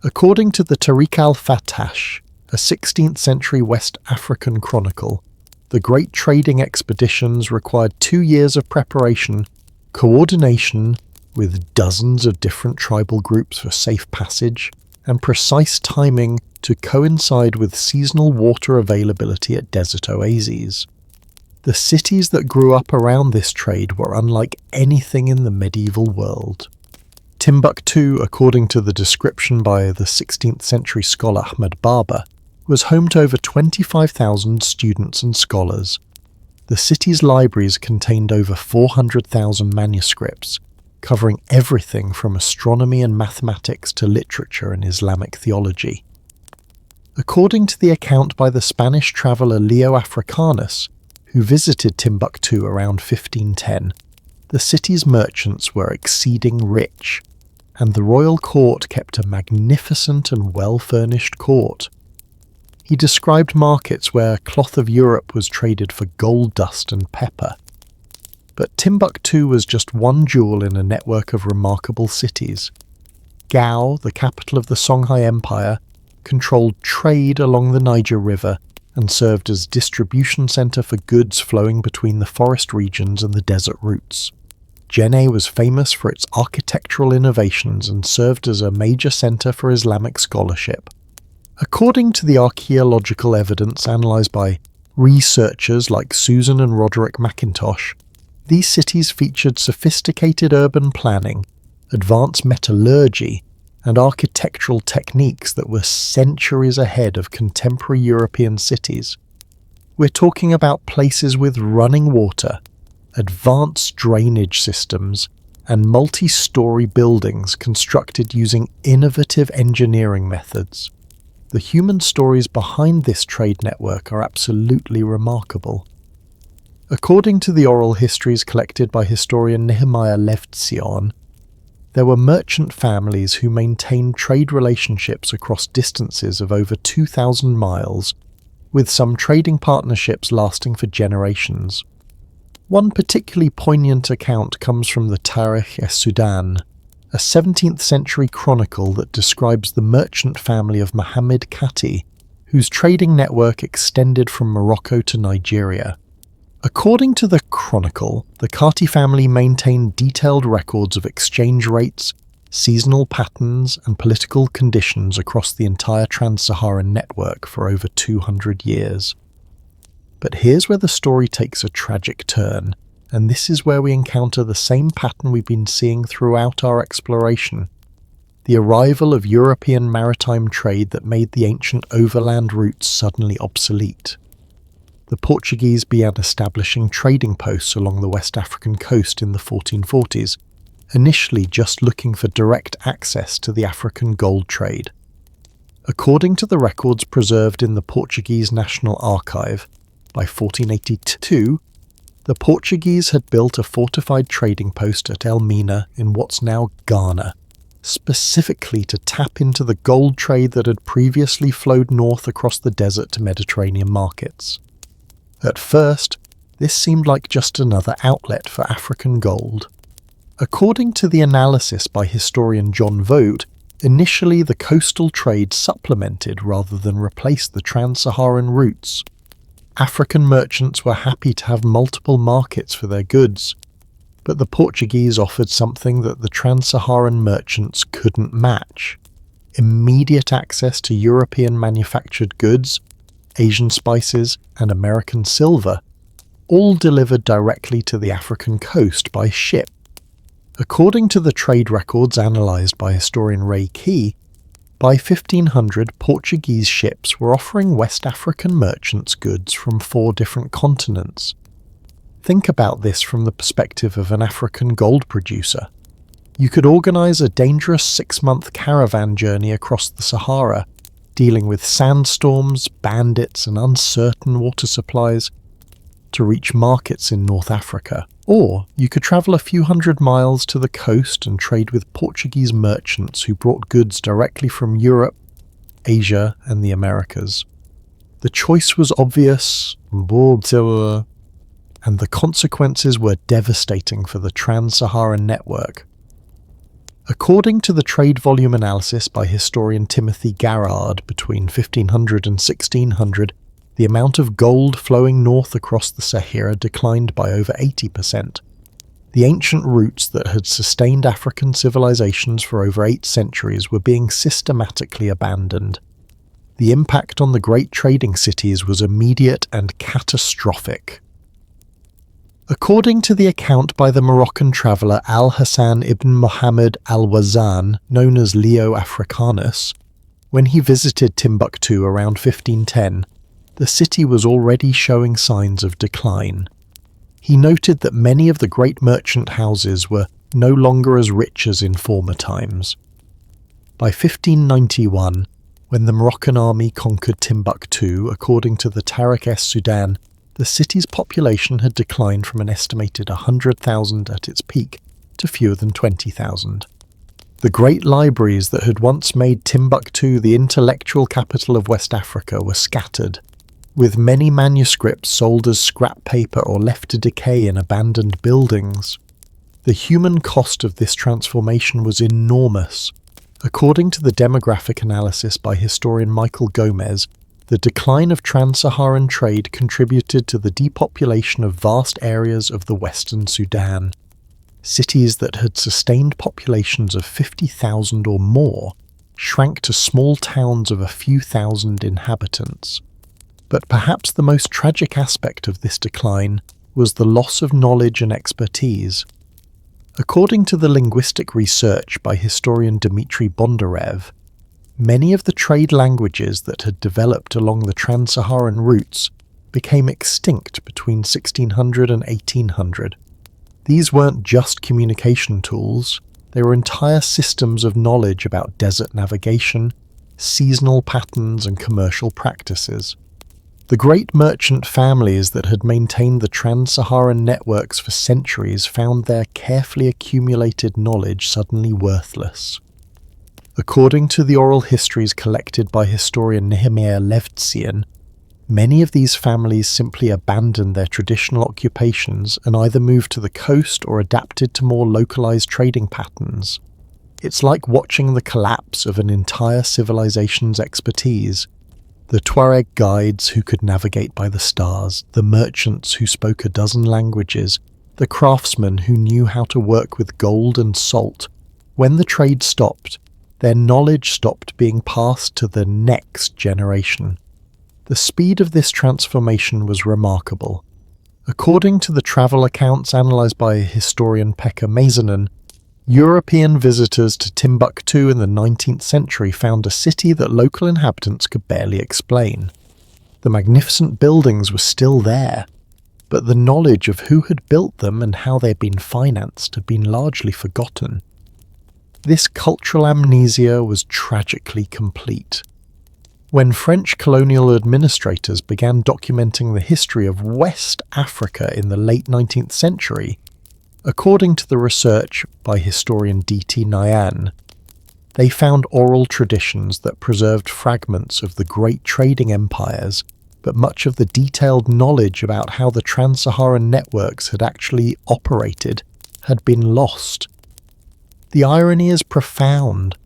According to the Tariq al-Fattash, a 16th century West African chronicle, the great trading expeditions required 2 years of preparation, coordination with dozens of different tribal groups for safe passage, and precise timing to coincide with seasonal water availability at desert oases. The cities that grew up around this trade were unlike anything in the medieval world. Timbuktu, according to the description by the 16th century scholar Ahmed Baba, was home to over 25,000 students and scholars. The city's libraries contained over 400,000 manuscripts, covering everything from astronomy and mathematics to literature and Islamic theology. According to the account by the Spanish traveller Leo Africanus, who visited Timbuktu around 1510, the city's merchants were exceeding rich, and the royal court kept a magnificent and well-furnished court. He described markets where cloth of Europe was traded for gold dust and pepper. But Timbuktu was just one jewel in a network of remarkable cities. Gao, the capital of the Songhai Empire, controlled trade along the Niger River and served as distribution centre for goods flowing between the forest regions and the desert routes. Jenne was famous for its architectural innovations and served as a major centre for Islamic scholarship. According to the archaeological evidence analysed by researchers like Susan and Roderick McIntosh, these cities featured sophisticated urban planning, advanced metallurgy, and architectural techniques that were centuries ahead of contemporary European cities. We're talking about places with running water, advanced drainage systems, and multi-storey buildings constructed using innovative engineering methods. The human stories behind this trade network are absolutely remarkable. According to the oral histories collected by historian Nehemiah Levtzion, there were merchant families who maintained trade relationships across distances of over 2,000 miles, with some trading partnerships lasting for generations. One particularly poignant account comes from the Tarikh-e-Sudan, a 17th century chronicle that describes the merchant family of Muhammad Kati, whose trading network extended from Morocco to Nigeria. According to the chronicle, the Kati family maintained detailed records of exchange rates, seasonal patterns, and political conditions across the entire trans-Saharan network for over 200 years. But here's where the story takes a tragic turn, and this is where we encounter the same pattern we've been seeing throughout our exploration: the arrival of European maritime trade that made the ancient overland routes suddenly obsolete. The Portuguese began establishing trading posts along the West African coast in the 1440s, initially just looking for direct access to the African gold trade. According to the records preserved in the Portuguese National Archive, by 1482, the Portuguese had built a fortified trading post at Elmina in what's now Ghana, specifically to tap into the gold trade that had previously flowed north across the desert to Mediterranean markets. At first, this seemed like just another outlet for African gold. According to the analysis by historian John Vogt, initially the coastal trade supplemented rather than replaced the trans-Saharan routes. African merchants were happy to have multiple markets for their goods, but the Portuguese offered something that the trans-Saharan merchants couldn't match: immediate access to European manufactured goods, Asian spices, and American silver, all delivered directly to the African coast by ship. According to the trade records analysed by historian Ray Key, by 1500 Portuguese ships were offering West African merchants goods from 4 different continents. Think about this from the perspective of an African gold producer. You could organise a dangerous 6-month caravan journey across the Sahara, dealing with sandstorms, bandits, and uncertain water supplies, to reach markets in North Africa. Or you could travel a few hundred miles to the coast and trade with Portuguese merchants who brought goods directly from Europe, Asia, and the Americas. The choice was obvious, and the consequences were devastating for the trans-Saharan network. According to the trade volume analysis by historian Timothy Garrard between 1500 and 1600, the amount of gold flowing north across the Sahara declined by over 80%. The ancient routes that had sustained African civilizations for over 8 centuries were being systematically abandoned. The impact on the great trading cities was immediate and catastrophic. According to the account by the Moroccan traveller Al-Hassan ibn Muhammad al-Wazan, known as Leo Africanus, when he visited Timbuktu around 1510, the city was already showing signs of decline. He noted that many of the great merchant houses were no longer as rich as in former times. By 1591, when the Moroccan army conquered Timbuktu, according to the Tariq es-Sudan, the city's population had declined from an estimated 100,000 at its peak to fewer than 20,000. The great libraries that had once made Timbuktu the intellectual capital of West Africa were scattered, with many manuscripts sold as scrap paper or left to decay in abandoned buildings. The human cost of this transformation was enormous. According to the demographic analysis by historian Michael Gomez, the decline of trans-Saharan trade contributed to the depopulation of vast areas of the Western Sudan. Cities that had sustained populations of 50,000 or more shrank to small towns of a few thousand inhabitants. But perhaps the most tragic aspect of this decline was the loss of knowledge and expertise. According to the linguistic research by historian Dmitry Bondarev, many of the trade languages that had developed along the trans-Saharan routes became extinct between 1600 and 1800. These weren't just communication tools, they were entire systems of knowledge about desert navigation, seasonal patterns, and commercial practices. The great merchant families that had maintained the trans-Saharan networks for centuries found their carefully accumulated knowledge suddenly worthless. According to the oral histories collected by historian Nehemiah Levtsian, many of these families simply abandoned their traditional occupations and either moved to the coast or adapted to more localized trading patterns. It's like watching the collapse of an entire civilization's expertise. The Tuareg guides who could navigate by the stars, the merchants who spoke a dozen languages, the craftsmen who knew how to work with gold and salt. When the trade stopped, their knowledge stopped being passed to the next generation. The speed of this transformation was remarkable. According to the travel accounts analysed by historian Pekka Maisonen, European visitors to Timbuktu in the 19th century found a city that local inhabitants could barely explain. The magnificent buildings were still there, but the knowledge of who had built them and how they had been financed had been largely forgotten. This cultural amnesia was tragically complete. When French colonial administrators began documenting the history of West Africa in the late 19th century, according to the research by historian D.T. Nyan, they found oral traditions that preserved fragments of the great trading empires, but much of the detailed knowledge about how the trans-Saharan networks had actually operated had been lost. The irony is profound.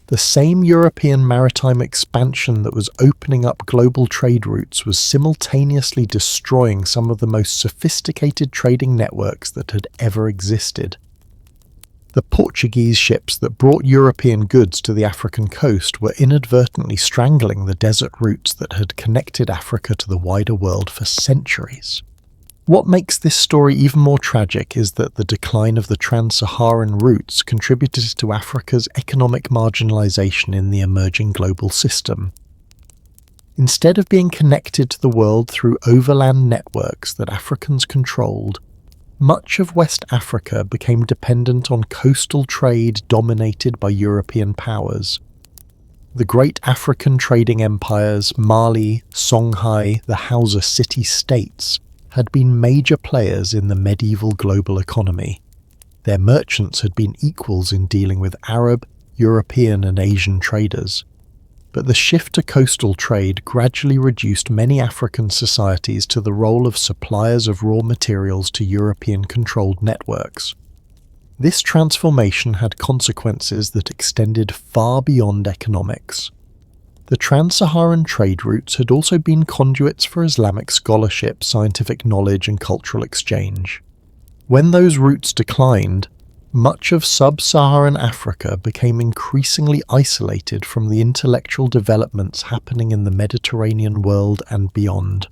The same European maritime expansion that was opening up global trade routes was simultaneously destroying some of the most sophisticated trading networks that had ever existed. The Portuguese ships that brought European goods to the African coast were inadvertently strangling the desert routes that had connected Africa to the wider world for centuries. What makes this story even more tragic is that the decline of the trans-Saharan routes contributed to Africa's economic marginalization in the emerging global system. Instead of being connected to the world through overland networks that Africans controlled, much of West Africa became dependent on coastal trade dominated by European powers. The great African trading empires, Mali, Songhai, the Hausa city-states, had been major players in the medieval global economy. Their merchants had been equals in dealing with Arab, European and Asian traders. But the shift to coastal trade gradually reduced many African societies to the role of suppliers of raw materials to European-controlled networks. This transformation had consequences that extended far beyond economics. The trans-Saharan trade routes had also been conduits for Islamic scholarship, scientific knowledge and cultural exchange. When those routes declined, much of sub-Saharan Africa became increasingly isolated from the intellectual developments happening in the Mediterranean world and beyond.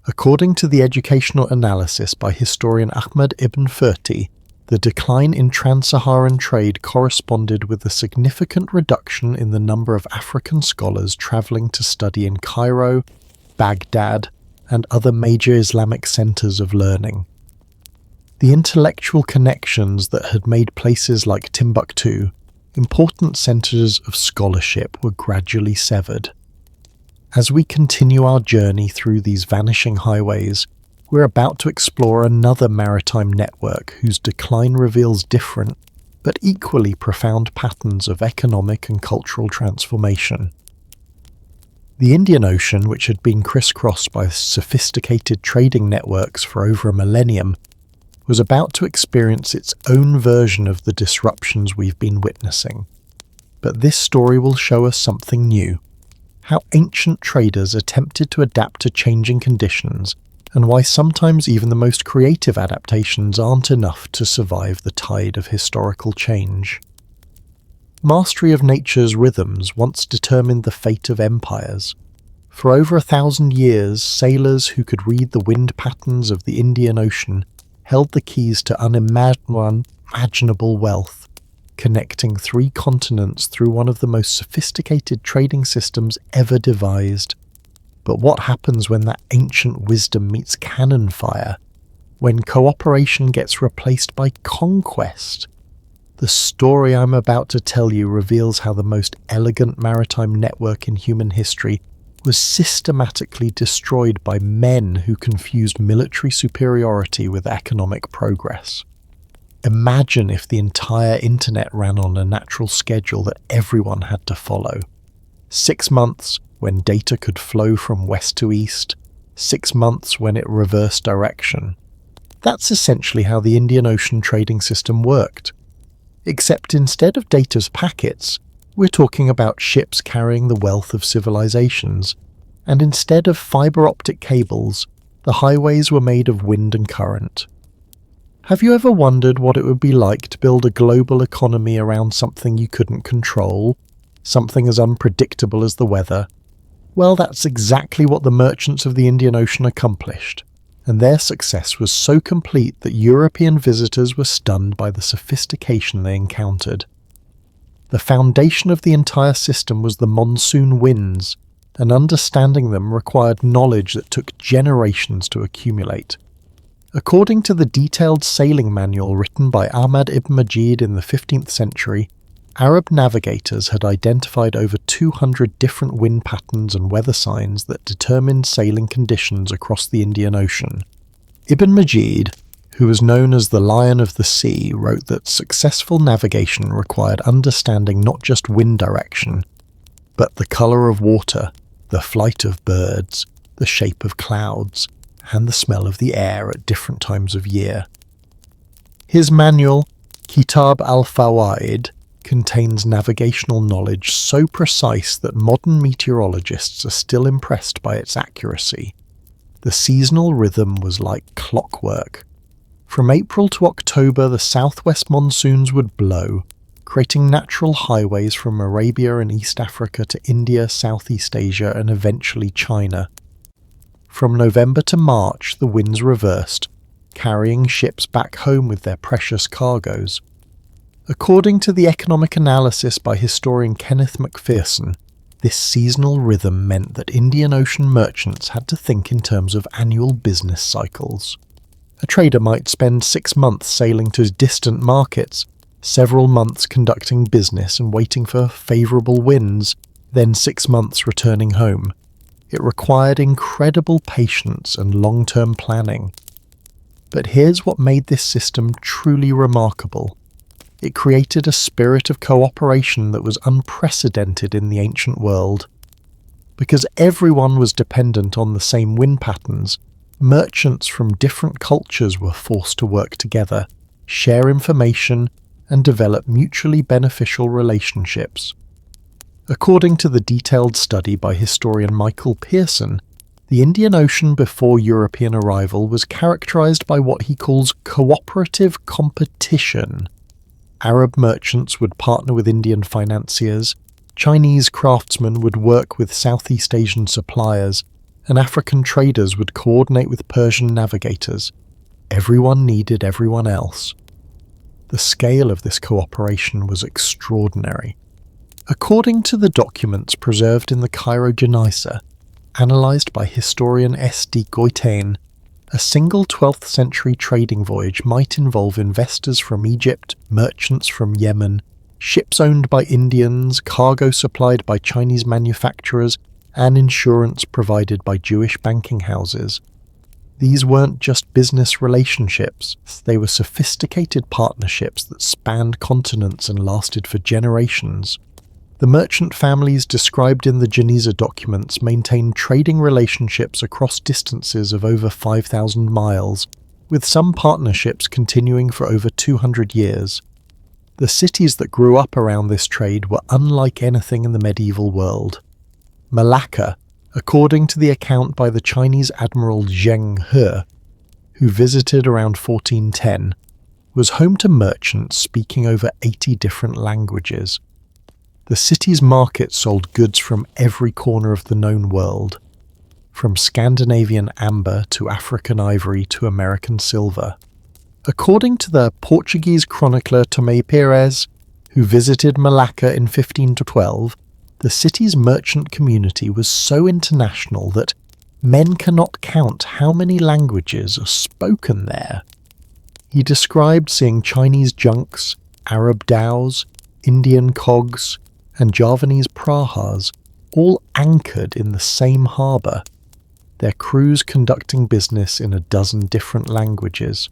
According to the educational analysis by historian Ahmed ibn Ferti, the decline in trans-Saharan trade corresponded with a significant reduction in the number of African scholars travelling to study in Cairo, Baghdad, and other major Islamic centres of learning. The intellectual connections that had made places like Timbuktu important centres of scholarship were gradually severed. As we continue our journey through these vanishing highways, we're about to explore another maritime network whose decline reveals different, but equally profound patterns of economic and cultural transformation. The Indian Ocean, which had been crisscrossed by sophisticated trading networks for over a millennium, was about to experience its own version of the disruptions we've been witnessing. But this story will show us something new: how ancient traders attempted to adapt to changing conditions, and why sometimes even the most creative adaptations aren't enough to survive the tide of historical change. Mastery of nature's rhythms once determined the fate of empires. For over 1,000 years, sailors who could read the wind patterns of the Indian Ocean held the keys to unimaginable wealth, connecting 3 continents through one of the most sophisticated trading systems ever devised. But what happens when that ancient wisdom meets cannon fire? When cooperation gets replaced by conquest? The story I'm about to tell you reveals how the most elegant maritime network in human history was systematically destroyed by men who confused military superiority with economic progress. Imagine if the entire internet ran on a natural schedule that everyone had to follow. 6 months when data could flow from west to east, 6 months when it reversed direction. That's essentially how the Indian Ocean trading system worked. Except instead of data's packets, we're talking about ships carrying the wealth of civilizations, and instead of fiber optic cables, the highways were made of wind and current. Have you ever wondered what it would be like to build a global economy around something you couldn't control, something as unpredictable as the weather? Well, that's exactly what the merchants of the Indian Ocean accomplished, and their success was so complete that European visitors were stunned by the sophistication they encountered. The foundation of the entire system was the monsoon winds, and understanding them required knowledge that took generations to accumulate. According to the detailed sailing manual written by Ahmad ibn Majid in the 15th century, Arab navigators had identified over 200 different wind patterns and weather signs that determined sailing conditions across the Indian Ocean. Ibn Majid, who was known as the Lion of the Sea, wrote that successful navigation required understanding not just wind direction, but the colour of water, the flight of birds, the shape of clouds, and the smell of the air at different times of year. His manual, Kitab al-Fawaid, contains navigational knowledge so precise that modern meteorologists are still impressed by its accuracy. The seasonal rhythm was like clockwork. From April to October, the southwest monsoons would blow, creating natural highways from Arabia and East Africa to India, Southeast Asia, and eventually China. From November to March, the winds reversed, carrying ships back home with their precious cargoes. According to the economic analysis by historian Kenneth McPherson, this seasonal rhythm meant that Indian Ocean merchants had to think in terms of annual business cycles. A trader might spend 6 months sailing to distant markets, several months conducting business and waiting for favourable winds, then 6 months returning home. It required incredible patience and long-term planning. But here's what made this system truly remarkable. It created a spirit of cooperation that was unprecedented in the ancient world. Because everyone was dependent on the same wind patterns, merchants from different cultures were forced to work together, share information, and develop mutually beneficial relationships. According to the detailed study by historian Michael Pearson, the Indian Ocean before European arrival was characterized by what he calls cooperative competition. Arab merchants would partner with Indian financiers, Chinese craftsmen would work with Southeast Asian suppliers, and African traders would coordinate with Persian navigators. Everyone needed everyone else. The scale of this cooperation was extraordinary. According to the documents preserved in the Cairo Genisa, analysed by historian S.D. Goitain, a single 12th century trading voyage might involve investors from Egypt, merchants from Yemen, ships owned by Indians, cargo supplied by Chinese manufacturers, and insurance provided by Jewish banking houses. These weren't just business relationships, they were sophisticated partnerships that spanned continents and lasted for generations. The merchant families described in the Genisa documents maintained trading relationships across distances of over 5,000 miles, with some partnerships continuing for over 200 years. The cities that grew up around this trade were unlike anything in the medieval world. Malacca, according to the account by the Chinese admiral Zheng He, who visited around 1410, was home to merchants speaking over 80 different languages. The city's market sold goods from every corner of the known world, from Scandinavian amber to African ivory to American silver. According to the Portuguese chronicler Tomé Pires, who visited Malacca in 1512, the city's merchant community was so international that men cannot count how many languages are spoken there. He described seeing Chinese junks, Arab dhows, Indian cogs, and Javanese prahas, all anchored in the same harbour, their crews conducting business in a dozen different languages.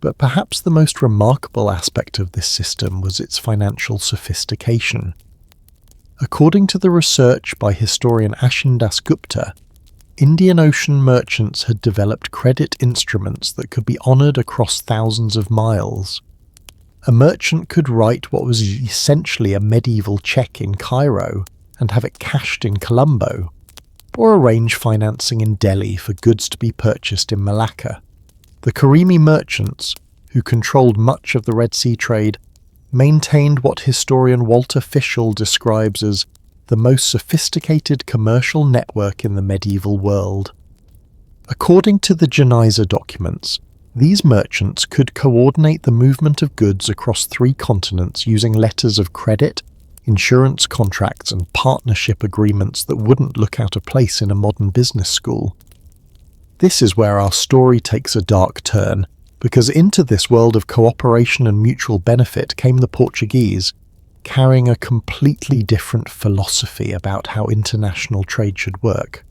But perhaps the most remarkable aspect of this system was its financial sophistication. According to the research by historian Ashindas Gupta, Indian Ocean merchants had developed credit instruments that could be honoured across thousands of miles. A merchant could write what was essentially a medieval cheque in Cairo and have it cashed in Colombo, or arrange financing in Delhi for goods to be purchased in Malacca. The Karimi merchants, who controlled much of the Red Sea trade, maintained what historian Walter Fischel describes as the most sophisticated commercial network in the medieval world. According to the Genisa documents, these merchants could coordinate the movement of goods across 3 continents using letters of credit, insurance contracts, and partnership agreements that wouldn't look out of place in a modern business school. This is where our story takes a dark turn, because into this world of cooperation and mutual benefit came the Portuguese, carrying a completely different philosophy about how international trade should work.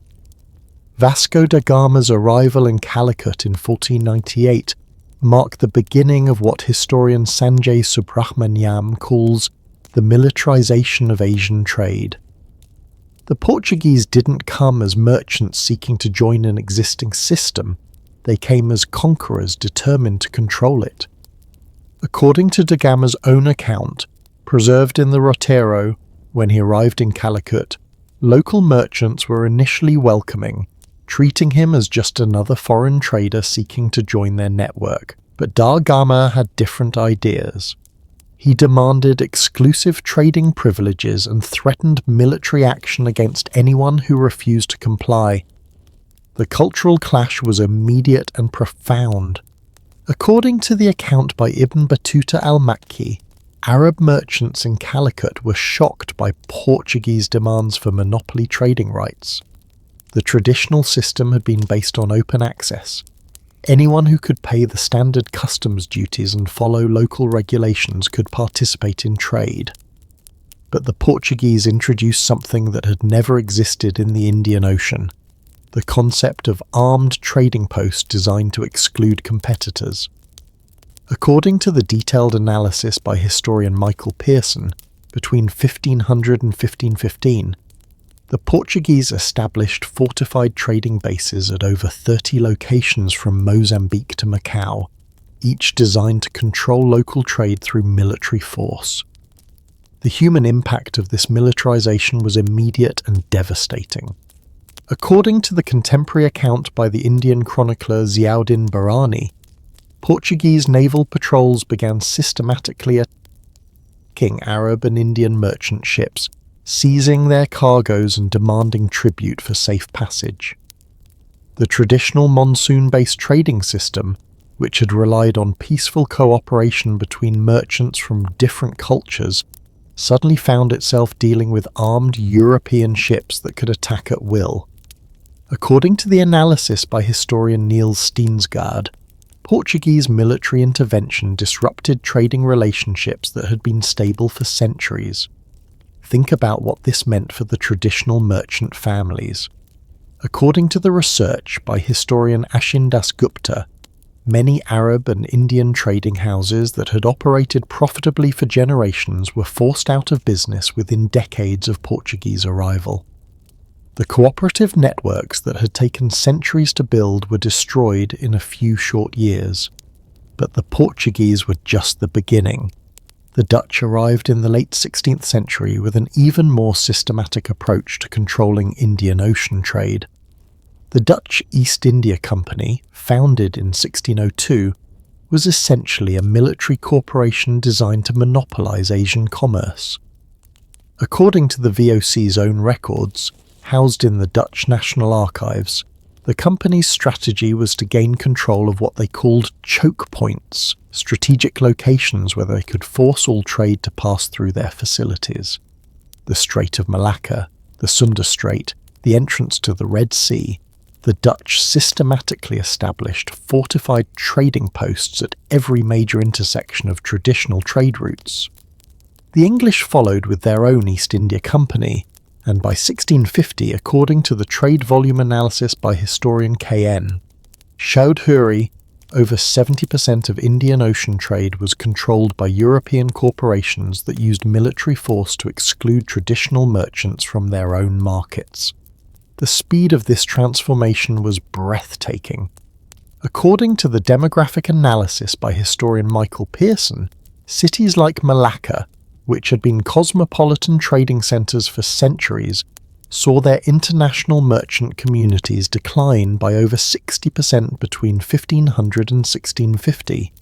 Vasco da Gama's arrival in Calicut in 1498 marked the beginning of what historian Sanjay Subrahmanyam calls the militarization of Asian trade. The Portuguese didn't come as merchants seeking to join an existing system. They came as conquerors determined to control it. According to da Gama's own account, preserved in the Roteiro, when he arrived in Calicut, local merchants were initially welcoming, treating him as just another foreign trader seeking to join their network. But da Gama had different ideas. He demanded exclusive trading privileges and threatened military action against anyone who refused to comply. The cultural clash was immediate and profound. According to the account by Ibn Battuta al-Makki, Arab merchants in Calicut were shocked by Portuguese demands for monopoly trading rights. The traditional system had been based on open access. Anyone who could pay the standard customs duties and follow local regulations could participate in trade. But the Portuguese introduced something that had never existed in the Indian Ocean: the concept of armed trading posts designed to exclude competitors. According to the detailed analysis by historian Michael Pearson, between 1500 and 1515, the Portuguese established fortified trading bases at over 30 locations from Mozambique to Macau, each designed to control local trade through military force. The human impact of this militarization was immediate and devastating. According to the contemporary account by the Indian chronicler Ziauddin Barani, Portuguese naval patrols began systematically attacking Arab and Indian merchant ships, seizing their cargoes and demanding tribute for safe passage. The traditional monsoon-based trading system, which had relied on peaceful cooperation between merchants from different cultures, suddenly found itself dealing with armed European ships that could attack at will. According to the analysis by historian Niels Steensgaard, Portuguese military intervention disrupted trading relationships that had been stable for centuries. Think about what this meant for the traditional merchant families. According to the research by historian Ashin Dasgupta, many Arab and Indian trading houses that had operated profitably for generations were forced out of business within decades of Portuguese arrival. The cooperative networks that had taken centuries to build were destroyed in a few short years. But the Portuguese were just the beginning. The Dutch arrived in the late 16th century with an even more systematic approach to controlling Indian Ocean trade. The Dutch East India Company, founded in 1602, was essentially a military corporation designed to monopolize Asian commerce. According to the VOC's own records, housed in the Dutch National Archives, the company's strategy was to gain control of what they called choke points, strategic locations where they could force all trade to pass through their facilities. The Strait of Malacca, the Sunda Strait, the entrance to the Red Sea, the Dutch systematically established fortified trading posts at every major intersection of traditional trade routes. The English followed with their own East India Company, and by 1650, according to the trade volume analysis by historian K.N. Chowdhury, over 70% of Indian Ocean trade was controlled by European corporations that used military force to exclude traditional merchants from their own markets. The speed of this transformation was breathtaking. According to the demographic analysis by historian Michael Pearson, cities like Malacca, which had been cosmopolitan trading centres for centuries, saw their international merchant communities decline by over 60% between 1500 and 1650.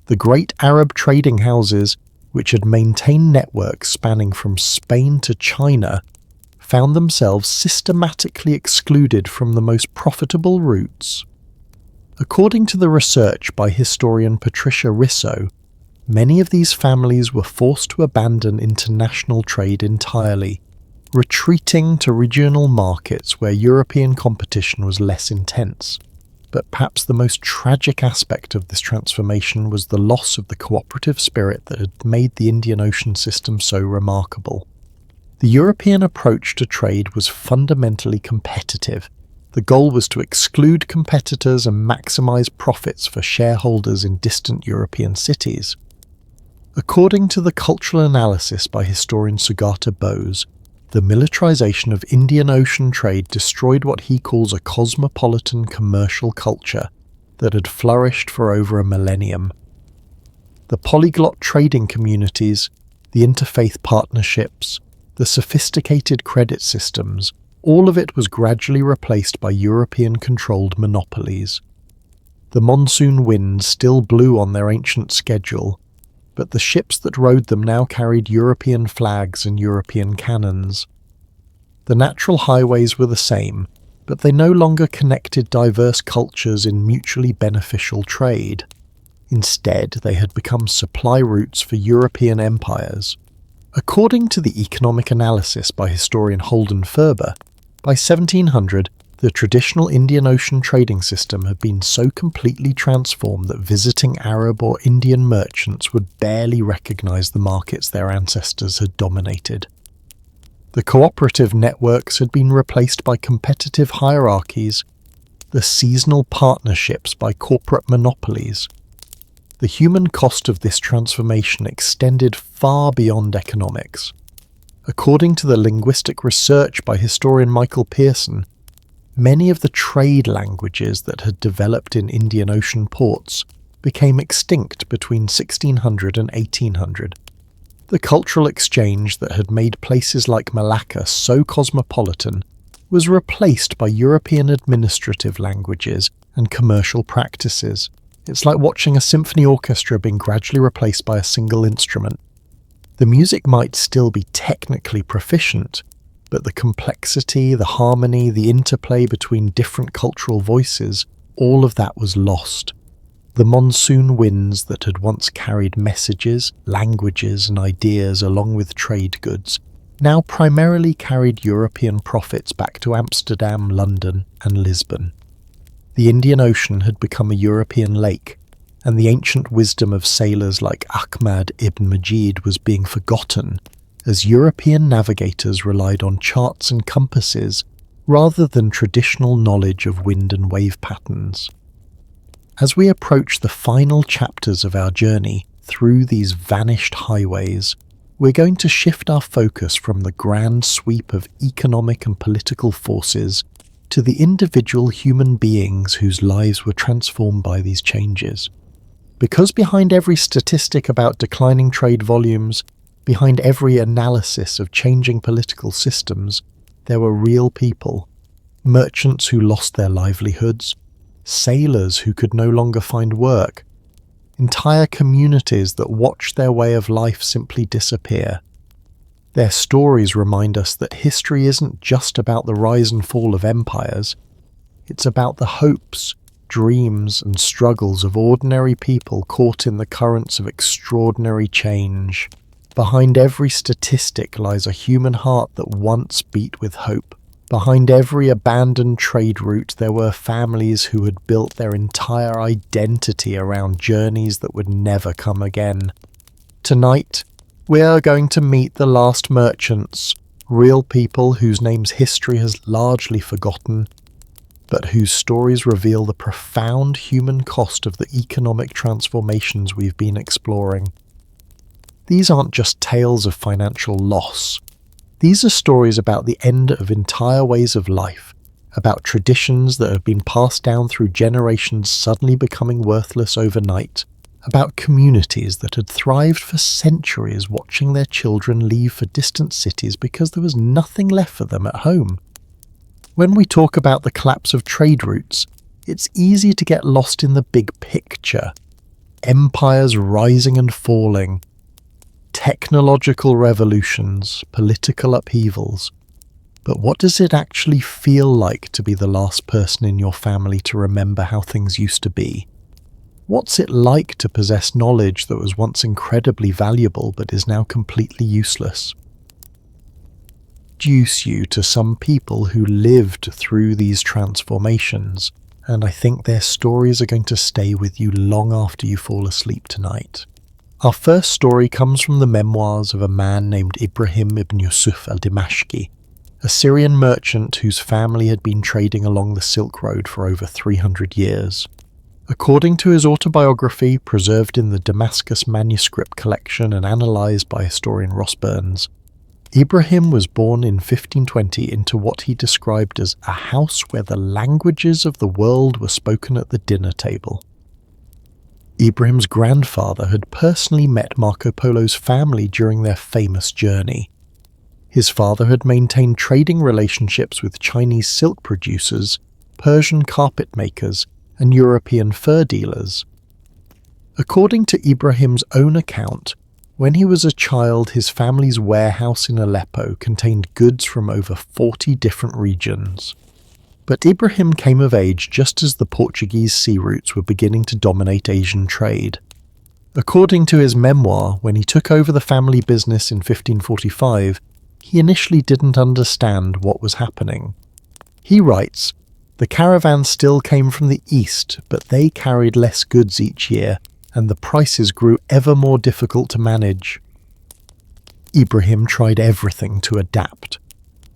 The great Arab trading houses, which had maintained networks spanning from Spain to China, found themselves systematically excluded from the most profitable routes. According to the research by historian Patricia Risso, many of these families were forced to abandon international trade entirely, retreating to regional markets where European competition was less intense. But perhaps the most tragic aspect of this transformation was the loss of the cooperative spirit that had made the Indian Ocean system so remarkable. The European approach to trade was fundamentally competitive. The goal was to exclude competitors and maximize profits for shareholders in distant European cities. According to the cultural analysis by historian Sugata Bose, the militarization of Indian Ocean trade destroyed what he calls a cosmopolitan commercial culture that had flourished for over a millennium. The polyglot trading communities, the interfaith partnerships, the sophisticated credit systems, all of it was gradually replaced by European-controlled monopolies. The monsoon winds still blew on their ancient schedule, but the ships that rode them now carried European flags and European cannons. The natural highways were the same, but they no longer connected diverse cultures in mutually beneficial trade. Instead, they had become supply routes for European empires. According to the economic analysis by historian Holden Ferber, by 1700, the traditional Indian Ocean trading system had been so completely transformed that visiting Arab or Indian merchants would barely recognize the markets their ancestors had dominated. The cooperative networks had been replaced by competitive hierarchies, the seasonal partnerships by corporate monopolies. The human cost of this transformation extended far beyond economics. According to the linguistic research by historian Michael Pearson, many of the trade languages that had developed in Indian Ocean ports became extinct between 1600 and 1800. The cultural exchange that had made places like Malacca so cosmopolitan was replaced by European administrative languages and commercial practices. It's like watching a symphony orchestra being gradually replaced by a single instrument. The music might still be technically proficient, but the complexity, the harmony, the interplay between different cultural voices, all of that was lost. The monsoon winds that had once carried messages, languages, and ideas along with trade goods now primarily carried European profits back to Amsterdam, London, and Lisbon. The Indian Ocean had become a European lake, and the ancient wisdom of sailors like Ahmad ibn Majid was being forgotten as European navigators relied on charts and compasses rather than traditional knowledge of wind and wave patterns. As we approach the final chapters of our journey through these vanished highways, we're going to shift our focus from the grand sweep of economic and political forces to the individual human beings whose lives were transformed by these changes. Because behind every statistic about declining trade volumes, behind every analysis of changing political systems, there were real people. Merchants who lost their livelihoods, sailors who could no longer find work, entire communities that watched their way of life simply disappear. Their stories remind us that history isn't just about the rise and fall of empires. It's about the hopes, dreams, and struggles of ordinary people caught in the currents of extraordinary change. Behind every statistic lies a human heart that once beat with hope. Behind every abandoned trade route there were families who had built their entire identity around journeys that would never come again. Tonight, we are going to meet the last merchants, real people whose names history has largely forgotten, but whose stories reveal the profound human cost of the economic transformations we've been exploring. These aren't just tales of financial loss. These are stories about the end of entire ways of life, about traditions that have been passed down through generations suddenly becoming worthless overnight, about communities that had thrived for centuries watching their children leave for distant cities because there was nothing left for them at home. When we talk about the collapse of trade routes, it's easy to get lost in the big picture. Empires rising and falling, technological revolutions, political upheavals. But what does it actually feel like to be the last person in your family to remember how things used to be? What's it like to possess knowledge that was once incredibly valuable but is now completely useless? Introduce you to some people who lived through these transformations and I think their stories are going to stay with you long after you fall asleep tonight. Our first story comes from the memoirs of a man named Ibrahim ibn Yusuf al-Dimashqi, a Syrian merchant whose family had been trading along the Silk Road for over 300 years. According to his autobiography, preserved in the Damascus manuscript collection and analysed by historian Ross Burns, Ibrahim was born in 1520 into what he described as a house where the languages of the world were spoken at the dinner table. Ibrahim's grandfather had personally met Marco Polo's family during their famous journey. His father had maintained trading relationships with Chinese silk producers, Persian carpet makers, and European fur dealers. According to Ibrahim's own account, when he was a child, his family's warehouse in Aleppo contained goods from over 40 different regions. But Ibrahim came of age just as the Portuguese sea routes were beginning to dominate Asian trade. According to his memoir, when he took over the family business in 1545, he initially didn't understand what was happening. He writes, "The caravans still came from the east, but they carried less goods each year, and the prices grew ever more difficult to manage." Ibrahim tried everything to adapt.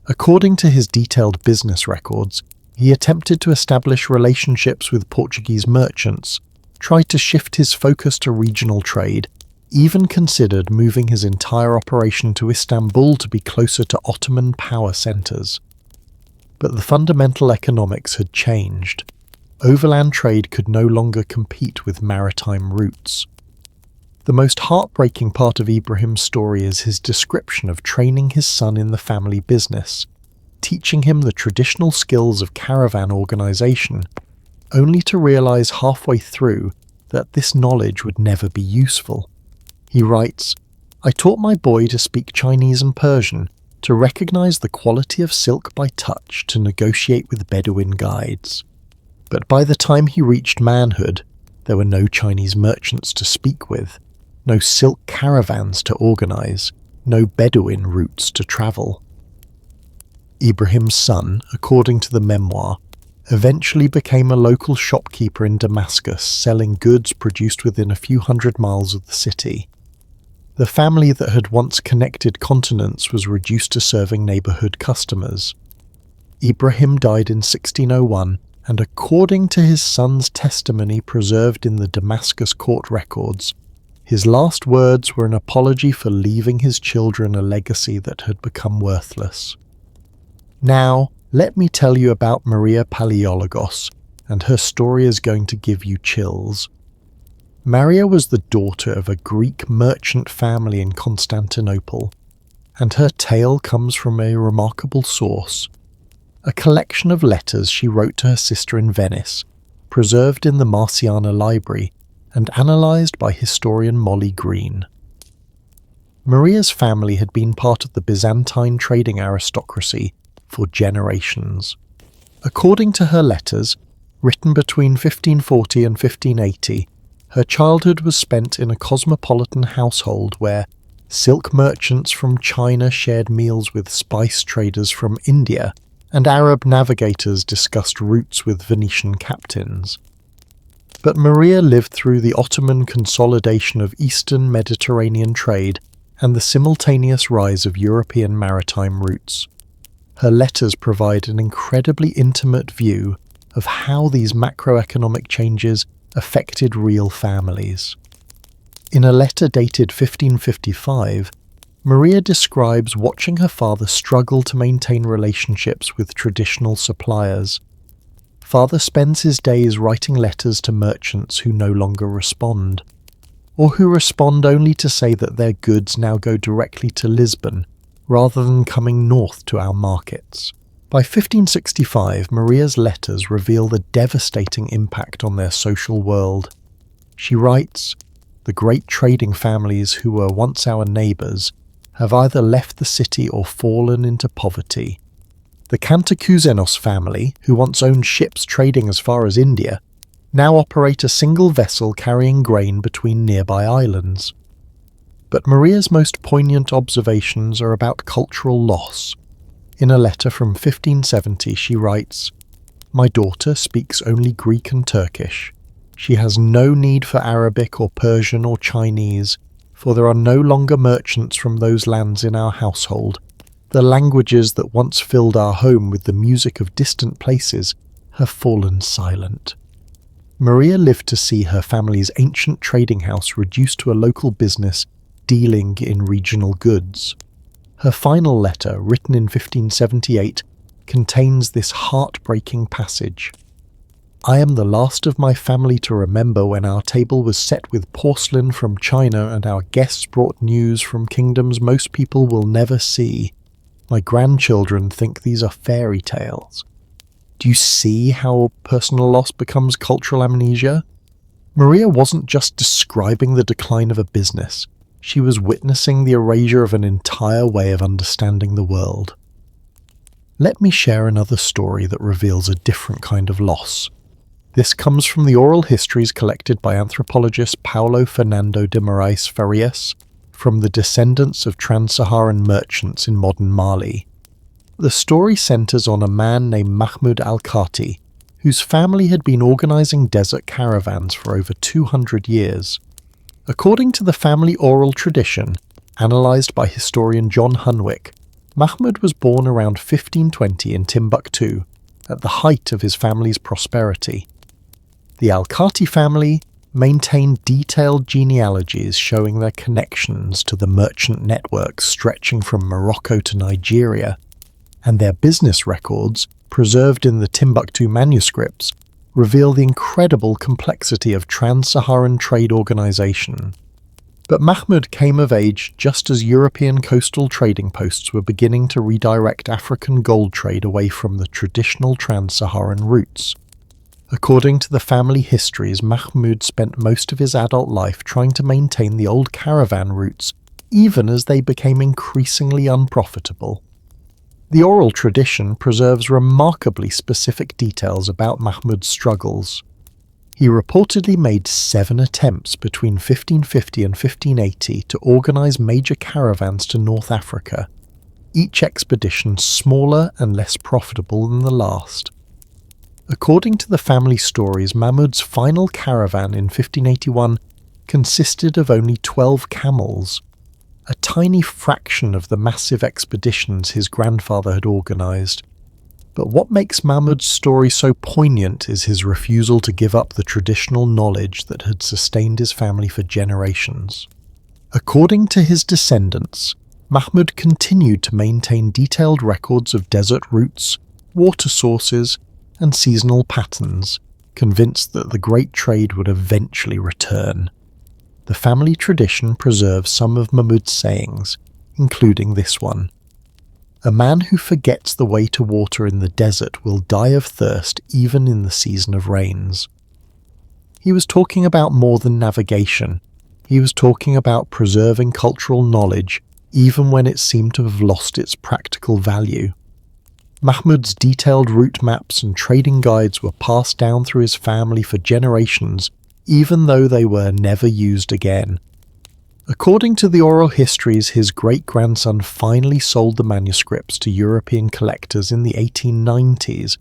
According to his detailed business records, he attempted to establish relationships with Portuguese merchants, tried to shift his focus to regional trade, even considered moving his entire operation to Istanbul to be closer to Ottoman power centres. But the fundamental economics had changed. Overland trade could no longer compete with maritime routes. The most heartbreaking part of Ibrahim's story is his description of training his son in the family business, teaching him the traditional skills of caravan organisation, only to realise halfway through that this knowledge would never be useful. He writes, "I taught my boy to speak Chinese and Persian, to recognise the quality of silk by touch, to negotiate with Bedouin guides. But by the time he reached manhood, there were no Chinese merchants to speak with, no silk caravans to organise, no Bedouin routes to travel." Ibrahim's son, according to the memoir, eventually became a local shopkeeper in Damascus, selling goods produced within a few hundred miles of the city. The family that had once connected continents was reduced to serving neighbourhood customers. Ibrahim died in 1601, and according to his son's testimony preserved in the Damascus court records, his last words were an apology for leaving his children a legacy that had become worthless. Now, let me tell you about Maria Palaiologos, and her story is going to give you chills. Maria was the daughter of a Greek merchant family in Constantinople, and her tale comes from a remarkable source, a collection of letters she wrote to her sister in Venice, preserved in the Marciana Library and analysed by historian Molly Green. Maria's family had been part of the Byzantine trading aristocracy for generations. According to her letters, written between 1540 and 1580, her childhood was spent in a cosmopolitan household where silk merchants from China shared meals with spice traders from India, and Arab navigators discussed routes with Venetian captains. But Maria lived through the Ottoman consolidation of Eastern Mediterranean trade and the simultaneous rise of European maritime routes. Her letters provide an incredibly intimate view of how these macroeconomic changes affected real families. In a letter dated 1555, Maria describes watching her father struggle to maintain relationships with traditional suppliers. Father spends his days writing letters to merchants who no longer respond, or who respond only to say that their goods now go directly to Lisbon, rather than coming north to our markets. By 1565, Maria's letters reveal the devastating impact on their social world. She writes, "The great trading families who were once our neighbours have either left the city or fallen into poverty. The Cantacuzenos family, who once owned ships trading as far as India, now operate a single vessel carrying grain between nearby islands." But Maria's most poignant observations are about cultural loss. In a letter from 1570 she writes, My daughter speaks only Greek and Turkish. She has no need for Arabic or Persian or Chinese, for there are no longer merchants from those lands in our household. The languages that once filled our home with the music of distant places have fallen silent. Maria lived to see her family's ancient trading house reduced to a local business dealing in regional goods. Her final letter, written in 1578, contains this heartbreaking passage. I am the last of my family to remember when our table was set with porcelain from China and our guests brought news from kingdoms most people will never see. My grandchildren think these are fairy tales. Do you see how personal loss becomes cultural amnesia? Maria wasn't just describing the decline of a business. She was witnessing the erasure of an entire way of understanding the world. Let me share another story that reveals a different kind of loss. This comes from the oral histories collected by anthropologist Paulo Fernando de Moraes Farias from the descendants of trans-Saharan merchants in modern Mali. The story centers on a man named Mahmoud al-Kati, whose family had been organizing desert caravans for over 200 years. According to the family oral tradition, analyzed by historian John Hunwick, Mahmoud was born around 1520 in Timbuktu, at the height of his family's prosperity. The al-Kati family maintained detailed genealogies showing their connections to the merchant networks stretching from Morocco to Nigeria, and their business records, preserved in the Timbuktu manuscripts, reveal the incredible complexity of trans-Saharan trade organization. But Mahmoud came of age just as European coastal trading posts were beginning to redirect African gold trade away from the traditional trans-Saharan routes. According to the family histories, Mahmoud spent most of his adult life trying to maintain the old caravan routes, even as they became increasingly unprofitable. The oral tradition preserves remarkably specific details about Mahmoud's struggles. He reportedly made 7 attempts between 1550 and 1580 to organize major caravans to North Africa, each expedition smaller and less profitable than the last. According to the family stories, Mahmoud's final caravan in 1581 consisted of only 12 camels, a tiny fraction of the massive expeditions his grandfather had organized. But what makes Mahmoud's story so poignant is his refusal to give up the traditional knowledge that had sustained his family for generations. According to his descendants, Mahmoud continued to maintain detailed records of desert routes, water sources, and seasonal patterns, convinced that the great trade would eventually return. The family tradition preserves some of Mahmoud's sayings, including this one. A man who forgets the way to water in the desert will die of thirst even in the season of rains. He was talking about more than navigation. He was talking about preserving cultural knowledge even when it seemed to have lost its practical value. Mahmoud's detailed route maps and trading guides were passed down through his family for generations, even though they were never used again. According to the oral histories, his great-grandson finally sold the manuscripts to European collectors in the 1890s,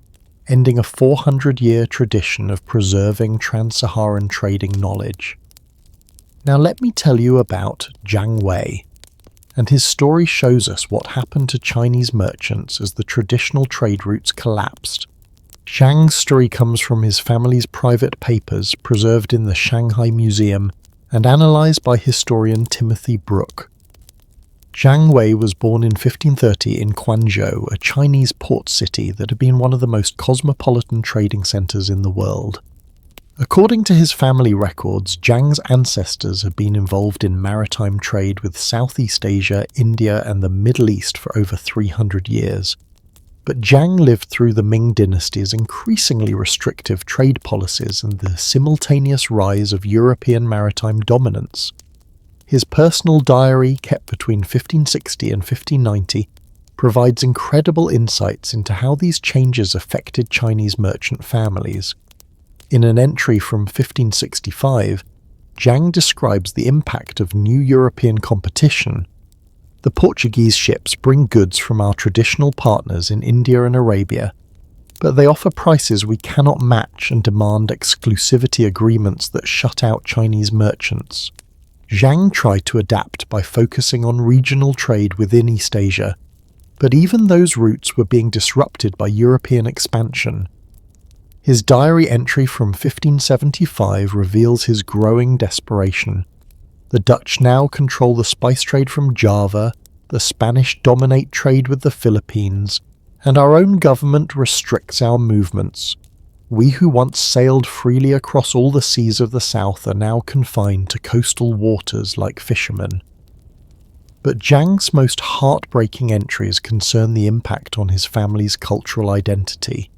ending a 400-year tradition of preserving trans-Saharan trading knowledge. Now let me tell you about Jiang Wei, and his story shows us what happened to Chinese merchants as the traditional trade routes collapsed. Zhang's story comes from his family's private papers preserved in the Shanghai Museum and analysed by historian Timothy Brooke. Jiang Wei was born in 1530 in Quanzhou, a Chinese port city that had been one of the most cosmopolitan trading centres in the world. According to his family records, Zhang's ancestors had been involved in maritime trade with Southeast Asia, India and the Middle East for over 300 years. But Jiang lived through the Ming dynasty's increasingly restrictive trade policies and the simultaneous rise of European maritime dominance. His personal diary, kept between 1560 and 1590, provides incredible insights into how these changes affected Chinese merchant families. In an entry from 1565, Jiang describes the impact of new European competition. The Portuguese ships bring goods from our traditional partners in India and Arabia, but they offer prices we cannot match and demand exclusivity agreements that shut out Chinese merchants. Zhang tried to adapt by focusing on regional trade within East Asia, but even those routes were being disrupted by European expansion. His diary entry from 1575 reveals his growing desperation. The Dutch now control the spice trade from Java, the Spanish dominate trade with the Philippines, and our own government restricts our movements. We who once sailed freely across all the seas of the south are now confined to coastal waters like fishermen. But Zhang's most heartbreaking entries concern the impact on his family's cultural identity.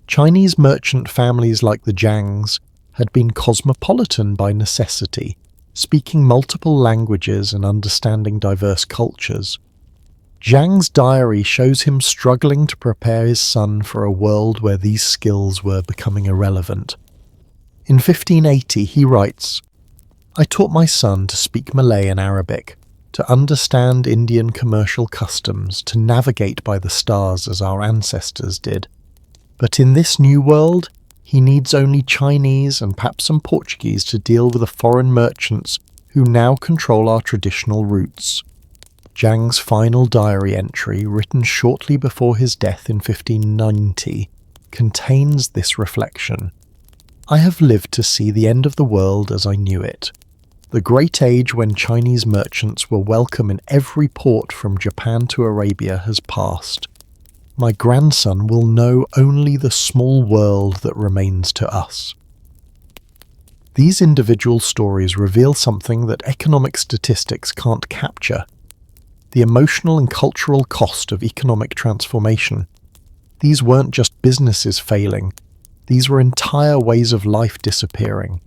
Chinese merchant families like the Zhangs had been cosmopolitan by necessity, speaking multiple languages and understanding diverse cultures. Zhang's diary shows him struggling to prepare his son for a world where these skills were becoming irrelevant. In 1580 he writes, "I taught my son to speak Malay and Arabic, to understand Indian commercial customs, to navigate by the stars as our ancestors did. But in this new world, he needs only Chinese and perhaps some Portuguese to deal with the foreign merchants who now control our traditional routes." Zhang's final diary entry, written shortly before his death in 1590, contains this reflection. "I have lived to see the end of the world as I knew it. The great age when Chinese merchants were welcome in every port from Japan to Arabia has passed. My grandson will know only the small world that remains to us." These individual stories reveal something that economic statistics can't capture: the emotional and cultural cost of economic transformation. These weren't just businesses failing, these were entire ways of life disappearing.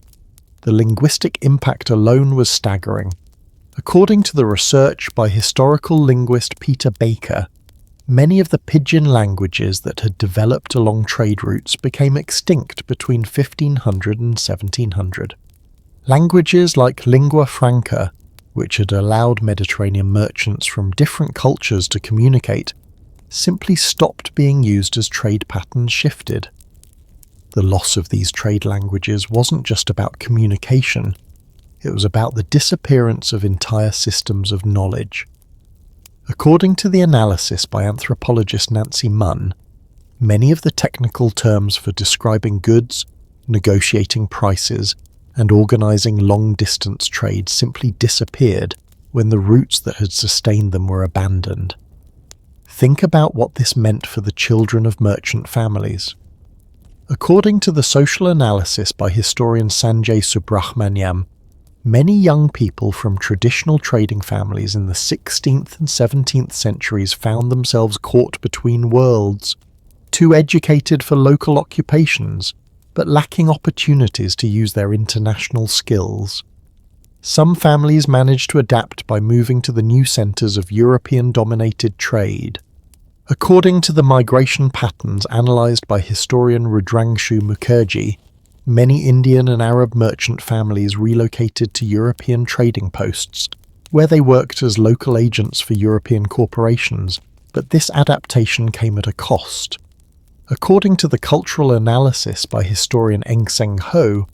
The linguistic impact alone was staggering. According to the research by historical linguist Peter Baker, many of the pidgin languages that had developed along trade routes became extinct between 1500 and 1700. Languages like lingua franca, which had allowed Mediterranean merchants from different cultures to communicate, simply stopped being used as trade patterns shifted. The loss of these trade languages wasn't just about communication, it was about the disappearance of entire systems of knowledge. According to the analysis by anthropologist Nancy Munn, many of the technical terms for describing goods, negotiating prices, and organizing long-distance trade simply disappeared when the routes that had sustained them were abandoned. Think about what this meant for the children of merchant families. According to the social analysis by historian Sanjay Subrahmanyam, many young people from traditional trading families in the 16th and 17th centuries found themselves caught between worlds, too educated for local occupations, but lacking opportunities to use their international skills. Some families managed to adapt by moving to the new centres of European-dominated trade. According to the migration patterns analysed by historian Rudrangshu Mukherjee, many Indian and Arab merchant families relocated to European trading posts, where they worked as local agents for European corporations, but this adaptation came at a cost. According to the cultural analysis by historian Engseng Ho,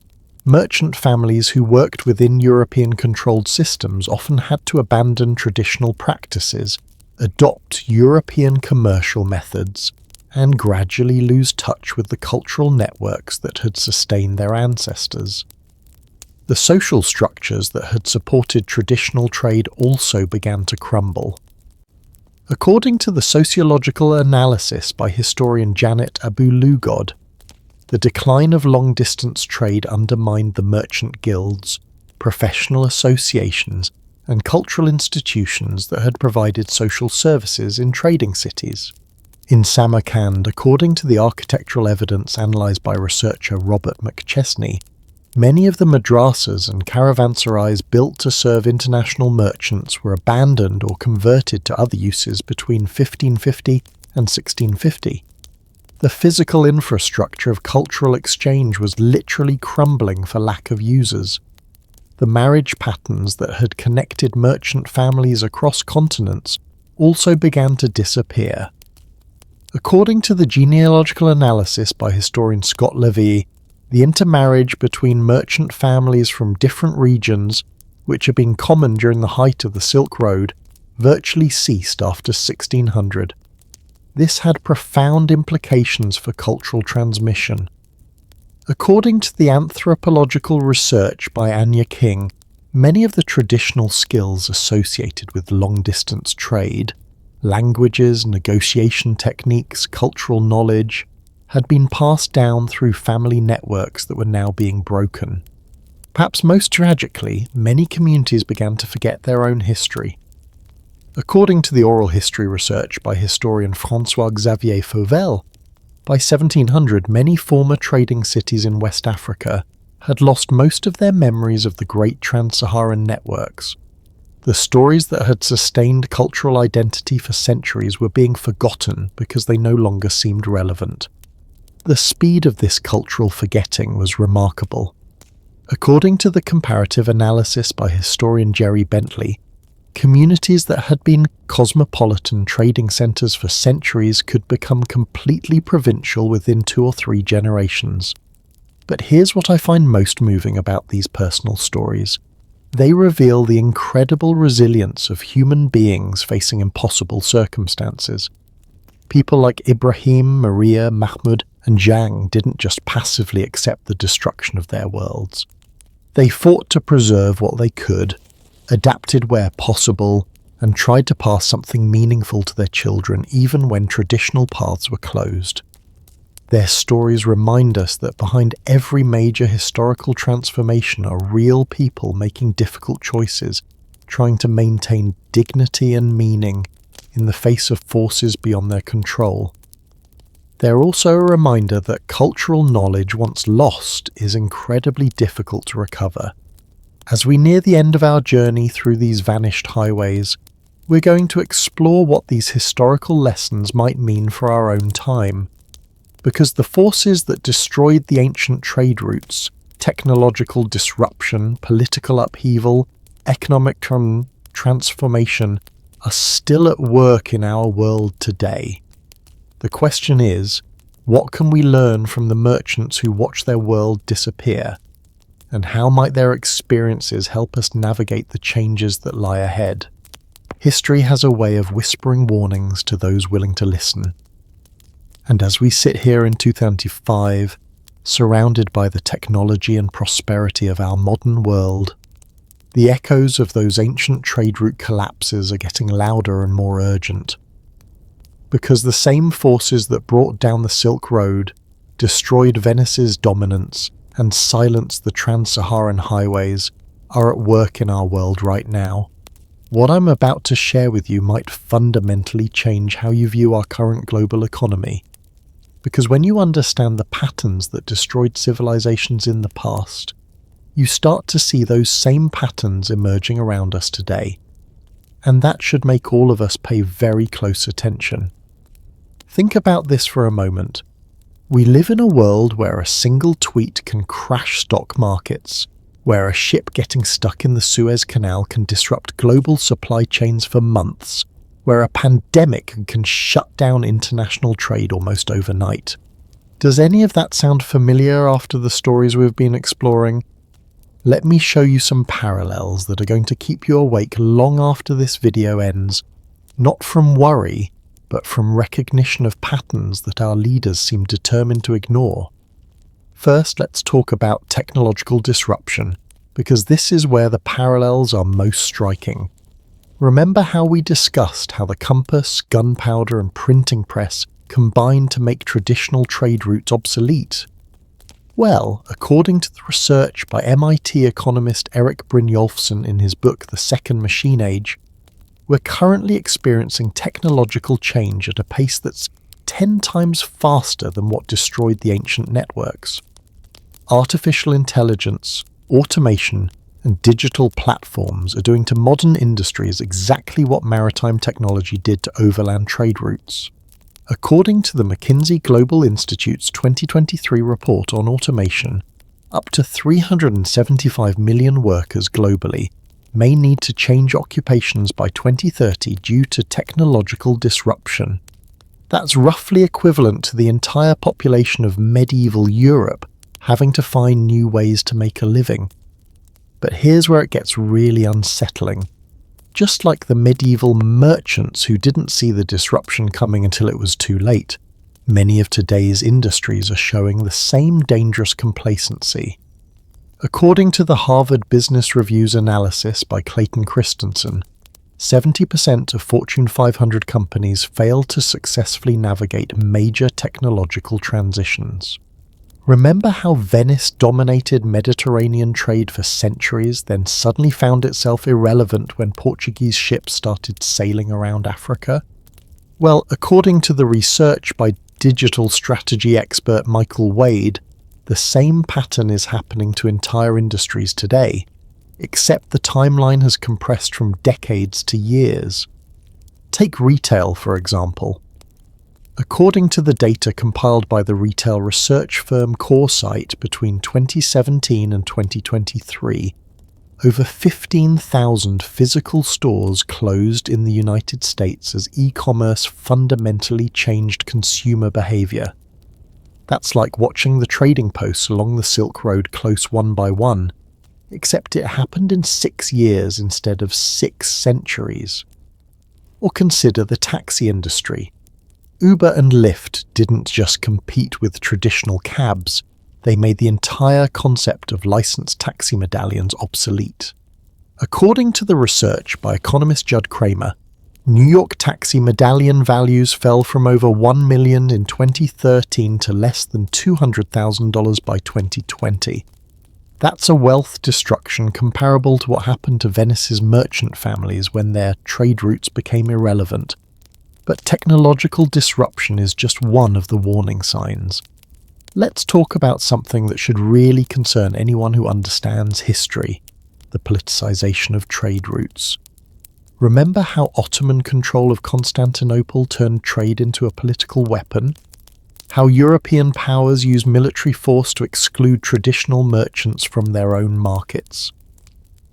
merchant families who worked within European-controlled systems often had to abandon traditional practices, adopt European commercial methods, and gradually lose touch with the cultural networks that had sustained their ancestors. The social structures that had supported traditional trade also began to crumble. According to the sociological analysis by historian Janet Abu-Lugod, the decline of long-distance trade undermined the merchant guilds, professional associations, and cultural institutions that had provided social services in trading cities. In Samarkand, according to the architectural evidence analysed by researcher Robert McChesney, many of the madrasas and caravanserais built to serve international merchants were abandoned or converted to other uses between 1550 and 1650. The physical infrastructure of cultural exchange was literally crumbling for lack of users. The marriage patterns that had connected merchant families across continents also began to disappear. According to the genealogical analysis by historian Scott Levy, the intermarriage between merchant families from different regions, which had been common during the height of the Silk Road, virtually ceased after 1600. This had profound implications for cultural transmission. According to the anthropological research by Anya King, many of the traditional skills associated with long-distance trade, languages, negotiation techniques, cultural knowledge, had been passed down through family networks that were now being broken. Perhaps most tragically, many communities began to forget their own history. According to the oral history research by historian François-Xavier Fauvel, by 1700 many former trading cities in West Africa had lost most of their memories of the great trans-Saharan networks. The stories that had sustained cultural identity for centuries were being forgotten because they no longer seemed relevant. The speed of this cultural forgetting was remarkable. According to the comparative analysis by historian Jerry Bentley, communities that had been cosmopolitan trading centres for centuries could become completely provincial within 2 or 3 generations. But here's what I find most moving about these personal stories. They reveal the incredible resilience of human beings facing impossible circumstances. People like Ibrahim, Maria, Mahmoud, and Zhang didn't just passively accept the destruction of their worlds. They fought to preserve what they could, adapted where possible, and tried to pass something meaningful to their children even when traditional paths were closed. Their stories remind us that behind every major historical transformation are real people making difficult choices, trying to maintain dignity and meaning in the face of forces beyond their control. They're also a reminder that cultural knowledge once lost is incredibly difficult to recover. As we near the end of our journey through these vanished highways, we're going to explore what these historical lessons might mean for our own time. Because the forces that destroyed the ancient trade routes, technological disruption, political upheaval, economic transformation, are still at work in our world today. The question is, what can we learn from the merchants who watch their world disappear? And how might their experiences help us navigate the changes that lie ahead? History has a way of whispering warnings to those willing to listen. And as we sit here in 2025, surrounded by the technology and prosperity of our modern world, the echoes of those ancient trade route collapses are getting louder and more urgent. Because the same forces that brought down the Silk Road, destroyed Venice's dominance, and silenced the trans-Saharan highways are at work in our world right now. What I'm about to share with you might fundamentally change how you view our current global economy. Because when you understand the patterns that destroyed civilizations in the past, you start to see those same patterns emerging around us today. And that should make all of us pay very close attention. Think about this for a moment. We live in a world where a single tweet can crash stock markets, where a ship getting stuck in the Suez Canal can disrupt global supply chains for months, where a pandemic can shut down international trade almost overnight. Does any of that sound familiar after the stories we've been exploring? Let me show you some parallels that are going to keep you awake long after this video ends, not from worry, but from recognition of patterns that our leaders seem determined to ignore. First, let's talk about technological disruption, because this is where the parallels are most striking. Remember how we discussed how the compass, gunpowder, and printing press combined to make traditional trade routes obsolete? Well, according to the research by MIT economist Eric Brynjolfsson in his book The Second Machine Age, we're currently experiencing technological change at a pace that's 10 times faster than what destroyed the ancient networks. Artificial intelligence, automation, and digital platforms are doing to modern industries exactly what maritime technology did to overland trade routes. According to the McKinsey Global Institute's 2023 report on automation, up to 375 million workers globally may need to change occupations by 2030 due to technological disruption. That's roughly equivalent to the entire population of medieval Europe having to find new ways to make a living. But here's where it gets really unsettling. Just like the medieval merchants who didn't see the disruption coming until it was too late, many of today's industries are showing the same dangerous complacency. According to the Harvard Business Review's analysis by Clayton Christensen, 70% of Fortune 500 companies fail to successfully navigate major technological transitions. Remember how Venice dominated Mediterranean trade for centuries, then suddenly found itself irrelevant when Portuguese ships started sailing around Africa? Well, according to the research by digital strategy expert Michael Wade, the same pattern is happening to entire industries today, except the timeline has compressed from decades to years. Take retail, for example. According to the data compiled by the retail research firm Coresight between 2017 and 2023, over 15,000 physical stores closed in the United States as e-commerce fundamentally changed consumer behavior. That's like watching the trading posts along the Silk Road close one by one, except it happened in 6 years instead of 6 centuries. Or consider the taxi industry. Uber and Lyft didn't just compete with traditional cabs, they made the entire concept of licensed taxi medallions obsolete. According to the research by economist Judd Kramer, New York taxi medallion values fell from over $1 million in 2013 to less than $200,000 by 2020. That's a wealth destruction comparable to what happened to Venice's merchant families when their trade routes became irrelevant. But technological disruption is just one of the warning signs. Let's talk about something that should really concern anyone who understands history: the politicization of trade routes. Remember how Ottoman control of Constantinople turned trade into a political weapon? How European powers used military force to exclude traditional merchants from their own markets?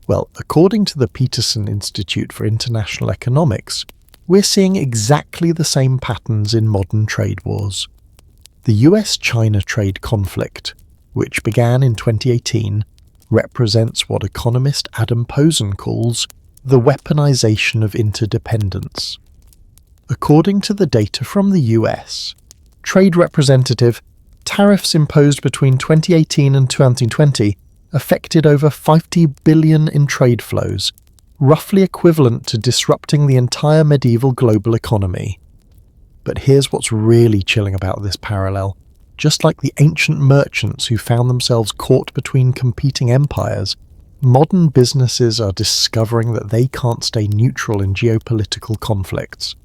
Well, according to the Peterson Institute for International Economics, we're seeing exactly the same patterns in modern trade wars. The US-China trade conflict, which began in 2018, represents what economist Adam Posen calls the weaponization of interdependence. According to the data from the US, Trade Representative, tariffs imposed between 2018 and 2020 affected over $50 billion in trade flows, roughly equivalent to disrupting the entire medieval global economy. But here's what's really chilling about this parallel. Just like the ancient merchants who found themselves caught between competing empires, modern businesses are discovering that they can't stay neutral in geopolitical conflicts.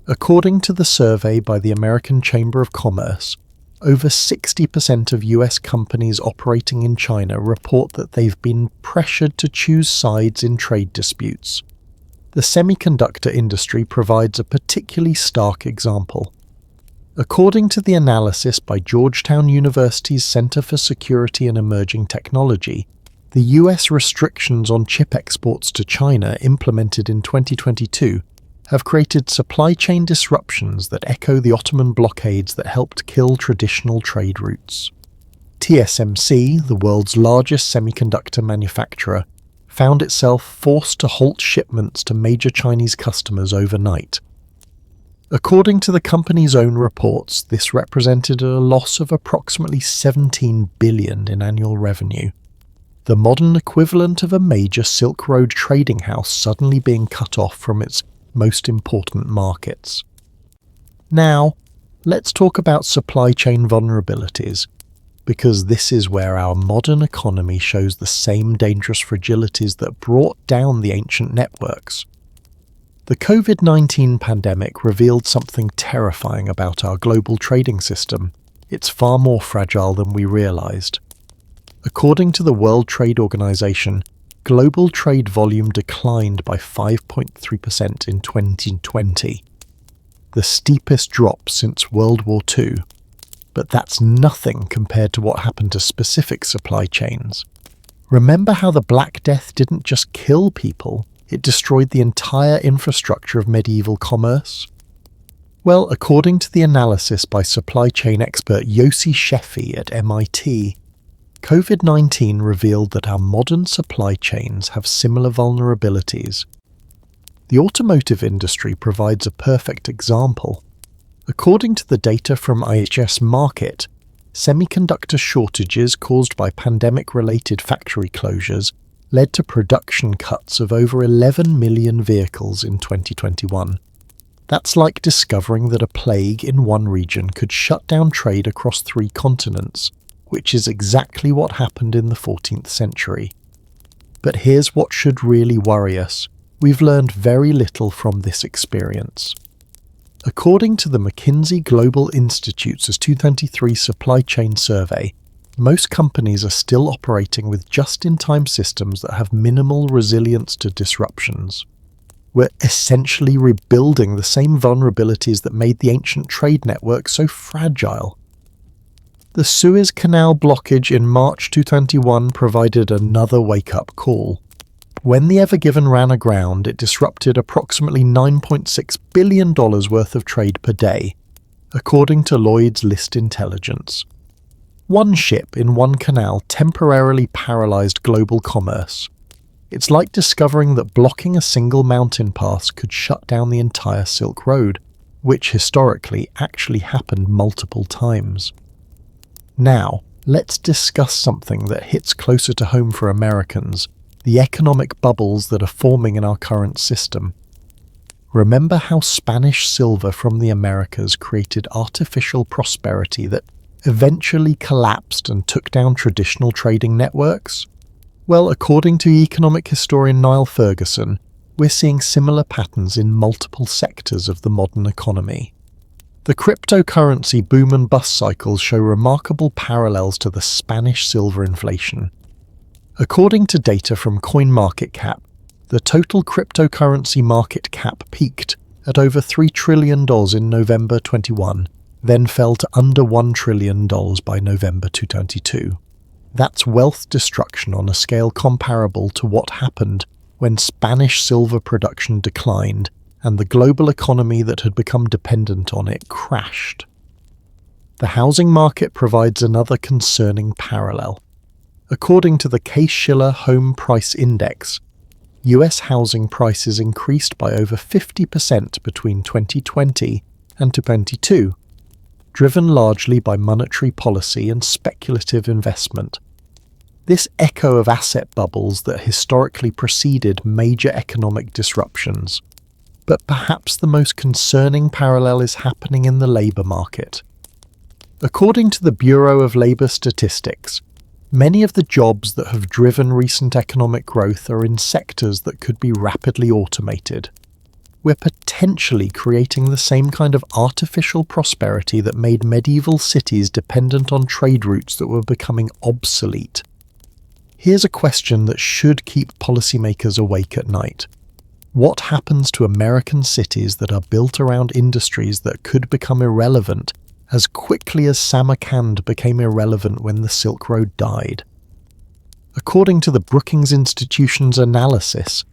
According to the survey by the American Chamber of Commerce, over 60% of US companies operating in China report that they've been pressured to choose sides in trade disputes. The semiconductor industry provides a particularly stark example. According to the analysis by Georgetown University's Center for Security and Emerging Technology, the US restrictions on chip exports to China implemented in 2022 have created supply chain disruptions that echo the Ottoman blockades that helped kill traditional trade routes. TSMC, the world's largest semiconductor manufacturer, found itself forced to halt shipments to major Chinese customers overnight. According to the company's own reports, this represented a loss of approximately $17 billion in annual revenue, the modern equivalent of a major Silk Road trading house suddenly being cut off from its most important markets. Now, let's talk about supply chain vulnerabilities, because this is where our modern economy shows the same dangerous fragilities that brought down the ancient networks. The COVID-19 pandemic revealed something terrifying about our global trading system. It's far more fragile than we realized. According to the World Trade Organization, global trade volume declined by 5.3% in 2020, the steepest drop since World War II. But that's nothing compared to what happened to specific supply chains. Remember how the Black Death didn't just kill people, it destroyed the entire infrastructure of medieval commerce? Well, according to the analysis by supply chain expert Yossi Sheffi at MIT, COVID-19 revealed that our modern supply chains have similar vulnerabilities. The automotive industry provides a perfect example. According to the data from IHS Markit, semiconductor shortages caused by pandemic-related factory closures led to production cuts of over 11 million vehicles in 2021. That's like discovering that a plague in one region could shut down trade across 3 continents, which is exactly what happened in the 14th century. But here's what should really worry us. We've learned very little from this experience. According to the McKinsey Global Institute's 2023 supply chain survey, most companies are still operating with just-in-time systems that have minimal resilience to disruptions. We're essentially rebuilding the same vulnerabilities that made the ancient trade network so fragile. The Suez Canal blockage in March 2021 provided another wake-up call. When the Ever Given ran aground, it disrupted approximately $9.6 billion worth of trade per day, according to Lloyd's List Intelligence. One ship in one canal temporarily paralyzed global commerce. It's like discovering that blocking a single mountain pass could shut down the entire Silk Road, which historically actually happened multiple times. Now, let's discuss something that hits closer to home for Americans: the economic bubbles that are forming in our current system. Remember how Spanish silver from the Americas created artificial prosperity that eventually collapsed and took down traditional trading networks? Well, according to economic historian Niall Ferguson, we're seeing similar patterns in multiple sectors of the modern economy. The cryptocurrency boom and bust cycles show remarkable parallels to the Spanish silver inflation. According to data from CoinMarketCap, the total cryptocurrency market cap peaked at over $3 trillion in November 21, then fell to under $1 trillion by November 2022. That's wealth destruction on a scale comparable to what happened when Spanish silver production declined and the global economy that had become dependent on it crashed. The housing market provides another concerning parallel. According to the Case-Shiller Home Price Index, US housing prices increased by over 50% between 2020 and 2022, driven largely by monetary policy and speculative investment. This echo of asset bubbles that historically preceded major economic disruptions. But perhaps the most concerning parallel is happening in the labour market. According to the Bureau of Labour Statistics, many of the jobs that have driven recent economic growth are in sectors that could be rapidly automated. We're potentially creating the same kind of artificial prosperity that made medieval cities dependent on trade routes that were becoming obsolete. Here's a question that should keep policymakers awake at night. What happens to American cities that are built around industries that could become irrelevant as quickly as Samarkand became irrelevant when the Silk Road died? According to the Brookings Institution's analysis,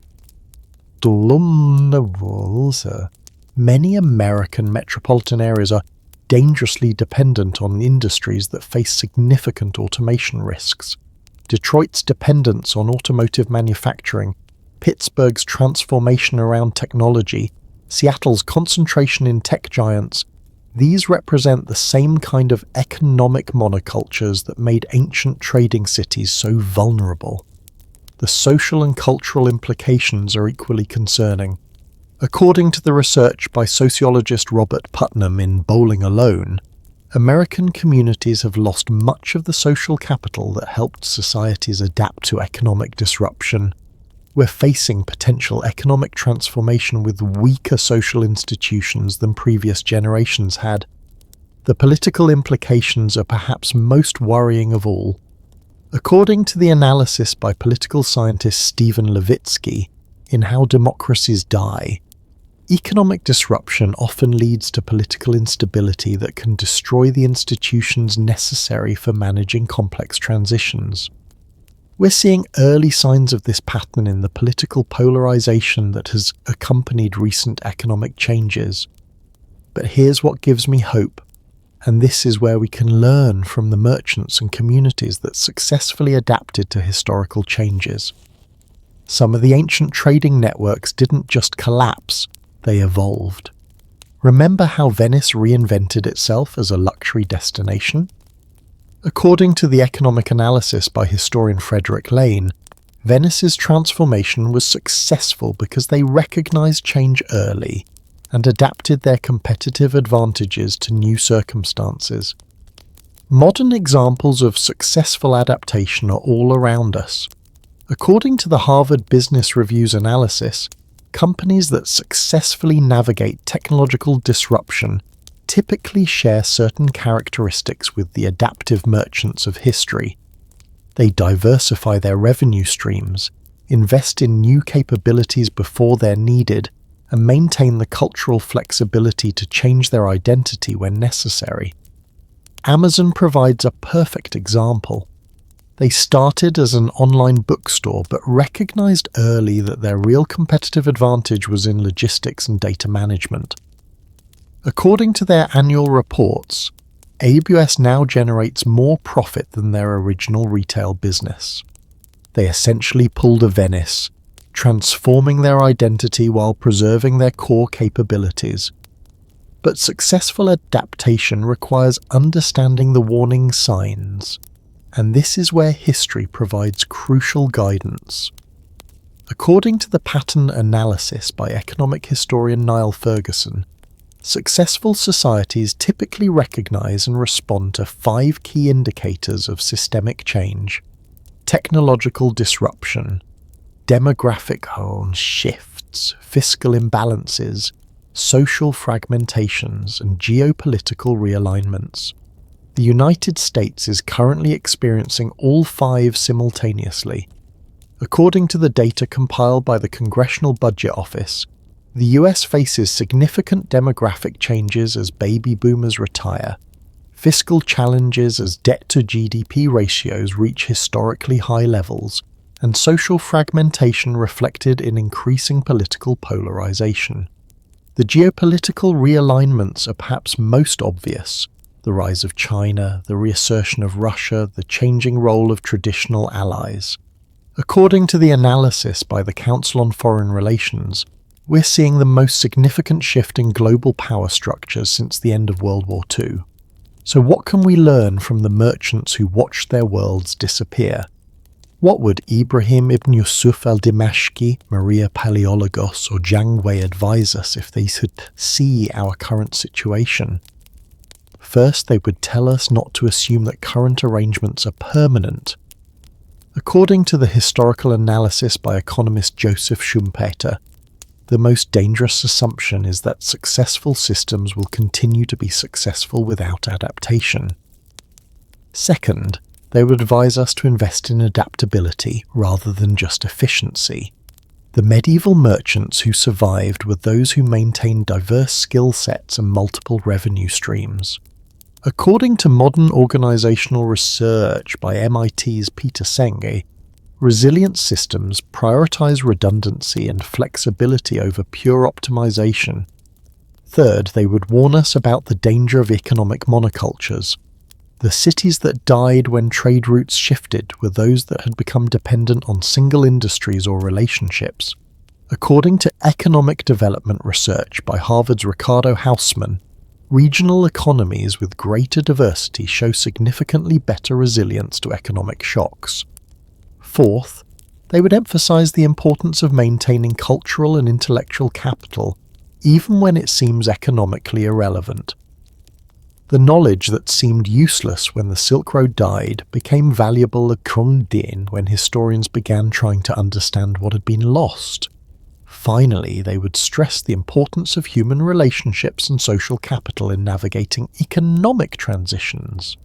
many American metropolitan areas are dangerously dependent on industries that face significant automation risks. Detroit's dependence on automotive manufacturing, Pittsburgh's transformation around technology, Seattle's concentration in tech giants, these represent the same kind of economic monocultures that made ancient trading cities so vulnerable. The social and cultural implications are equally concerning. According to the research by sociologist Robert Putnam in Bowling Alone, American communities have lost much of the social capital that helped societies adapt to economic disruption. We're facing potential economic transformation with weaker social institutions than previous generations had. The political implications are perhaps most worrying of all. According to the analysis by political scientist Stephen Levitsky in How Democracies Die, economic disruption often leads to political instability that can destroy the institutions necessary for managing complex transitions. We're seeing early signs of this pattern in the political polarization that has accompanied recent economic changes. But here's what gives me hope, and this is where we can learn from the merchants and communities that successfully adapted to historical changes. Some of the ancient trading networks didn't just collapse, they evolved. Remember how Venice reinvented itself as a luxury destination? According to the economic analysis by historian Frederick Lane, Venice's transformation was successful because they recognized change early and adapted their competitive advantages to new circumstances. Modern examples of successful adaptation are all around us. According to the Harvard Business Review's analysis, companies that successfully navigate technological disruption typically share certain characteristics with the adaptive merchants of history. They diversify their revenue streams, invest in new capabilities before they're needed, and maintain the cultural flexibility to change their identity when necessary. Amazon provides a perfect example. They started as an online bookstore but recognized early that their real competitive advantage was in logistics and data management. According to their annual reports, AWS now generates more profit than their original retail business. They essentially pulled a Venice, transforming their identity while preserving their core capabilities. But successful adaptation requires understanding the warning signs, and this is where history provides crucial guidance. According to the pattern analysis by economic historian Niall Ferguson, successful societies typically recognize and respond to 5 key indicators of systemic change: technological disruption, demographic shifts, fiscal imbalances, social fragmentations, and geopolitical realignments. The United States is currently experiencing all 5 simultaneously. According to the data compiled by the Congressional Budget Office, the US faces significant demographic changes as baby boomers retire, fiscal challenges as debt-to-GDP ratios reach historically high levels, and social fragmentation reflected in increasing political polarization. The geopolitical realignments are perhaps most obvious: the rise of China, the reassertion of Russia, the changing role of traditional allies. According to the analysis by the Council on Foreign Relations, we're seeing the most significant shift in global power structures since the end of World War II. So what can we learn from the merchants who watched their worlds disappear? What would Ibrahim ibn Yusuf al-Dimashqi, Maria Paleologos, or Jiang Wei advise us if they could see our current situation? First, they would tell us not to assume that current arrangements are permanent. According to the historical analysis by economist Joseph Schumpeter, the most dangerous assumption is that successful systems will continue to be successful without adaptation. Second, they would advise us to invest in adaptability rather than just efficiency. The medieval merchants who survived were those who maintained diverse skill sets and multiple revenue streams. According to modern organizational research by MIT's Peter Senge, resilient systems prioritize redundancy and flexibility over pure optimization. Third, they would warn us about the danger of economic monocultures. The cities that died when trade routes shifted were those that had become dependent on single industries or relationships. According to economic development research by Harvard's Ricardo Hausman, regional economies with greater diversity show significantly better resilience to economic shocks. Fourth, they would emphasize the importance of maintaining cultural and intellectual capital, even when it seems economically irrelevant. The knowledge that seemed useless when the Silk Road died became valuable when historians began trying to understand what had been lost. Finally, they would stress the importance of human relationships and social capital in navigating economic transitions.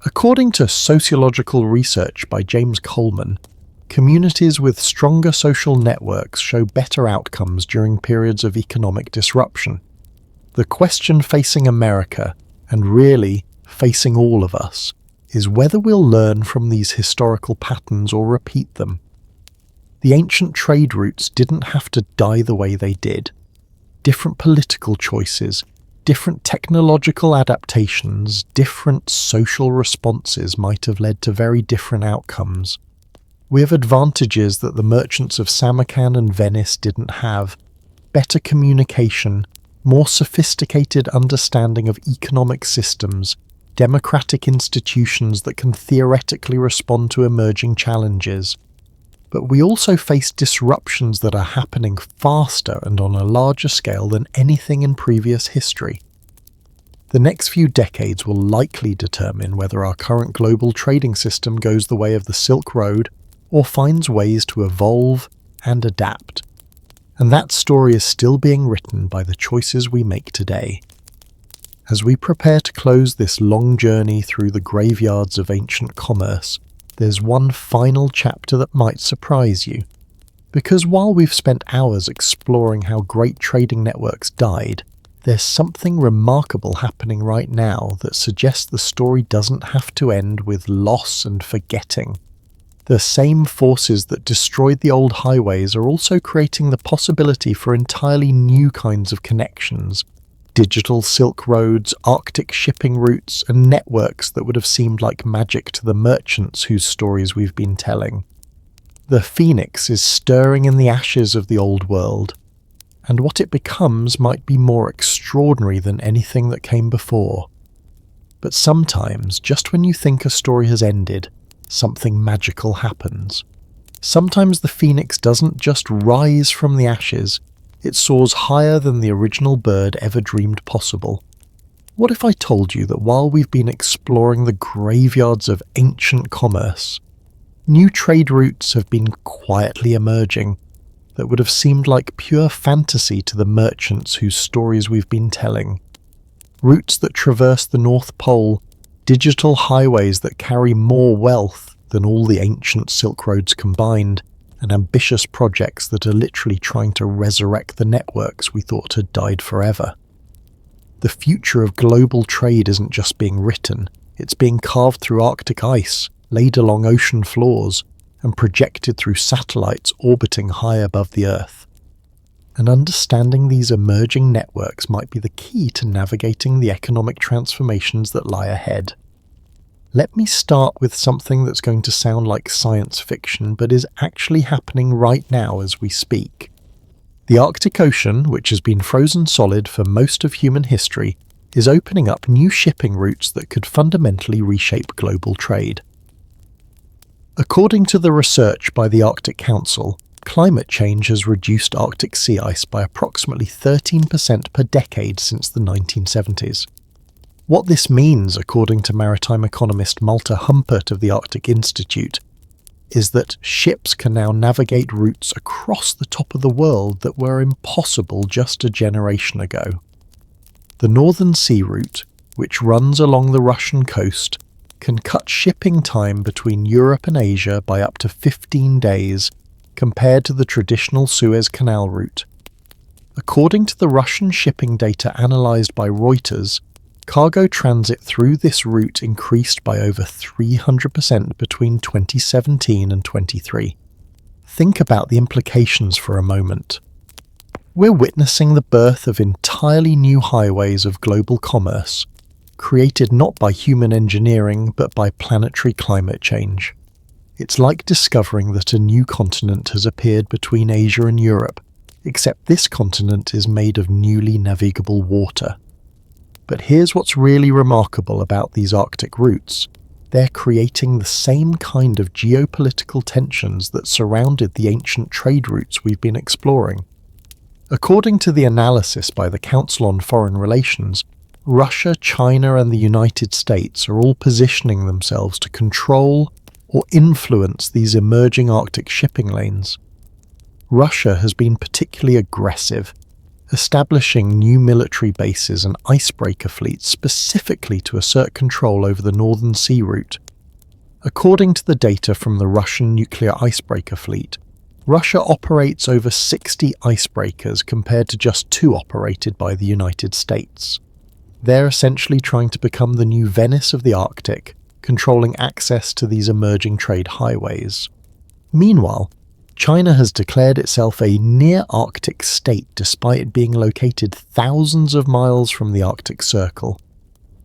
According to sociological research by James Coleman, communities with stronger social networks show better outcomes during periods of economic disruption. The question facing America, and really facing all of us, is whether we'll learn from these historical patterns or repeat them. The ancient trade routes didn't have to die the way they did. Different political choices, Different technological adaptations, different social responses might have led to very different outcomes. We have advantages that the merchants of Samarkand and Venice didn't have: better communication, more sophisticated understanding of economic systems, democratic institutions that can theoretically respond to emerging challenges. But we also face disruptions that are happening faster and on a larger scale than anything in previous history. The next few decades will likely determine whether our current global trading system goes the way of the Silk Road or finds ways to evolve and adapt. And that story is still being written by the choices we make today. As we prepare to close this long journey through the graveyards of ancient commerce, there's one final chapter that might surprise you. Because while we've spent hours exploring how great trading networks died, there's something remarkable happening right now that suggests the story doesn't have to end with loss and forgetting. The same forces that destroyed the old highways are also creating the possibility for entirely new kinds of connections: digital silk roads, Arctic shipping routes, and networks that would have seemed like magic to the merchants whose stories we've been telling. The phoenix is stirring in the ashes of the old world, and what it becomes might be more extraordinary than anything that came before. But sometimes, just when you think a story has ended, something magical happens. Sometimes the phoenix doesn't just rise from the ashes, it soars higher than the original bird ever dreamed possible. What if I told you that while we've been exploring the graveyards of ancient commerce, new trade routes have been quietly emerging that would have seemed like pure fantasy to the merchants whose stories we've been telling? Routes that traverse the North Pole, digital highways that carry more wealth than all the ancient Silk Roads combined, and ambitious projects that are literally trying to resurrect the networks we thought had died forever. The future of global trade isn't just being written, it's being carved through Arctic ice, laid along ocean floors, and projected through satellites orbiting high above the Earth. And understanding these emerging networks might be the key to navigating the economic transformations that lie ahead. Let me start with something that's going to sound like science fiction, but is actually happening right now as we speak. The Arctic Ocean, which has been frozen solid for most of human history, is opening up new shipping routes that could fundamentally reshape global trade. According to the research by the Arctic Council, climate change has reduced Arctic sea ice by approximately 13% per decade since the 1970s. What this means, according to maritime economist Malte Humpert of the Arctic Institute, is that ships can now navigate routes across the top of the world that were impossible just a generation ago. The Northern Sea Route, which runs along the Russian coast, can cut shipping time between Europe and Asia by up to 15 days compared to the traditional Suez Canal route. According to the Russian shipping data analysed by Reuters, cargo transit through this route increased by over 300% between 2017 and 23. Think about the implications for a moment. We're witnessing the birth of entirely new highways of global commerce, created not by human engineering but by planetary climate change. It's like discovering that a new continent has appeared between Asia and Europe, except this continent is made of newly navigable water. But here's what's really remarkable about these Arctic routes. They're creating the same kind of geopolitical tensions that surrounded the ancient trade routes we've been exploring. According to the analysis by the Council on Foreign Relations, Russia, China, and the United States are all positioning themselves to control or influence these emerging Arctic shipping lanes. Russia has been particularly aggressive, establishing new military bases and icebreaker fleets specifically to assert control over the Northern Sea Route. According to the data from the Russian nuclear icebreaker fleet, Russia operates over 60 icebreakers compared to just 2 operated by the United States. They're essentially trying to become the new Venice of the Arctic, controlling access to these emerging trade highways. Meanwhile, China has declared itself a near-Arctic state despite it being located thousands of miles from the Arctic Circle.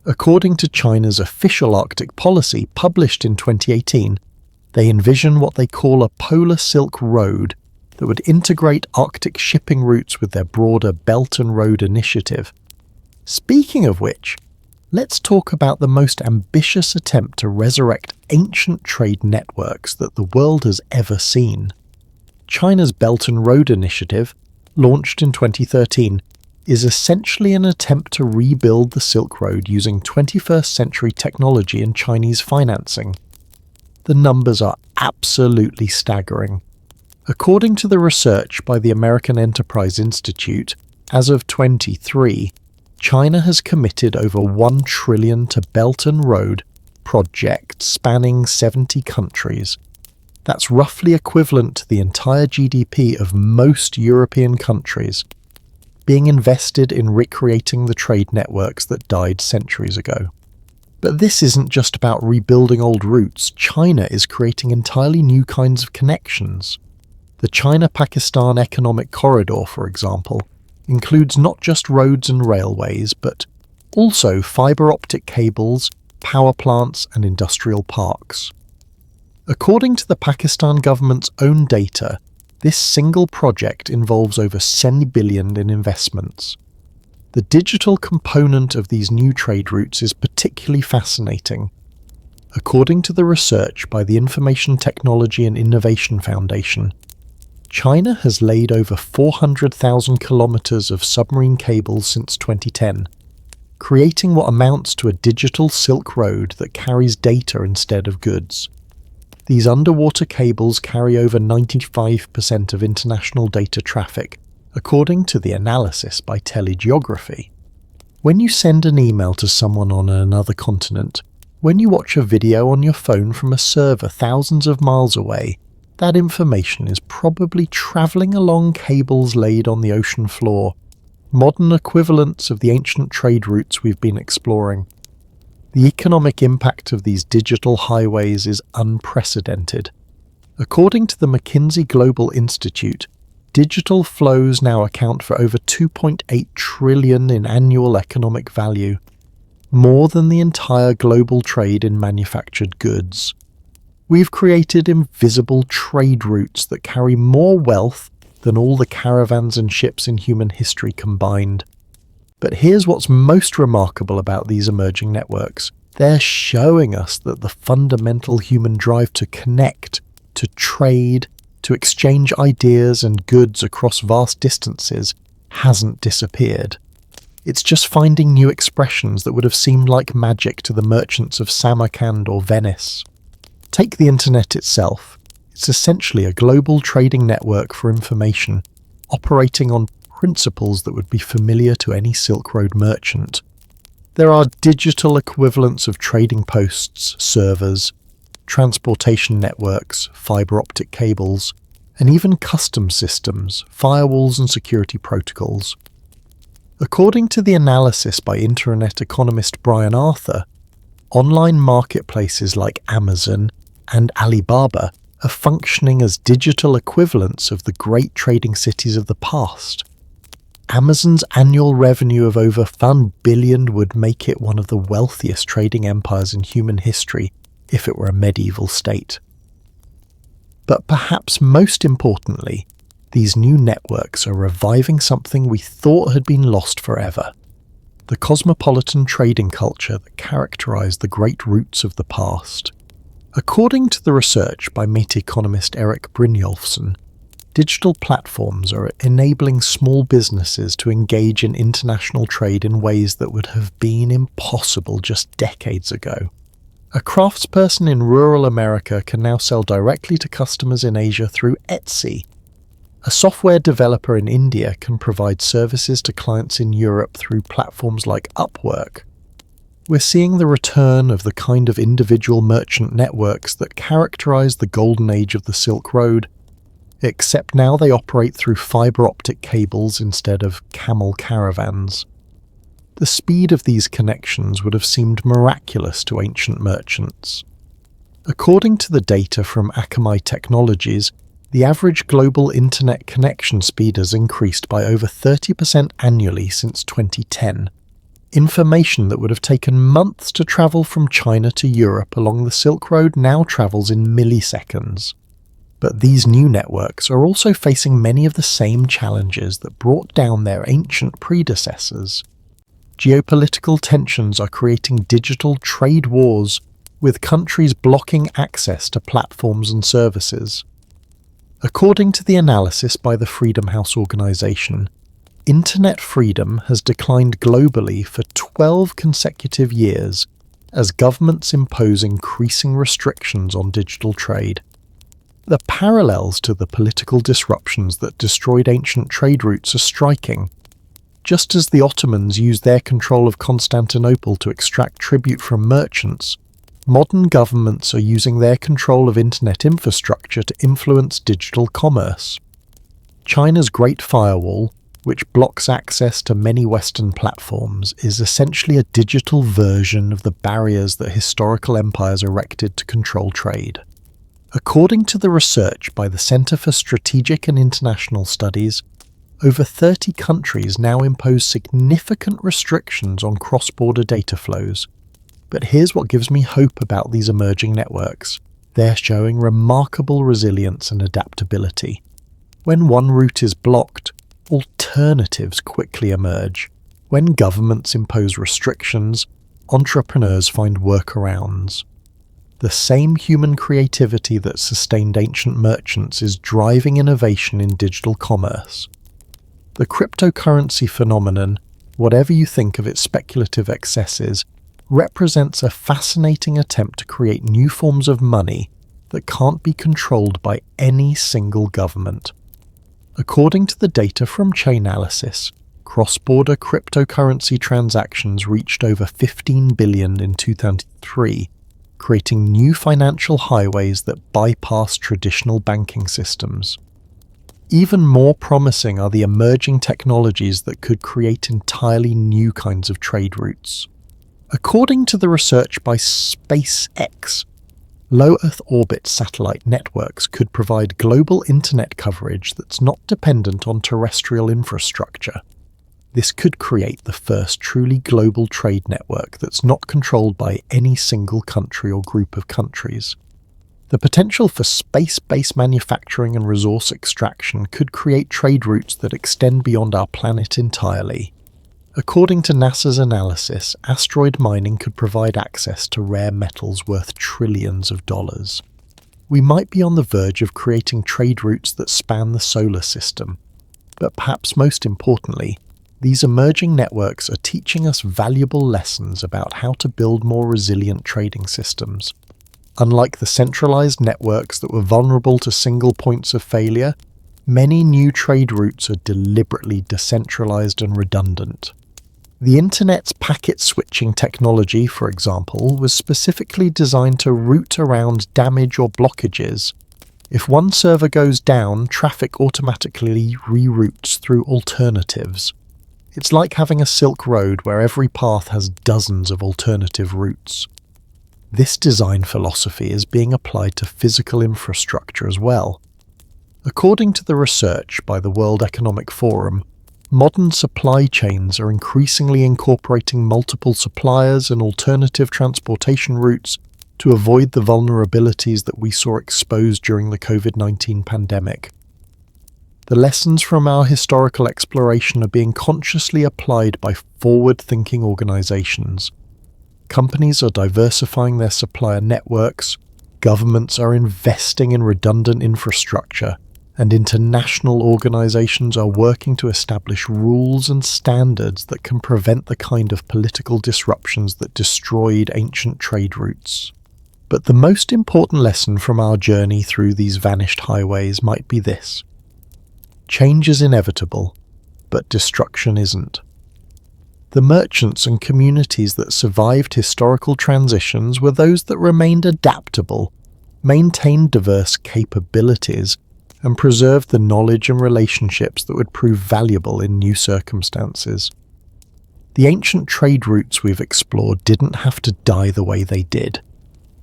According to China's official Arctic policy published in 2018, they envision what they call a Polar Silk Road that would integrate Arctic shipping routes with their broader Belt and Road initiative. Speaking of which, let's talk about the most ambitious attempt to resurrect ancient trade networks that the world has ever seen. China's Belt and Road initiative, launched in 2013, is essentially an attempt to rebuild the Silk Road using 21st century technology and Chinese financing. The numbers are absolutely staggering. According to the research by the American Enterprise Institute, as of 23, China has committed over $1 trillion to Belt and Road projects spanning 70 countries. That's roughly equivalent to the entire GDP of most European countries, being invested in recreating the trade networks that died centuries ago. But this isn't just about rebuilding old routes. China is creating entirely new kinds of connections. The China-Pakistan Economic Corridor, for example, includes not just roads and railways, but also fibre optic cables, power plants and industrial parks. According to the Pakistan government's own data, this single project involves over 70 billion in investments. The digital component of these new trade routes is particularly fascinating. According to the research by the Information Technology and Innovation Foundation, China has laid over 400,000 kilometers of submarine cables since 2010, creating what amounts to a digital Silk Road that carries data instead of goods. These underwater cables carry over 95% of international data traffic, according to the analysis by Telegeography. When you send an email to someone on another continent, when you watch a video on your phone from a server thousands of miles away, that information is probably travelling along cables laid on the ocean floor, modern equivalents of the ancient trade routes we've been exploring. The economic impact of these digital highways is unprecedented. According to the McKinsey Global Institute, digital flows now account for over 2.8 trillion in annual economic value, more than the entire global trade in manufactured goods. We've created invisible trade routes that carry more wealth than all the caravans and ships in human history combined. But here's what's most remarkable about these emerging networks. They're showing us that the fundamental human drive to connect, to trade, to exchange ideas and goods across vast distances hasn't disappeared. It's just finding new expressions that would have seemed like magic to the merchants of Samarkand or Venice. Take the internet itself. It's essentially a global trading network for information, operating on principles that would be familiar to any Silk Road merchant. There are digital equivalents of trading posts, servers, transportation networks, fibre optic cables, and even custom systems, firewalls and security protocols. According to the analysis by internet economist Brian Arthur, online marketplaces like Amazon and Alibaba are functioning as digital equivalents of the great trading cities of the past. Amazon's annual revenue of over $1 billion would make it one of the wealthiest trading empires in human history if it were a medieval state. But perhaps most importantly, these new networks are reviving something we thought had been lost forever: the cosmopolitan trading culture that characterized the great routes of the past. According to the research by Met economist Erik Brynjolfsson, digital platforms are enabling small businesses to engage in international trade in ways that would have been impossible just decades ago. A craftsperson in rural America can now sell directly to customers in Asia through Etsy. A software developer in India can provide services to clients in Europe through platforms like Upwork. We're seeing the return of the kind of individual merchant networks that characterized the golden age of the Silk Road, except now they operate through fibre optic cables instead of camel caravans. The speed of these connections would have seemed miraculous to ancient merchants. According to the data from Akamai Technologies, The average global internet connection speed has increased by over 30% annually since 2010. Information that would have taken months to travel from China to Europe along the Silk Road now travels in milliseconds. But these new networks are also facing many of the same challenges that brought down their ancient predecessors. Geopolitical tensions are creating digital trade wars, with countries blocking access to platforms and services. According to the analysis by the Freedom House organization, internet freedom has declined globally for 12 consecutive years as governments impose increasing restrictions on digital trade. The parallels to the political disruptions that destroyed ancient trade routes are striking. Just as the Ottomans used their control of Constantinople to extract tribute from merchants, modern governments are using their control of internet infrastructure to influence digital commerce. China's Great Firewall, which blocks access to many Western platforms, is essentially a digital version of the barriers that historical empires erected to control trade. According to the research by the Center for Strategic and International Studies, over 30 countries now impose significant restrictions on cross-border data flows. But here's what gives me hope about these emerging networks. They're showing remarkable resilience and adaptability. When one route is blocked, alternatives quickly emerge. When governments impose restrictions, entrepreneurs find workarounds. The same human creativity that sustained ancient merchants is driving innovation in digital commerce. The cryptocurrency phenomenon, whatever you think of its speculative excesses, represents a fascinating attempt to create new forms of money that can't be controlled by any single government. According to the data from Chainalysis, cross-border cryptocurrency transactions reached over 15 billion in 2003, creating new financial highways that bypass traditional banking systems. Even more promising are the emerging technologies that could create entirely new kinds of trade routes. According to the research by SpaceX, low Earth orbit satellite networks could provide global internet coverage that's not dependent on terrestrial infrastructure. This could create the first truly global trade network that's not controlled by any single country or group of countries. The potential for space-based manufacturing and resource extraction could create trade routes that extend beyond our planet entirely. According to NASA's analysis, asteroid mining could provide access to rare metals worth trillions of dollars. We might be on the verge of creating trade routes that span the solar system. But perhaps most importantly, these emerging networks are teaching us valuable lessons about how to build more resilient trading systems. Unlike the centralized networks that were vulnerable to single points of failure, many new trade routes are deliberately decentralized and redundant. The Internet's packet switching technology, for example, was specifically designed to route around damage or blockages. If one server goes down, traffic automatically reroutes through alternatives. It's like having a Silk Road where every path has dozens of alternative routes. This design philosophy is being applied to physical infrastructure as well. According to the research by the World Economic Forum, modern supply chains are increasingly incorporating multiple suppliers and alternative transportation routes to avoid the vulnerabilities that we saw exposed during the COVID-19 pandemic. The lessons from our historical exploration are being consciously applied by forward-thinking organizations. Companies are diversifying their supplier networks, governments are investing in redundant infrastructure, and international organizations are working to establish rules and standards that can prevent the kind of political disruptions that destroyed ancient trade routes. But the most important lesson from our journey through these vanished highways might be this. Change is inevitable, but destruction isn't. The merchants and communities that survived historical transitions were those that remained adaptable, maintained diverse capabilities, and preserved the knowledge and relationships that would prove valuable in new circumstances. The ancient trade routes we've explored didn't have to die the way they did.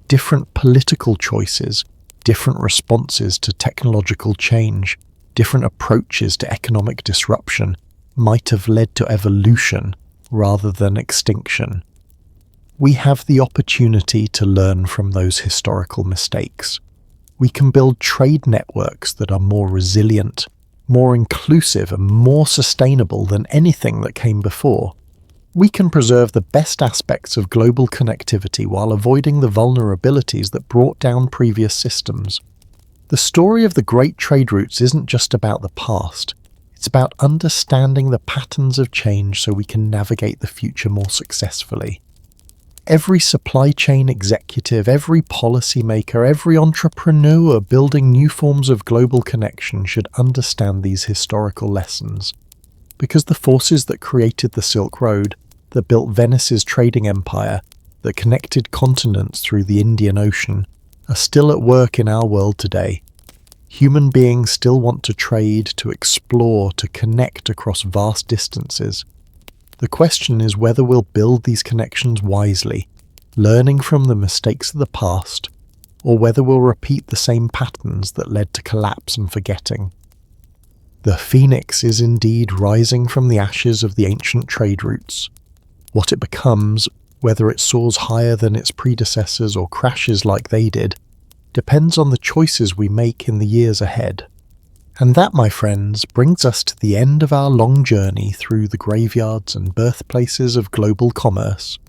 Different political choices, different responses to technological change, different approaches to economic disruption might have led to evolution rather than extinction. We have the opportunity to learn from those historical mistakes. We can build trade networks that are more resilient, more inclusive, and more sustainable than anything that came before. We can preserve the best aspects of global connectivity while avoiding the vulnerabilities that brought down previous systems. The story of the great trade routes isn't just about the past. It's about understanding the patterns of change so we can navigate the future more successfully. Every supply chain executive, every policymaker, every entrepreneur building new forms of global connection should understand these historical lessons. Because the forces that created the Silk Road, that built Venice's trading empire, that connected continents through the Indian Ocean, are still at work in our world today. Human beings still want to trade, to explore, to connect across vast distances. The question is whether we'll build these connections wisely, learning from the mistakes of the past, or whether we'll repeat the same patterns that led to collapse and forgetting. The phoenix is indeed rising from the ashes of the ancient trade routes. What it becomes, whether it soars higher than its predecessors or crashes like they did, depends on the choices we make in the years ahead. And that, my friends, brings us to the end of our long journey through the graveyards and birthplaces of global commerce.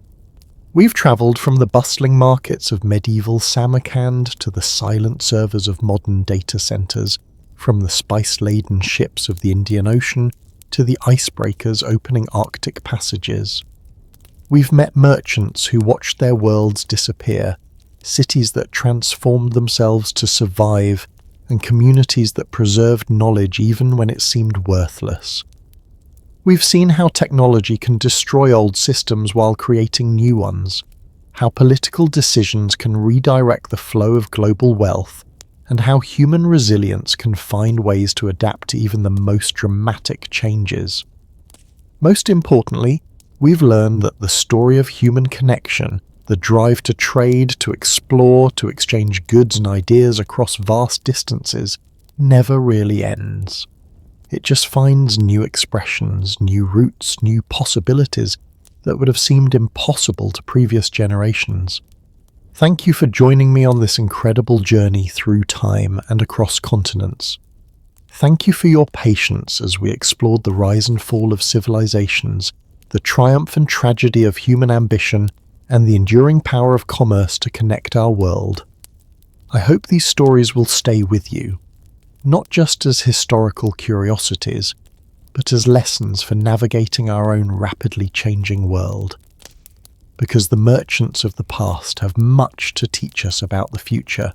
We've travelled from the bustling markets of medieval Samarkand to the silent servers of modern data centres, from the spice-laden ships of the Indian Ocean to the icebreakers opening Arctic passages. We've met merchants who watched their worlds disappear, cities that transformed themselves to survive, and communities that preserved knowledge even when it seemed worthless. We've seen how technology can destroy old systems while creating new ones, how political decisions can redirect the flow of global wealth, and how human resilience can find ways to adapt to even the most dramatic changes. Most importantly, we've learned that the story of human connection, the drive to trade, to explore, to exchange goods and ideas across vast distances, never really ends. It just finds new expressions, new routes, new possibilities that would have seemed impossible to previous generations. Thank you for joining me on this incredible journey through time and across continents. Thank you for your patience as we explored the rise and fall of civilizations, the triumph and tragedy of human ambition, and the enduring power of commerce to connect our world. I hope these stories will stay with you, not just as historical curiosities, but as lessons for navigating our own rapidly changing world. Because the merchants of the past have much to teach us about the future,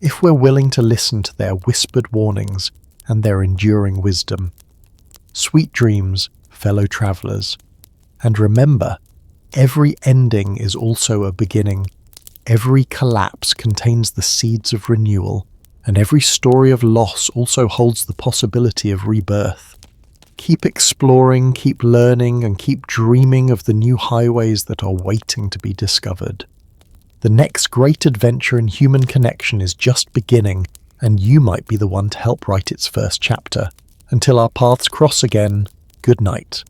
if we're willing to listen to their whispered warnings and their enduring wisdom. Sweet dreams, fellow travellers, and remember, every ending is also a beginning. Every collapse contains the seeds of renewal, and every story of loss also holds the possibility of rebirth. Keep exploring, keep learning, and keep dreaming of the new highways that are waiting to be discovered. The next great adventure in human connection is just beginning, and you might be the one to help write its first chapter. Until our paths cross again, good night.